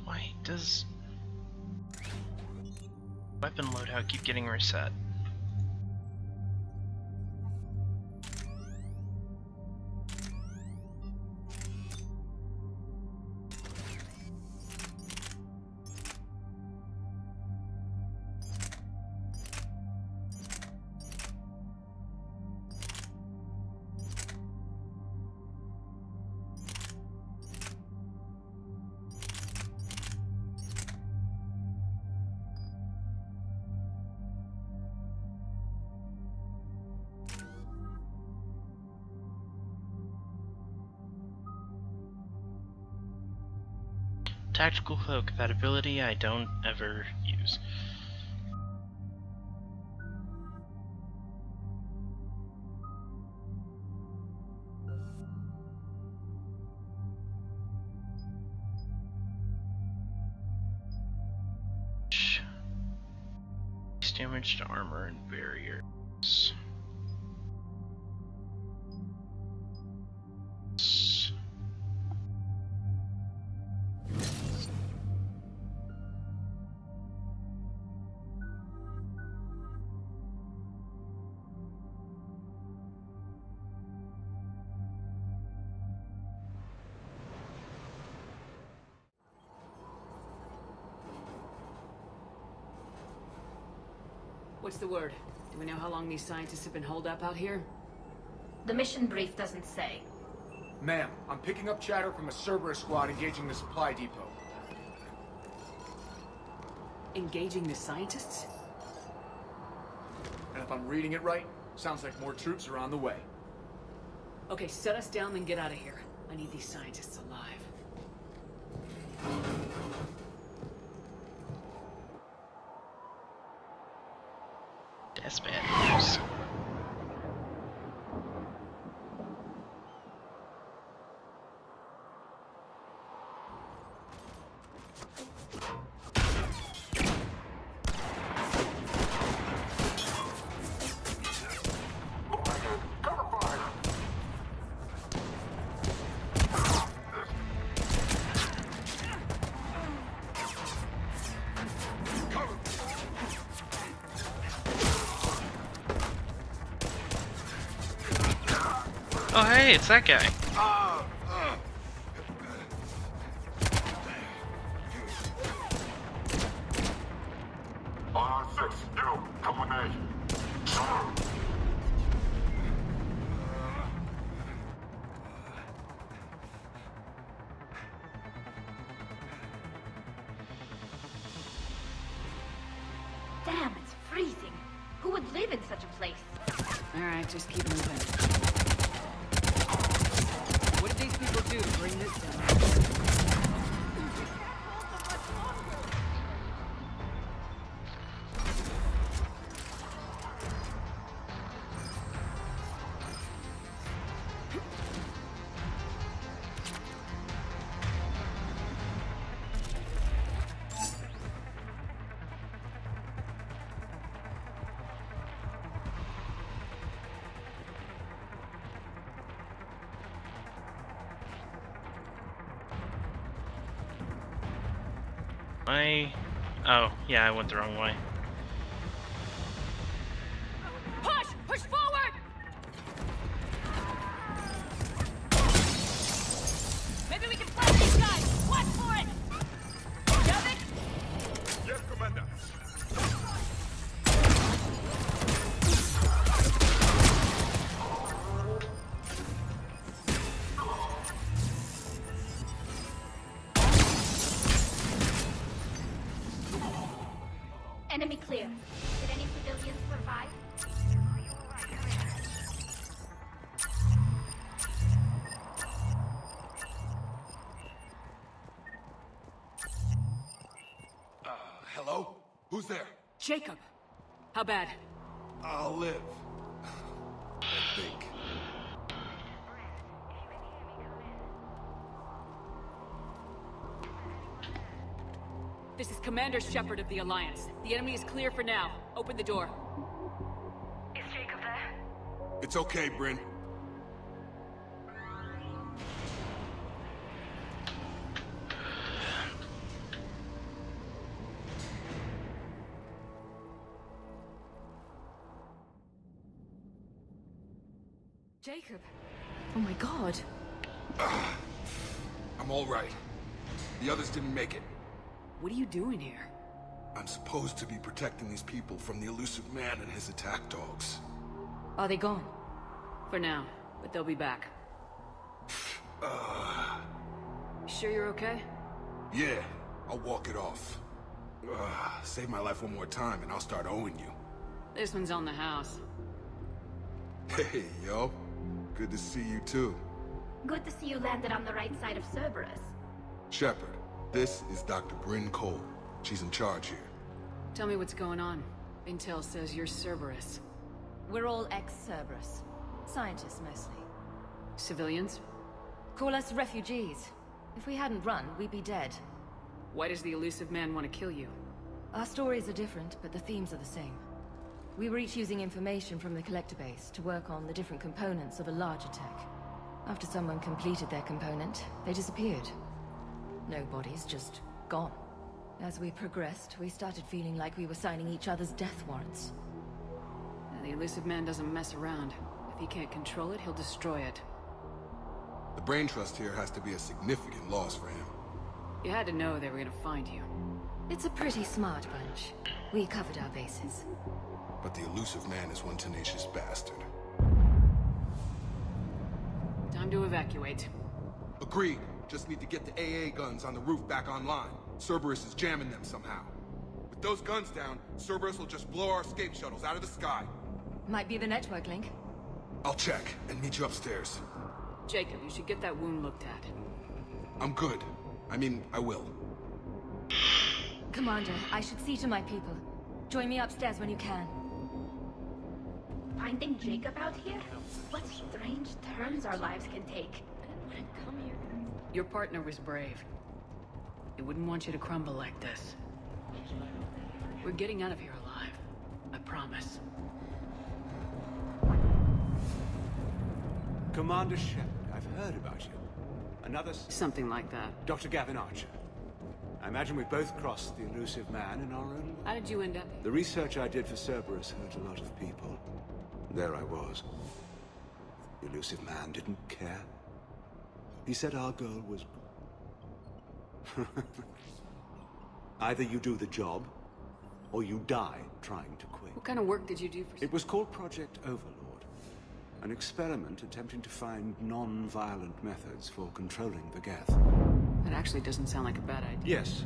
Why does weapon loadout keep getting reset? Tactical cloak, that ability I don't ever use. Damage to armor and barriers. What's the word? Do we know how long these scientists have been holed up out here? The mission brief doesn't say. Ma'am, I'm picking up chatter from a Cerberus squad engaging the supply depot. Engaging the scientists? And if I'm reading it right, sounds like more troops are on the way. Okay, set us down, then get out of here. I need these scientists alive. That's bad news. hey, it's that guy. R6, you, come with me. Damn, it's freezing. Who would live in such a place? Alright, just keep moving. What did these people do to bring this down? Oh, yeah, I went the wrong way. Push! Push forward! Maybe we can fight these guys! Watch for it! Got it? Yes, Commander. Enemy clear. Did any civilians survive? Hello? Who's there? Jacob! How bad? I'll live. I think. This is Commander Shepard of the Alliance. The enemy is clear for now. Open the door. Is Jacob there? It's okay, Bryn. Jacob! Oh my god. I'm all right. The others didn't make it. What are you doing here? I'm supposed to be protecting these people from the elusive man and his attack dogs. Are they gone? For now, but they'll be back. Sure you're okay? Yeah, I'll walk it off. Save my life one more time and I'll start owing you. This one's on the house. Hey, yo. Good to see you too. Good to see you landed on the right side of Cerberus. Shepard, this is Dr. Bryn Cole. She's in charge here. Tell me what's going on. Intel says you're Cerberus. We're all ex-Cerberus. Scientists, mostly. Civilians? Call us refugees. If we hadn't run, we'd be dead. Why does the elusive man want to kill you? Our stories are different, but the themes are the same. We were each using information from the collector base to work on the different components of a larger tech. After someone completed their component, they disappeared. No bodies, just gone. As we progressed, we started feeling like we were signing each other's death warrants. The elusive man doesn't mess around. If he can't control it, he'll destroy it. The brain trust here has to be a significant loss for him. You had to know they were gonna find you. It's a pretty smart bunch. We covered our bases. But the elusive man is one tenacious bastard. Time to evacuate. Agreed. Just need to get the AA guns on the roof back online. Cerberus is jamming them somehow. With those guns down, Cerberus will just blow our escape shuttles out of the sky. Might be the network link. I'll check and meet you upstairs. Jacob, you should get that wound looked at. I'm good. I mean, I will. Commander, I should see to my people. Join me upstairs when you can. Finding Jacob out here? What strange turns our lives can take. Come here. Your partner was brave. He wouldn't want you to crumble like this. We're getting out of here alive. I promise. Commander Shepard, I've heard about you. Another... Something like that. Dr. Gavin Archer. I imagine we both crossed the elusive man in our own... How did you end up? The research I did for Cerberus hurt a lot of people. There I was. The elusive man didn't care. He said our girl was... Either you do the job, or you die trying to quit. What kind of work did you do for... It was called Project Overlord. An experiment attempting to find non-violent methods for controlling the Geth. That actually doesn't sound like a bad idea. Yes.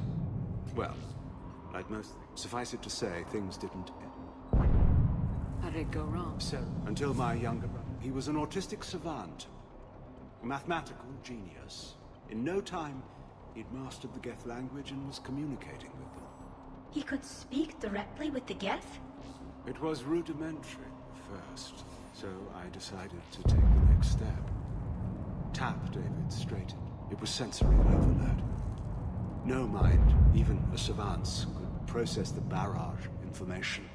Well, like most things. Suffice it to say, things didn't end. How did it go wrong? So, until my younger brother. He was an autistic savant. A mathematical genius. In no time, he'd mastered the Geth language and was communicating with them. He could speak directly with the Geth? It was rudimentary first, so I decided to take the next step. Tap David straightened. It was sensory overload. No mind, even a savant's, could process the barrage of information.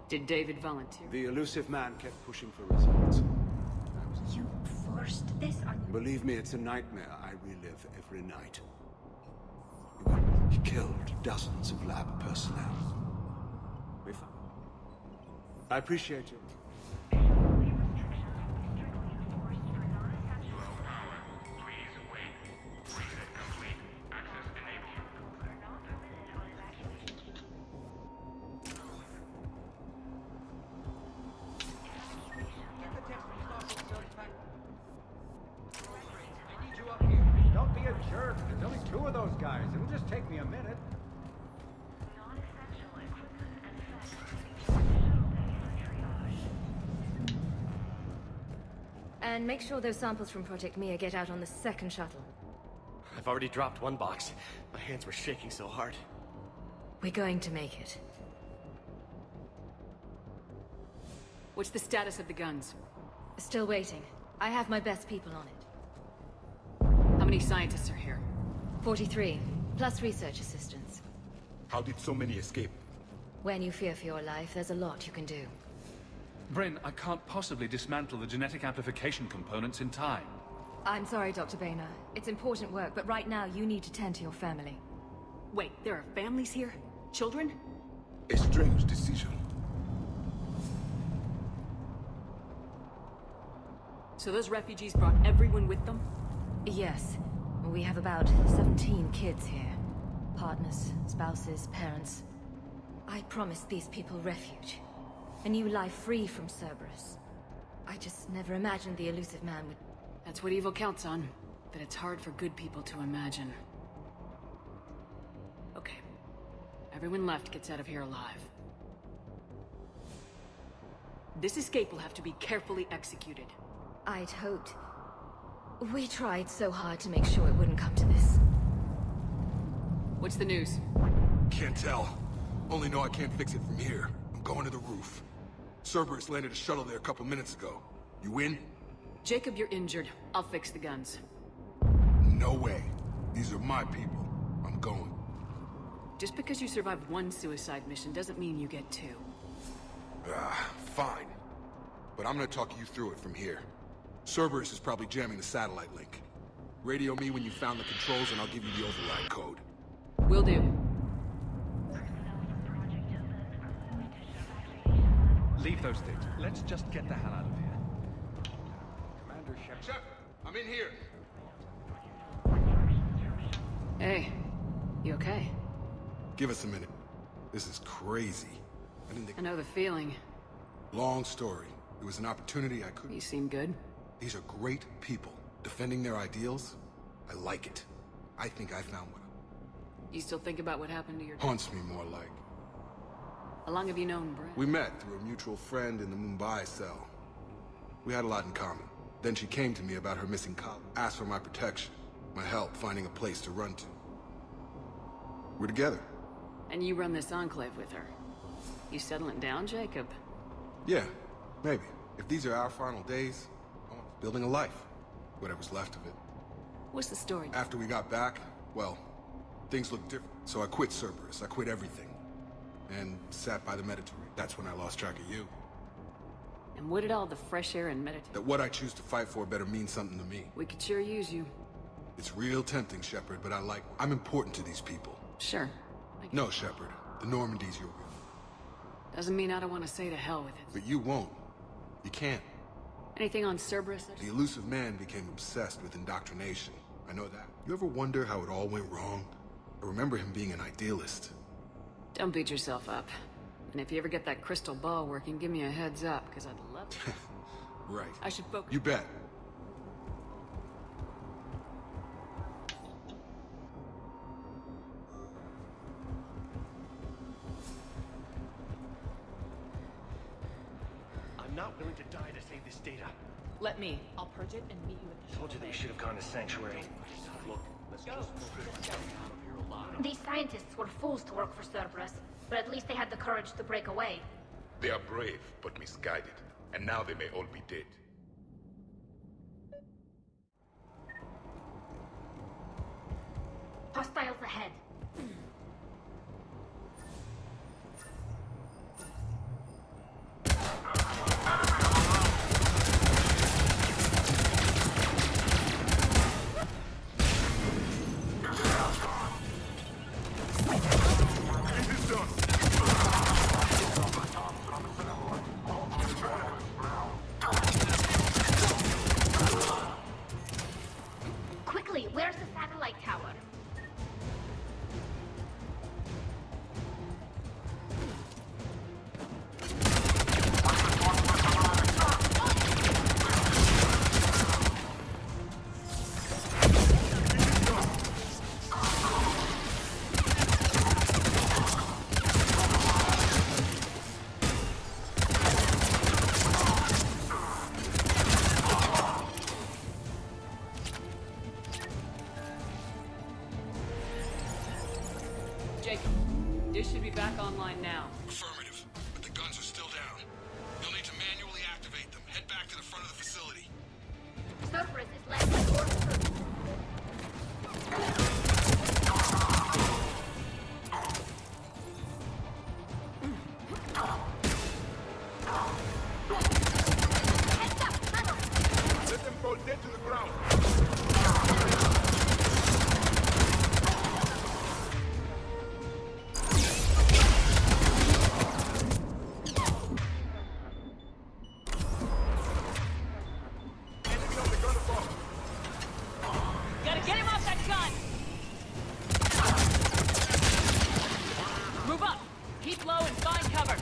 Did David volunteer? The elusive man kept pushing for results. You forced this on you? Believe me, it's a nightmare I relive every night. He killed dozens of lab personnel. I appreciate you. Don't be a jerk. There's only 2 of those guys. It'll just take me a minute. And make sure those samples from Project Mia get out on the second shuttle. I've already dropped one box. My hands were shaking so hard. We're going to make it. What's the status of the guns? Still waiting. I have my best people on it. How many scientists are here? 43, plus research assistants. How did so many escape? When you fear for your life, there's a lot you can do. Bryn, I can't possibly dismantle the genetic amplification components in time. I'm sorry, Dr. Boehner. It's important work, but right now you need to tend to your family. Wait, there are families here? Children? A strange decision. So those refugees brought everyone with them? Yes. We have about 17 kids here. Partners, spouses, parents. I promised these people refuge. A new life free from Cerberus. I just never imagined the elusive man would... That's what evil counts on. That it's hard for good people to imagine. Okay. Everyone left gets out of here alive. This escape will have to be carefully executed. I'd hoped. We tried so hard to make sure it wouldn't come to this. What's the news? Can't tell. Only know I can't fix it from here. I'm going to the roof. Cerberus landed a shuttle there a couple minutes ago. You in? Jacob, you're injured. I'll fix the guns. No way. These are my people. I'm going. Just because you survived one suicide mission doesn't mean you get 2. Fine. But I'm gonna talk you through it from here. Cerberus is probably jamming the satellite link. Radio me when you found the controls and I'll give you the override code. Will do. Leave those things. Let's just get the hell out of here. Commander Shepard. Shepard, I'm in here. Hey, you okay? Give us a minute. This is crazy. I know the feeling. Long story. It was an opportunity I couldn't... You seem good. These are great people. Defending their ideals, I like it. I think I found what... You still think about what happened to your... Haunts me more like. How long have you known Brett? We met through a mutual friend in the Mumbai cell. We had a lot in common. Then she came to me about her missing colleague. Asked for my protection, my help finding a place to run to. We're together. And you run this enclave with her. You settling down, Jacob? Yeah, maybe. If these are our final days, I'm building a life. Whatever's left of it. What's the story? After we got back, well, things looked different. So I quit Cerberus. I quit everything. And sat by the Mediterranean. That's when I lost track of you. And what did all the fresh air and meditation... That what I choose to fight for better mean something to me. We could sure use you. It's real tempting, Shepard, but I'm important to these people. Sure. No, Shepard. The Normandy's your real. Doesn't mean I don't want to say to hell with it. But you won't. You can't. Anything on Cerberus? The elusive man became obsessed with indoctrination. I know that. You ever wonder how it all went wrong? I remember him being an idealist. Don't beat yourself up. And if you ever get that crystal ball working, give me a heads up, because I'd love to. Right. I should focus. You bet. I'm not willing to die to save this data. Let me. I'll purge it and meet you at the Told you that we should have gone to Sanctuary. Look, let's go. These scientists were fools to work for Cerberus, but at least they had the courage to break away. They are brave, but misguided. And now they may all be dead. Hostiles ahead. Quickly, where's the satellite tower? Jake, dish should be back online now. Affirmative, but the guns are still down. You'll need to manually activate them. Head back to the front of the facility. Cerberus is less than order. Let them fall dead to the ground. Gotta get him off that gun! Move up! Keep low and find cover!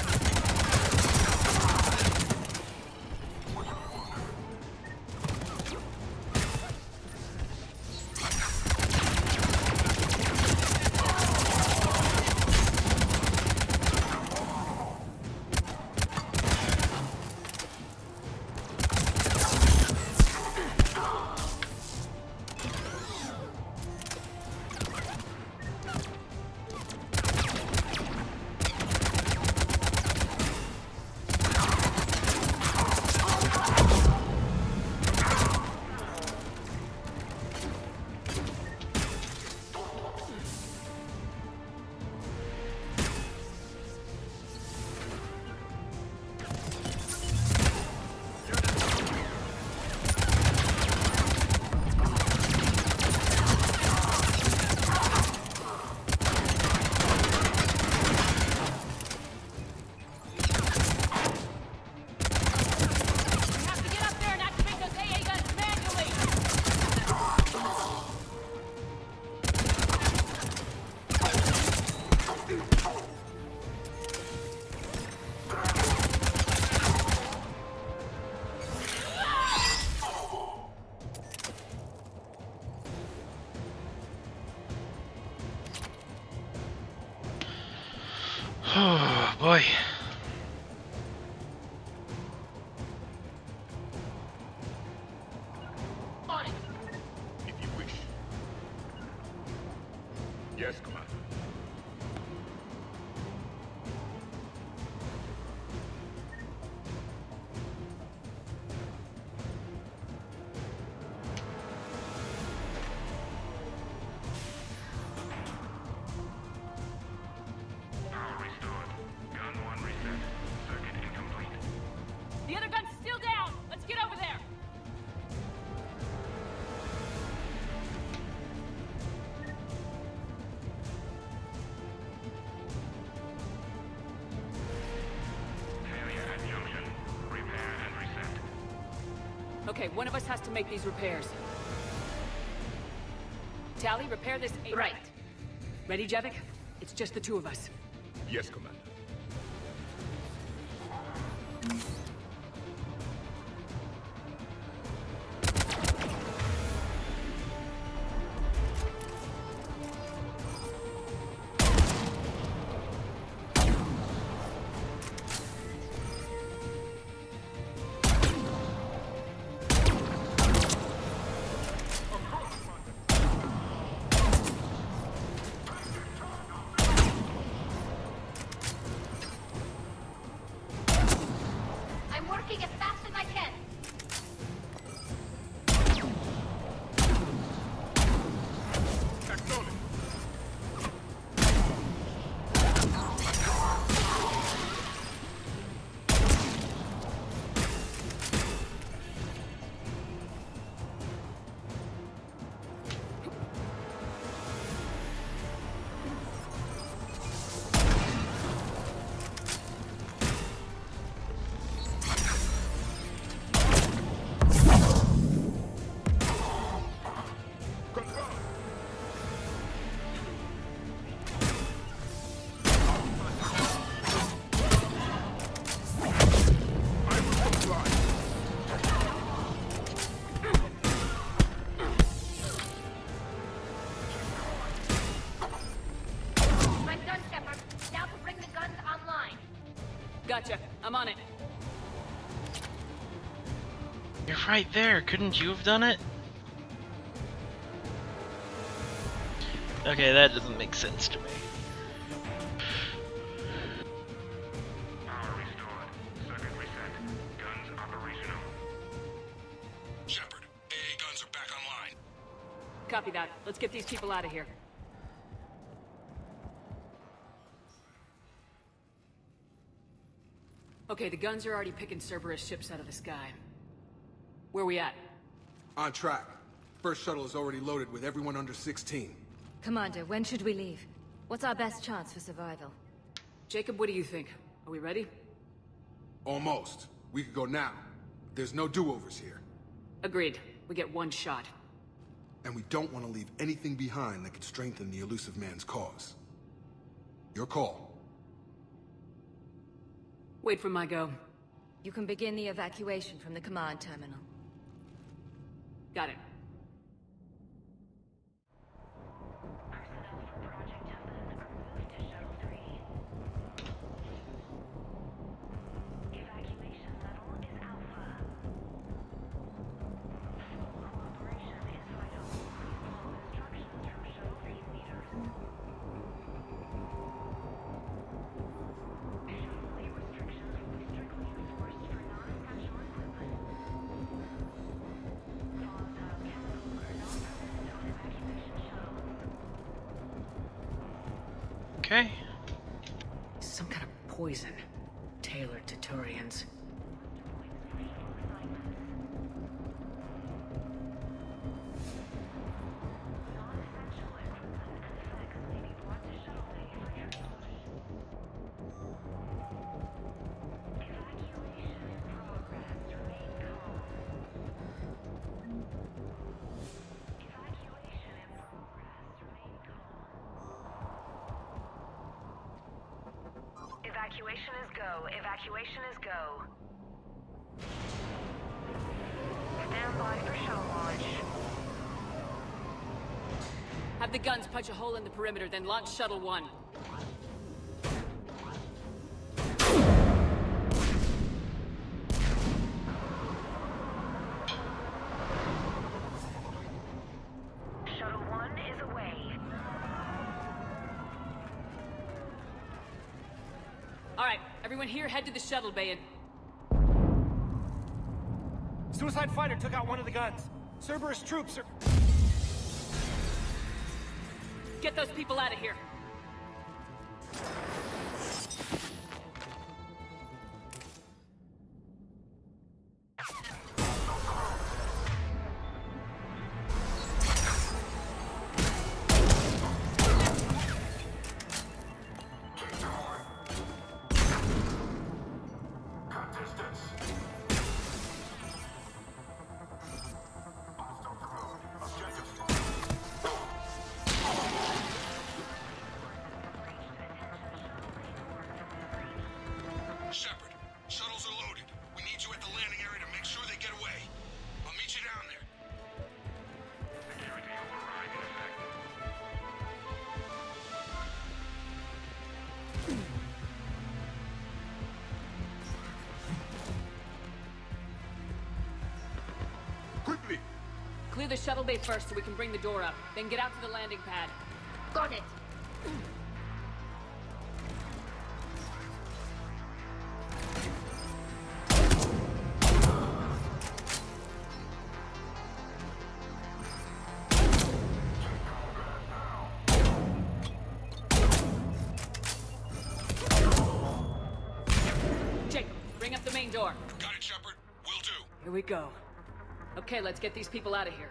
Oh, boy. If you wish. Yes, Commander. The other gun's still down! Let's get over there! Okay, one of us has to make these repairs. Tally, repair this... Right. Ready, Javik? It's just the two of us. Yes, Commander. Gotcha. I'm on it. You're right there. Couldn't you have done it? Okay, that doesn't make sense to me. Power restored. Circuit reset. Guns operational. Shepard, AA guns are back online. Copy that. Let's get these people out of here. Okay, the guns are already picking Cerberus ships out of the sky. Where we at? On track. First shuttle is already loaded with everyone under 16. Commander, when should we leave? What's our best chance for survival? Jacob, what do you think? Are we ready? Almost. We could go now. There's no do-overs here. Agreed. We get one shot. And we don't want to leave anything behind that could strengthen the elusive man's cause. Your call. Wait for my go. You can begin the evacuation from the command terminal. Got it. Okay. Some kind of poison tailored to Turians. Evacuation is go. Evacuation is go. Stand by for shuttle launch. Have the guns punch a hole in the perimeter, then launch Shuttle 1. Shuttle 1 is away. Alright, everyone here head to the shuttle bay and... Suicide fighter took out one of the guns. Cerberus troops are... Get those people out of here. Clear the shuttle bay first so we can bring the door up. Then get out to the landing pad. Got it. Jacob, bring up the main door. Got it, Shepard. Will do. Here we go. Okay, let's get these people out of here.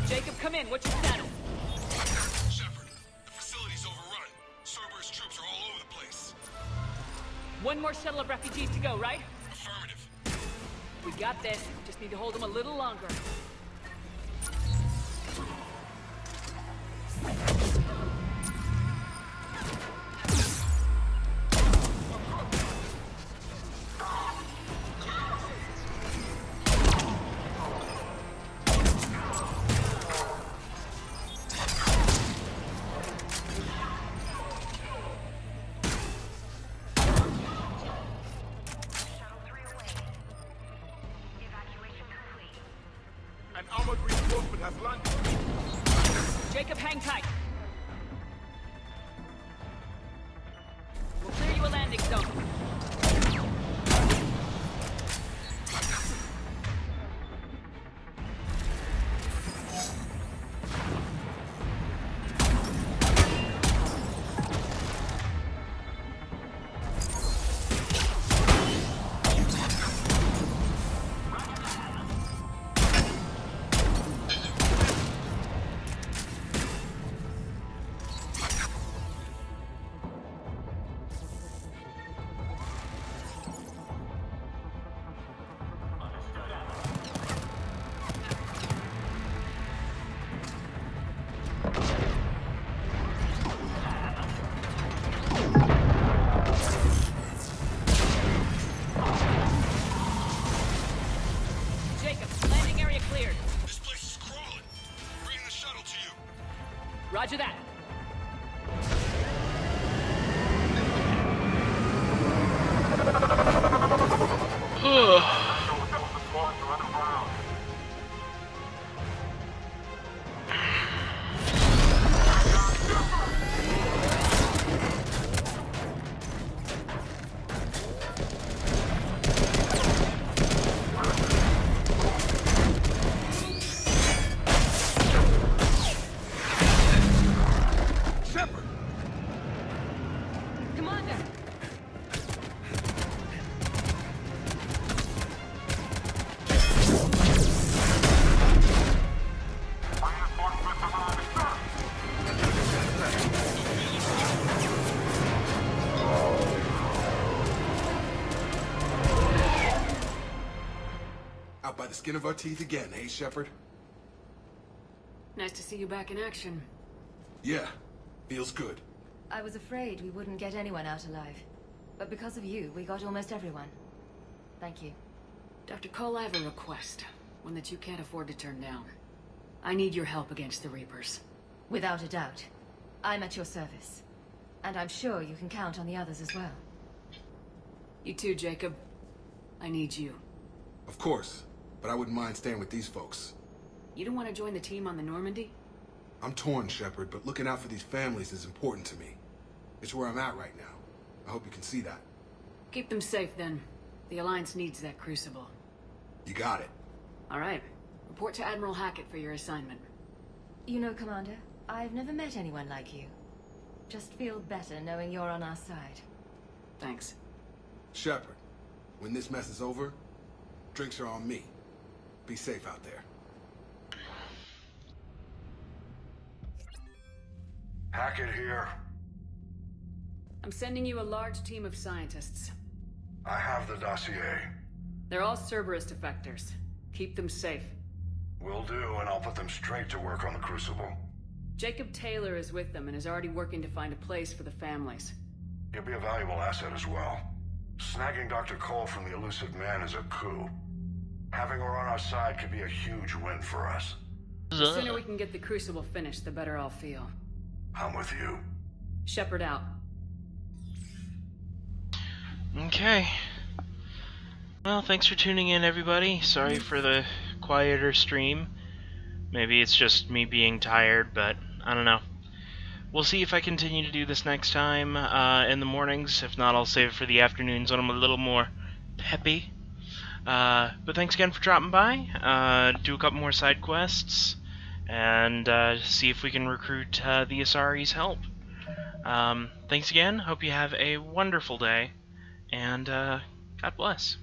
Jacob, come in. What's your status? Shepard, the facility's overrun. Cerberus troops are all over the place. One more shuttle of refugees to go, right? Affirmative. We got this. Just need to hold them a little longer. An armored reinforcement has landed. Jacob, hang tight. We'll clear you a landing zone. Roger that. Out by the skin of our teeth again, eh, Shepard? Nice to see you back in action. Yeah, feels good. I was afraid we wouldn't get anyone out alive. But because of you, we got almost everyone. Thank you. Dr. Cole, I have a request. One that you can't afford to turn down. I need your help against the Reapers. Without a doubt. I'm at your service. And I'm sure you can count on the others as well. You too, Jacob. I need you. Of course. But I wouldn't mind staying with these folks. You don't want to join the team on the Normandy? I'm torn, Shepard, but looking out for these families is important to me. It's where I'm at right now. I hope you can see that. Keep them safe, then. The Alliance needs that crucible. You got it. All right. Report to Admiral Hackett for your assignment. You know, Commander, I've never met anyone like you. Just feel better knowing you're on our side. Thanks. Shepard, when this mess is over, drinks are on me. Be safe out there. Hackett here. I'm sending you a large team of scientists. I have the dossier. They're all Cerberus defectors. Keep them safe. Will do, and I'll put them straight to work on the Crucible. Jacob Taylor is with them and is already working to find a place for the families. He'll be a valuable asset as well. Snagging Dr. Cole from the elusive man is a coup. Having her on our side could be a huge win for us. The sooner we can get the Crucible finished, the better I'll feel. I'm with you. Shepard out. Okay. Well, thanks for tuning in, everybody. Sorry for the quieter stream. Maybe it's just me being tired, but I don't know. We'll see if I continue to do this next time in the mornings. If not, I'll save it for the afternoons when I'm a little more peppy. But thanks again for dropping by. Do a couple more side quests, and see if we can recruit the Asari's help. Thanks again. Hope you have a wonderful day, and God bless.